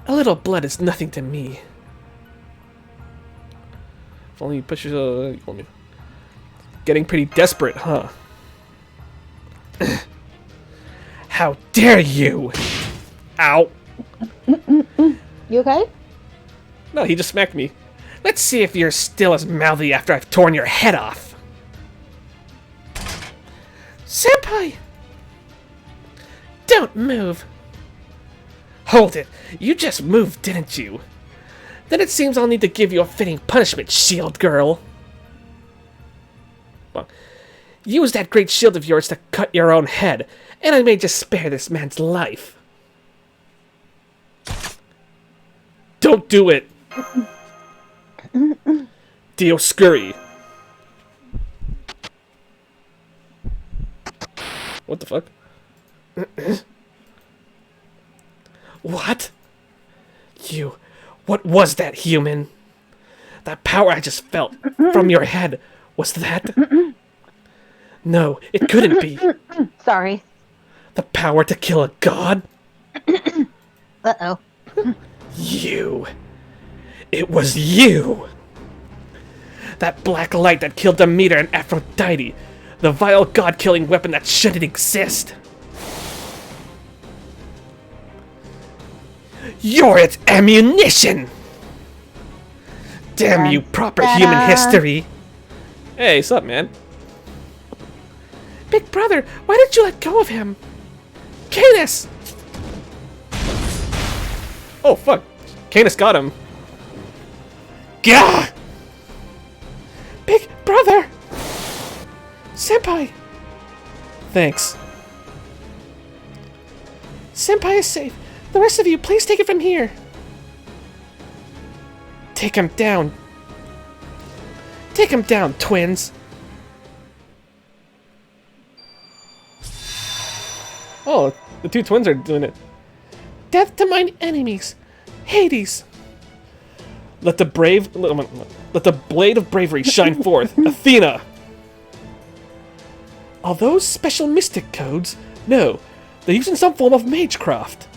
A little blood is nothing to me. If only you push your... Getting pretty desperate, huh? How dare you! Ow! You okay? No, he just smacked me. Let's see if you're still as mouthy after I've torn your head off. Senpai! Don't move. Hold it. You just moved, didn't you? Then it seems I'll need to give you a fitting punishment, shield girl. Well, use that great shield of yours to cut your own head, and I may just spare this man's life. Don't do it! Dioscuri. What the fuck? What? What was that, human? That power I just felt from your head, was that? No, it couldn't be. Sorry. The power to kill a god? Uh-oh. You. It was you. That black light that killed Demeter and Aphrodite. The vile god-killing weapon that shouldn't exist. You're its ammunition! Damn you, proper human history! Hey, what's up, man? Big brother, why did you let go of him? Canis! Oh, fuck. Canis got him. Gah! Big brother! Senpai! Thanks. Senpai is safe. The rest of you, please take it from here. Take him down. Take him down, twins. Oh, the two twins are doing it. Death to mine enemies. Hades. Let the blade of bravery shine forth, Athena. Are those special mystic codes? No, they're using some form of magecraft.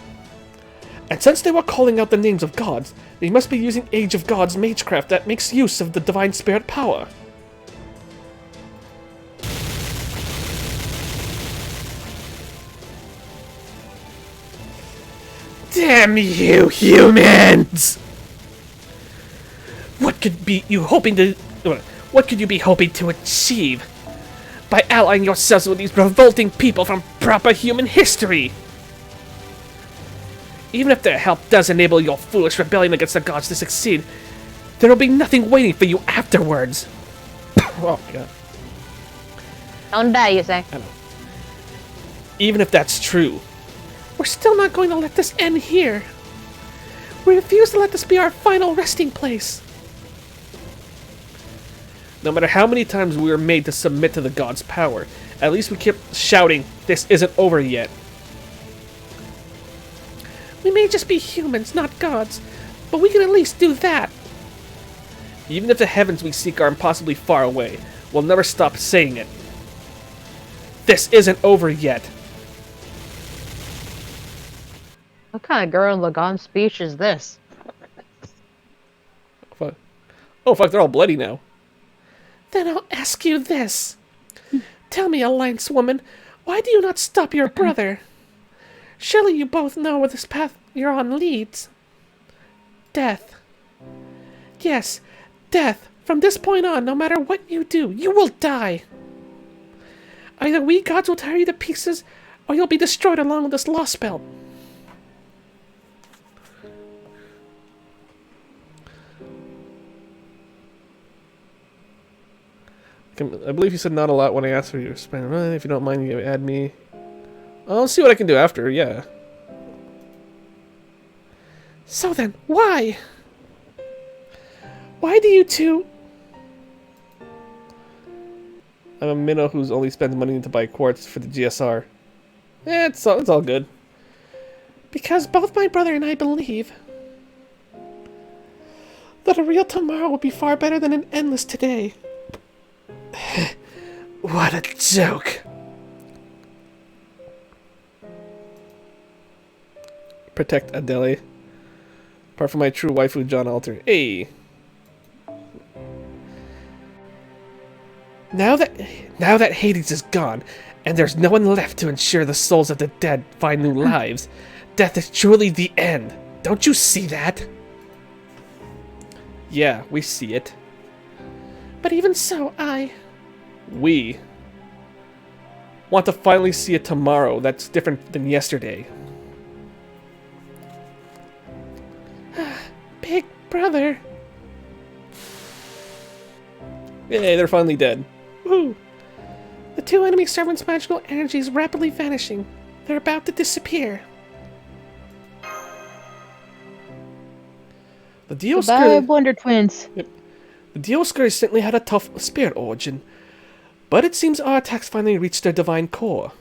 And since they were calling out the names of gods, they must be using Age of Gods magecraft that makes use of the divine spirit power. Damn you, humans! What could you be hoping to achieve by allying yourselves with these revolting people from proper human history? Even if their help does enable your foolish rebellion against the gods to succeed, there will be nothing waiting for you afterwards. Oh my god. Don't die, Yusei. I know. Even if that's true, We're still not going to let this end here. We refuse to let this be our final resting place. no matter how many times we were made to submit to the god's power, at least we kept shouting, "This isn't over yet." We may just be humans, not gods, but we can at least do that. Even if the heavens we seek are impossibly far away, we'll never stop saying it. This isn't over yet. What kind of girl in Lagon's speech is this? Fuck. Oh fuck, they're all bloody now. Then I'll ask you this. Tell me, Alliance woman, why do you not stop your brother? Surely you both know where this path you're on leads. Death. Yes, death. From this point on, no matter what you do, you will die. Either we gods will tear you to pieces, or you'll be destroyed along with this Lostbelt. I believe you said not a lot when I asked for your spend. If you don't mind, you add me. I'll see what I can do after, yeah. So then, why? Why do you two... I'm a minnow who's only spends money to buy quartz for the GSR. It's all good. Because both my brother and I believe that a real tomorrow would be far better than an endless today. What a joke. Protect Adele. Apart from my true waifu, John Alter. Hey! Now that Hades is gone, and there's no one left to ensure the souls of the dead find new lives, death is truly the end. Don't you see that? Yeah, we see it. But even so, We want to finally see a tomorrow that's different than yesterday. Big brother. Yay, they're finally dead. Woo! The two enemy servants' magical energy is rapidly vanishing. They're about to disappear. The Bye, Dioscuri... Wonder Twins. Yep. The Dioscuri certainly had a tough spirit origin, but it seems our attacks finally reached their divine core.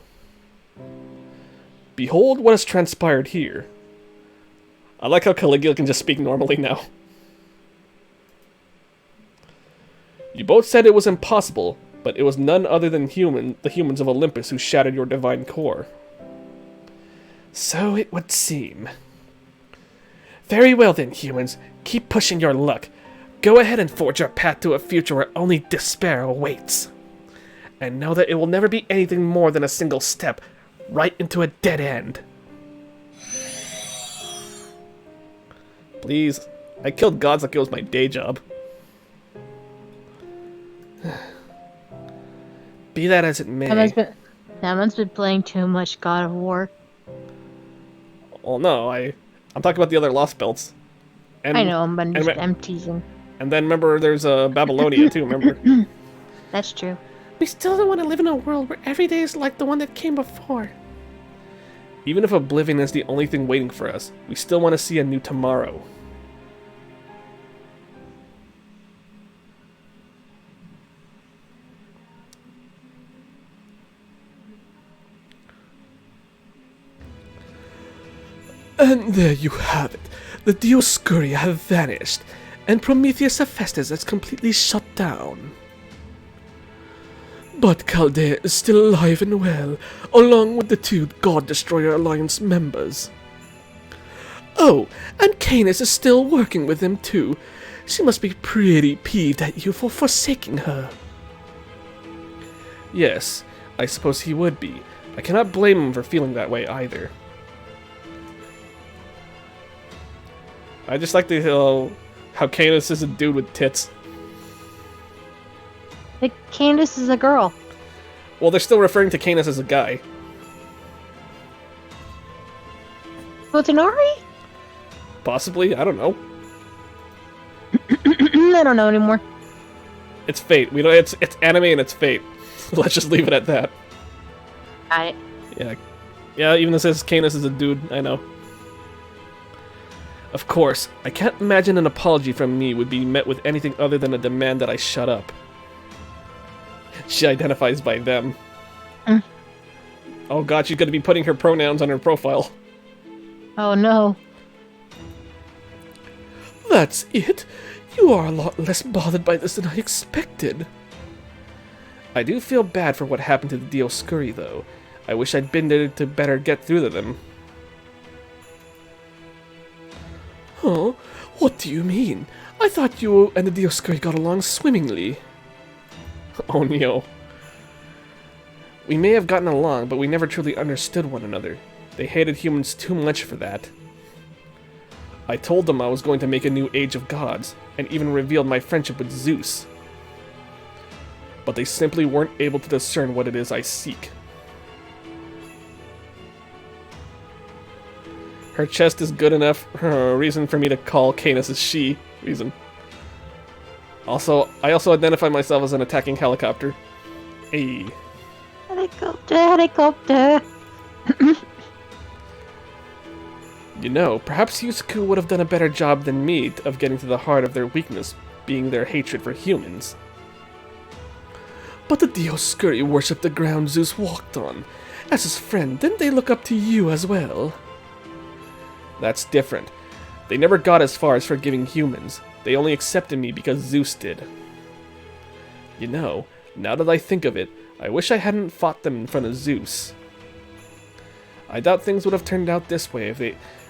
Behold what has transpired here. I like how Caligula can just speak normally now. You both said it was impossible, but it was none other than the humans of Olympus who shattered your divine core. So it would seem. Very well then, humans. Keep pushing your luck. Go ahead and forge your path to a future where only despair awaits. And know that it will never be anything more than a single step, right into a dead end. Please. I killed gods like it was my day job. Be that as it may. That been playing too much God of War. Well, no, I'm talking about the other Lostbelts. And, I know, I'm teasing. And then remember, there's Babylonia too. Remember? That's true. We still don't want to live in a world where every day is like the one that came before. Even if oblivion is the only thing waiting for us, we still want to see a new tomorrow. And there you have it. The Dioscuri have vanished, and Prometheus Hephaestus has completely shut down. But Chaldea is still alive and well, along with the two God Destroyer Alliance members. Oh, and Canis is still working with them too. She must be pretty peeved at you for forsaking her. Yes, I suppose he would be. I cannot blame him for feeling that way either. I just like how Canis is a dude with tits. Candace is a girl. Well, they're still referring to Canis as a guy. Botanari? Possibly, I don't know. I don't know anymore. It's fate. We know it's anime and it's fate. Let's just leave it at that. Got it. Yeah. Even though it says Canis is a dude, I know. Of course, I can't imagine an apology from me would be met with anything other than a demand that I shut up. She identifies by them. Oh god, she's gonna be putting her pronouns on her profile. Oh no. That's it? You are a lot less bothered by this than I expected. I do feel bad for what happened to the Dioscuri, though. I wish I'd been there to better get through to them. Huh? What do you mean? I thought you and the Dioscuri got along swimmingly. Oh no. We may have gotten along, but we never truly understood one another. They hated humans too much for that. I told them I was going to make a new age of gods, and even revealed my friendship with Zeus. But they simply weren't able to discern what it is I seek. Her chest is good enough reason for me to call Canis a she reason. Also, I also identify myself as an attacking helicopter. Hey. Helicopter. You know, perhaps Yusaku would have done a better job than me of getting to the heart of their weakness, being their hatred for humans. But the Dioscuri worshipped the ground Zeus walked on. As his friend, didn't they look up to you as well? That's different. They never got as far as forgiving humans. They only accepted me because Zeus did. You know, now that I think of it, I wish I hadn't fought them in front of Zeus. I doubt things would have turned out this way if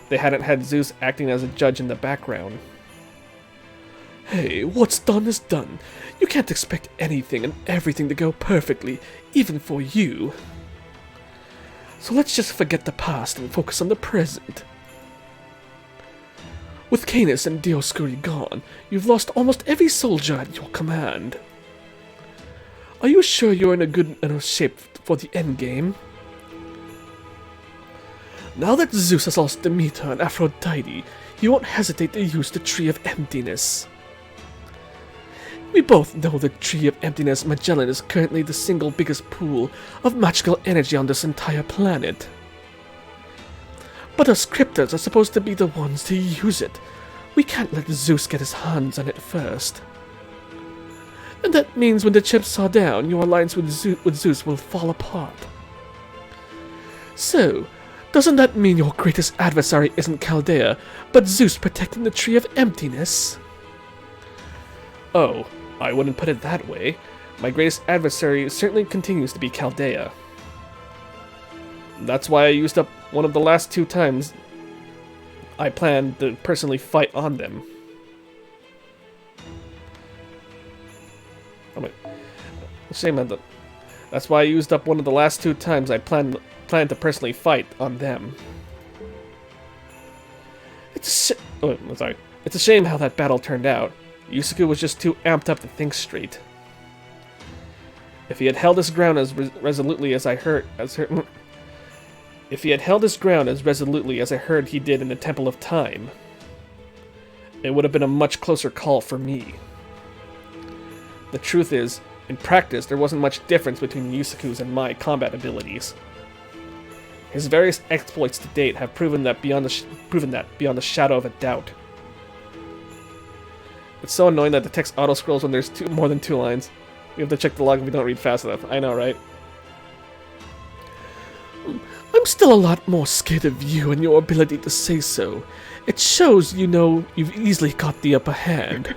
they hadn't had Zeus acting as a judge in the background. Hey, what's done is done. You can't expect anything and everything to go perfectly, even for you. So let's just forget the past and focus on the present. With Canis and Dioscuri gone, you've lost almost every soldier at your command. Are you sure you're in a good enough shape for the endgame? Now that Zeus has lost Demeter and Aphrodite, he won't hesitate to use the Tree of Emptiness. We both know the Tree of Emptiness Magellan is currently the single biggest pool of magical energy on this entire planet. But us cryptids are supposed to be the ones to use it. We can't let Zeus get his hands on it first. And that means when the chips are down, your alliance with Zeus will fall apart. So, doesn't that mean your greatest adversary isn't Chaldea, but Zeus protecting the Tree of Emptiness? Oh, I wouldn't put it that way. My greatest adversary certainly continues to be Chaldea. That's why I used up one of the last 2 times I planned to personally fight on them. Shame on them. That's why I used up one of the last 2 times I planned to personally fight on them. It's a shame how that battle turned out. Yusaku was just too amped up to think straight. If he had held his ground as resolutely as I heard he did in the Temple of Time, it would have been a much closer call for me. The truth is, in practice, there wasn't much difference between Yusaku's and my combat abilities. His various exploits to date have proven that beyond the shadow of a doubt. It's so annoying that the text auto-scrolls when there's more than 2 lines. We have to check the log if we don't read fast enough. I know, right? I'm still a lot more scared of you and your ability to say so. It shows you know you've easily got the upper hand.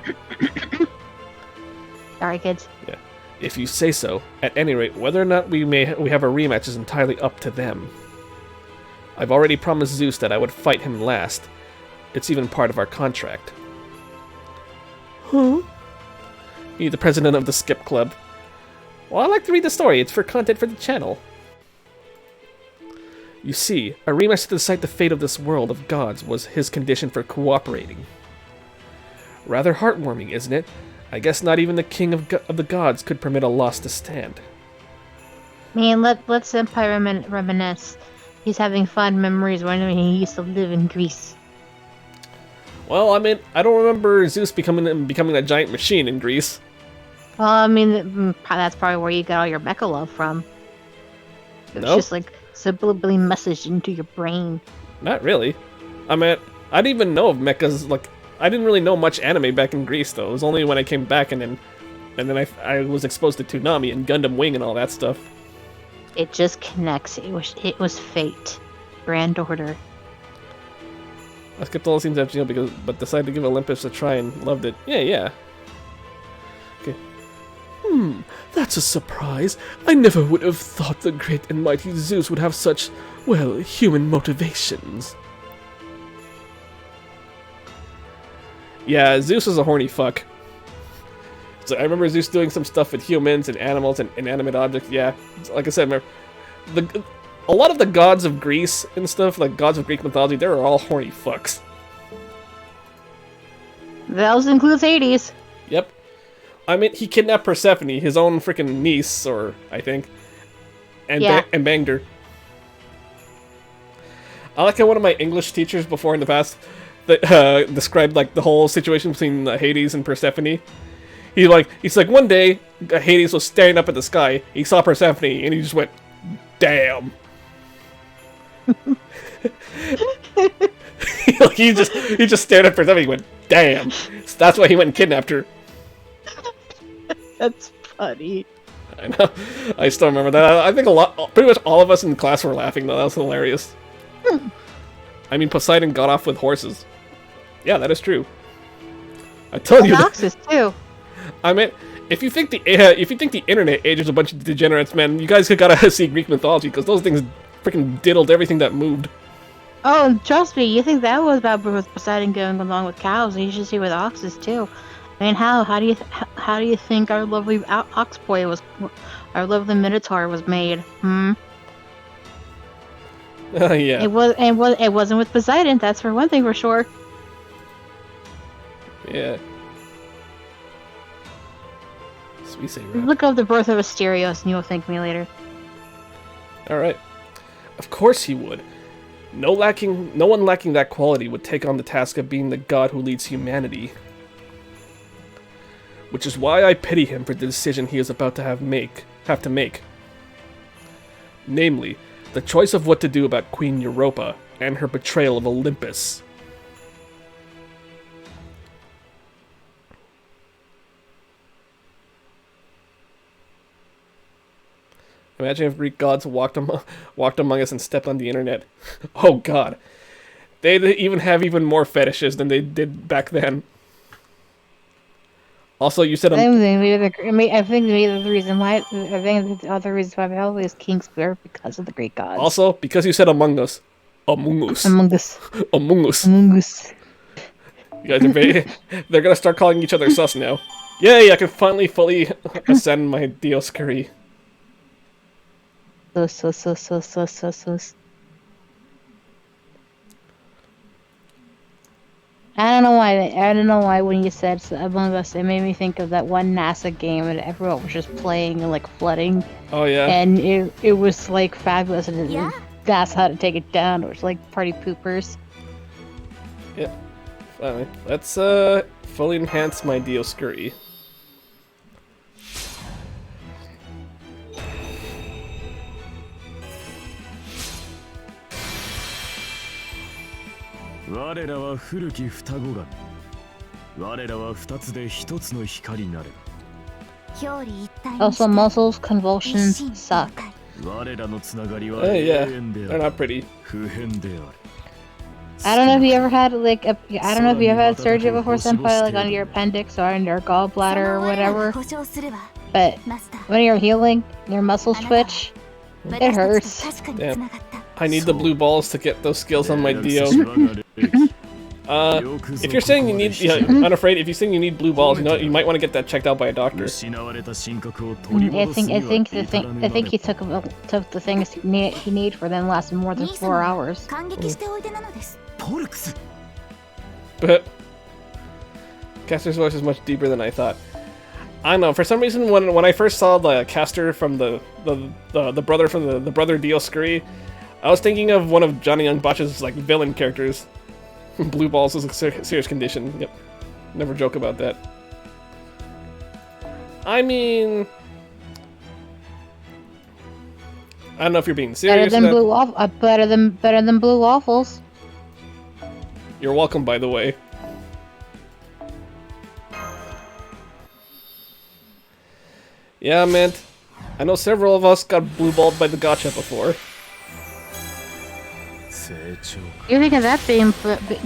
Sorry, kids. Yeah. If you say so. At any rate, whether or not we have a rematch is entirely up to them. I've already promised Zeus that I would fight him last. It's even part of our contract. Huh? You're the president of the Skip Club. Well, I like to read the story. It's for content for the channel. You see, a rematch to decide the fate of this world of gods was his condition for cooperating. Rather heartwarming, isn't it? I guess not even the king of the gods could permit a loss to stand. Man, let Senpai reminisce. He's having fond memories when he used to live in Greece. Well, I mean, I don't remember Zeus becoming a giant machine in Greece. Well, I mean, that's probably where you got all your mecha love from. It was just like subliminally messaged into your brain. Not really. I mean, I didn't even know of mechas. Like, I didn't really know much anime back in Greece, though. It was only when I came back and then I was exposed to Toonami and Gundam Wing and all that stuff. It just connects. It was fate. Grand order. I skipped all the scenes after but decided to give Olympus a try and loved it. Yeah. Okay. That's a surprise. I never would have thought the great and mighty Zeus would have such, well, human motivations. Yeah, Zeus is a horny fuck. So I remember Zeus doing some stuff with humans and animals and inanimate objects. Yeah, like I said, a lot of the gods of Greece and stuff, like gods of Greek mythology, they were all horny fucks. That also includes Hades. Yep. I mean, he kidnapped Persephone, his own freaking niece, I think, and banged her. I like how one of my English teachers before in the past that described like the whole situation between Hades and Persephone. He's like one day Hades was staring up at the sky. He saw Persephone and he just went, "Damn." he just stared at Persephone. He went, "Damn." So that's why he went and kidnapped her. That's funny. I know. I still remember that. I think pretty much all of us in class were laughing though. That was hilarious. I mean, Poseidon got off with horses. Yeah, that is true. I told you. Foxes too. I mean, if you think the internet ages a bunch of degenerates, man, you guys gotta see Greek mythology because those things freaking diddled everything that moved. Oh, trust me, you think that was about with Poseidon going along with cows? You should see with oxes too. I mean, how do you think our lovely ox boy was, our lovely Minotaur was made? Hmm. Yeah. It wasn't with Poseidon. That's for one thing for sure. Yeah. Sweet say rap. Look up the birth of Asterios, and you'll thank me later. Alright. Of course he would. No one lacking that quality would take on the task of being the god who leads humanity. Which is why I pity him for the decision he is about to have to make. Namely, the choice of what to do about Queen Europa and her betrayal of Olympus. Imagine if Greek gods walked among us and stepped on the internet. Oh god. They'd even have even more fetishes than they did back then. Also, you said... I think the reason why... I think the other reason why probably is King Square because of the Greek gods. Also, because you said Among Us. Among Us. Among Us. Among Us. Among Us. You guys are they're gonna start calling each other sus now. Yay, I can finally fully ascend my Dioscuri. Sus. I don't know why when you said Among Us, it made me think of that one NASA game and everyone was just playing and like flooding. Oh yeah. And it was like fabulous and that's how to take it down. It was like party poopers. Yeah. Finally. Let's fully enhance my Dioscuri. Also, muscles convulsions suck. Yeah, they're not pretty. I don't know if you ever had I don't know if you ever had surgery before, senpai, like on your appendix or on your gallbladder or whatever. But when you're healing, your muscles twitch. It hurts. Damn. I need the blue balls to get those skills on my Dio. If you're saying you need, unafraid, if you're saying you need blue balls, you might want to get that checked out by a doctor. I think he took the things he need for them lasting more than 4 hours. But Caster's voice is much deeper than I thought. I don't know. For some reason, when I first saw the caster from the brother from the brother Dioscuri, I was thinking of one of Johnny Young Botch's like villain characters. Blue balls is a serious condition. Yep. Never joke about that. I mean, I don't know if you're being serious. Better than blue waffles. You're welcome, by the way. Yeah, man. I know several of us got blue-balled by the gacha before. You think of that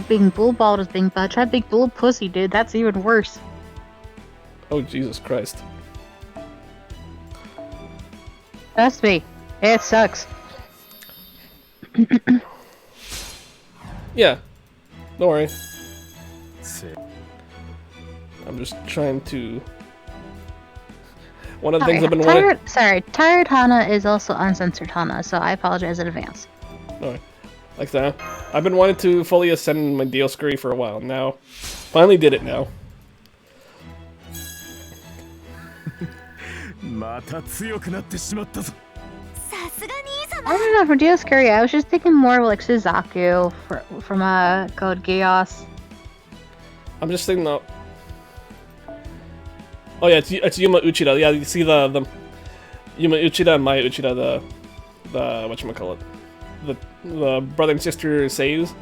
being blue-balled as being bad? Try big blue pussy, dude. That's even worse. Oh, Jesus Christ. Trust me. It sucks. Yeah. Don't worry. I'm just trying to... One of the things I've been wanting... Tired Hana is also uncensored Hana, so I apologize in advance. Alright. Like that. I've been wanting to fully ascend my Dioscuri for a while now. Finally did it now. I don't know, for Dioscuri, I was just thinking more of like Suzaku from Code Geass. I'm just thinking though... Oh yeah, it's Yuma Uchida. Yeah, you see the Yuma Uchida and Maya Uchida, the whatchamacallit, the brother and sister Seiyus.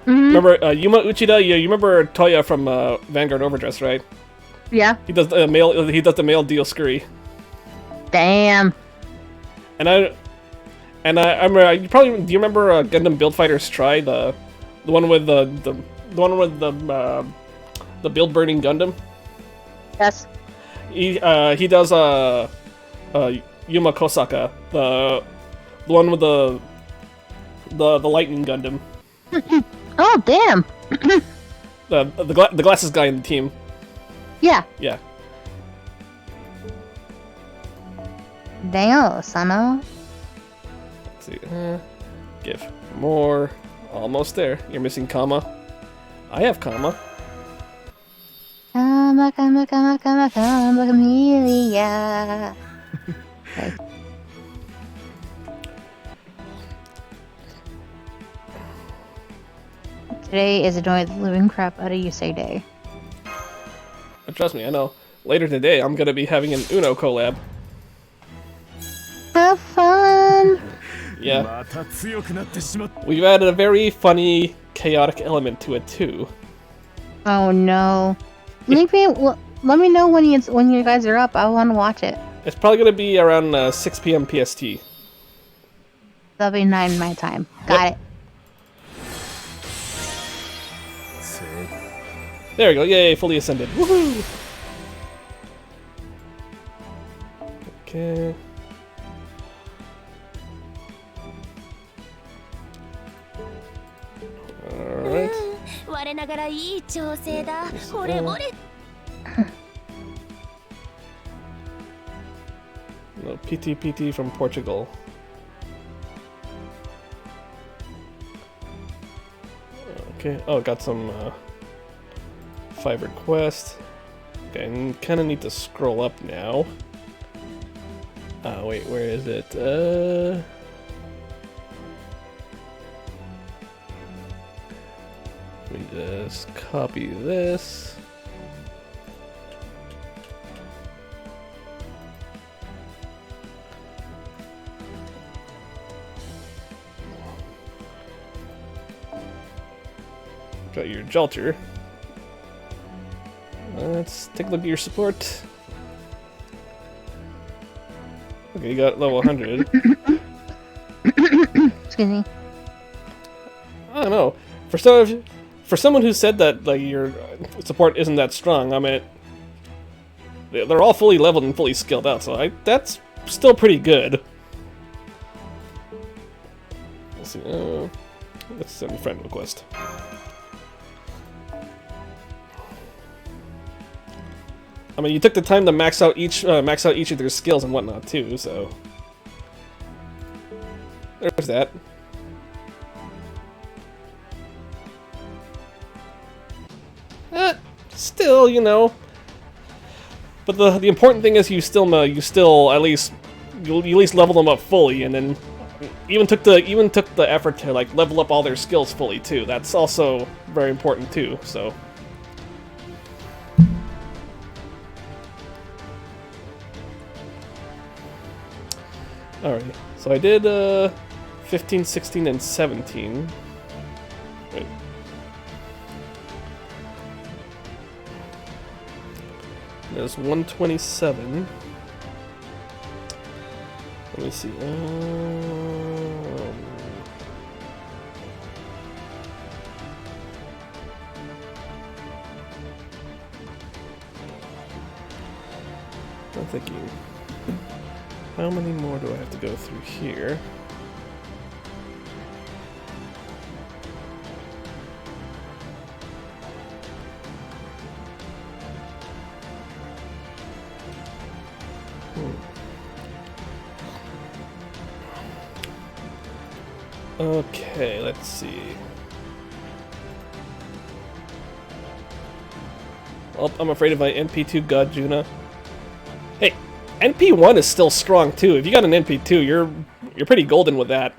Mm-hmm. Remember Yuma Uchida? Yeah, you remember Toya from Vanguard Overdress, right? Yeah. He does the male Dioscuri. Damn. And I remember. You probably do. You remember Gundam Build Fighters Try, the one with the build burning Gundam? Yes. He does Yuma Kosaka, the one with the the lightning Gundam. Oh, damn! The glasses guy in the team. Yeah. Yeah. Damn, Sano. Let's see. Give more. Almost there. You're missing comma. I have comma. Comma, Camellia. Okay. Today is annoying the living crap out of Yusei Day. Trust me, I know. Later today, I'm gonna be having an Uno collab. Have fun! Yeah. We've added a very funny, chaotic element to it too. Oh no. Let me know when you guys are up. I want to watch it. It's probably gonna be around 6 p.m. PST. That'll be 9 my time. Got it. There we go. Yay, fully ascended. Woohoo! Okay. Alright. 我ながらいい調整だ。惚れ惚れ。No, PT from Portugal. Okay. Oh, got some 5 requests. Okay, I kind of need to scroll up now. Wait, where is it? Let me just copy this. Got your Jalter. Let's take a look at your support. Okay, you got level 100. Excuse me. I don't know. For someone who said that like your support isn't that strong, I mean, they're all fully leveled and fully skilled out, so that's still pretty good. Let's see. Let's send a friend request. I mean, you took the time to max out each of their skills and whatnot too, so there's that. Still, you know. But the important thing is you still at least level them up fully, and then even took the effort to like level up all their skills fully too. That's also very important too. So. Alright, so I did 15, 16, and 17. Wait. There's 127. Let me see. I'm thinking. How many more do I have to go through here? Okay, let's see. Well, I'm afraid of my NP2 God Juna. Hey, NP1 is still strong too. If you got an NP2, you're pretty golden with that.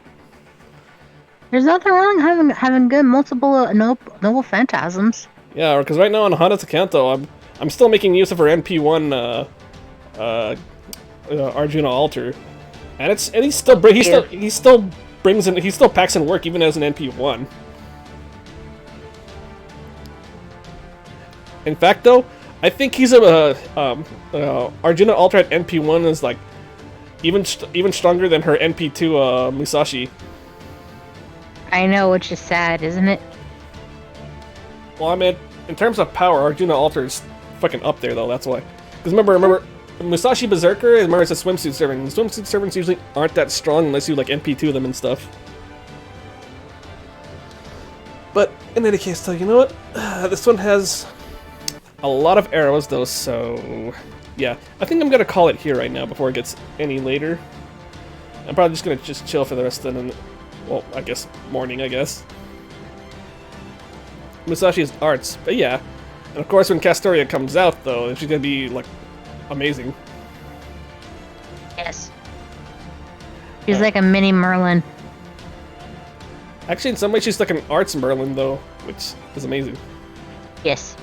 There's nothing wrong having good multiple noble phantasms. Yeah, because right now on Hana's account though, I'm still making use of her NP1 Arjuna altar, and he still packs in work even as an NP1. In fact, though, I think he's Arjuna altar at NP1 is like even stronger than her NP2 Musashi. I know, which is sad, isn't it? Well, I mean, in terms of power, Arjuna altar is fucking up there though. That's why. Because remember, Musashi Berserker, remember, it's a swimsuit servant. And swimsuit servants usually aren't that strong unless you like NP2 them and stuff. But in any case, though, you know what? This one has a lot of arrows, though, so yeah. I think I'm gonna call it here right now before it gets any later. I'm probably just gonna chill for the rest of the, well, I guess morning, I guess. Musashi's arts, but yeah. And of course, when Castoria comes out, though, she's gonna be like amazing. Yes. She's like a mini Merlin. Actually, in some ways, she's like an arts Merlin, though, which is amazing. Yes.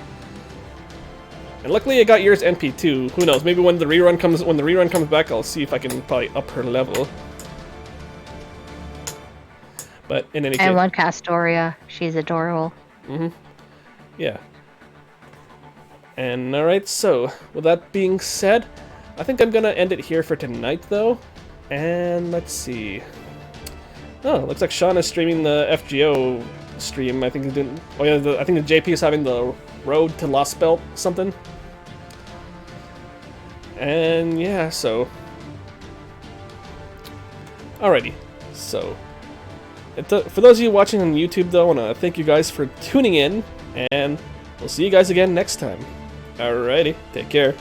And luckily, I got yours NP too. Who knows? Maybe when the rerun comes back, I'll see if I can probably up her level. But in any case, I love Castoria. She's adorable. Yeah. And alright, so with that being said, I think I'm gonna end it here for tonight, though. And let's see. Oh, looks like Sean is streaming the FGO stream. I think he's doing. Oh yeah, I think the JP is having the road to Lostbelt something. And yeah, so. Alrighty, so. For those of you watching on YouTube, though, I want to thank you guys for tuning in, and we'll see you guys again next time. Alrighty, take care.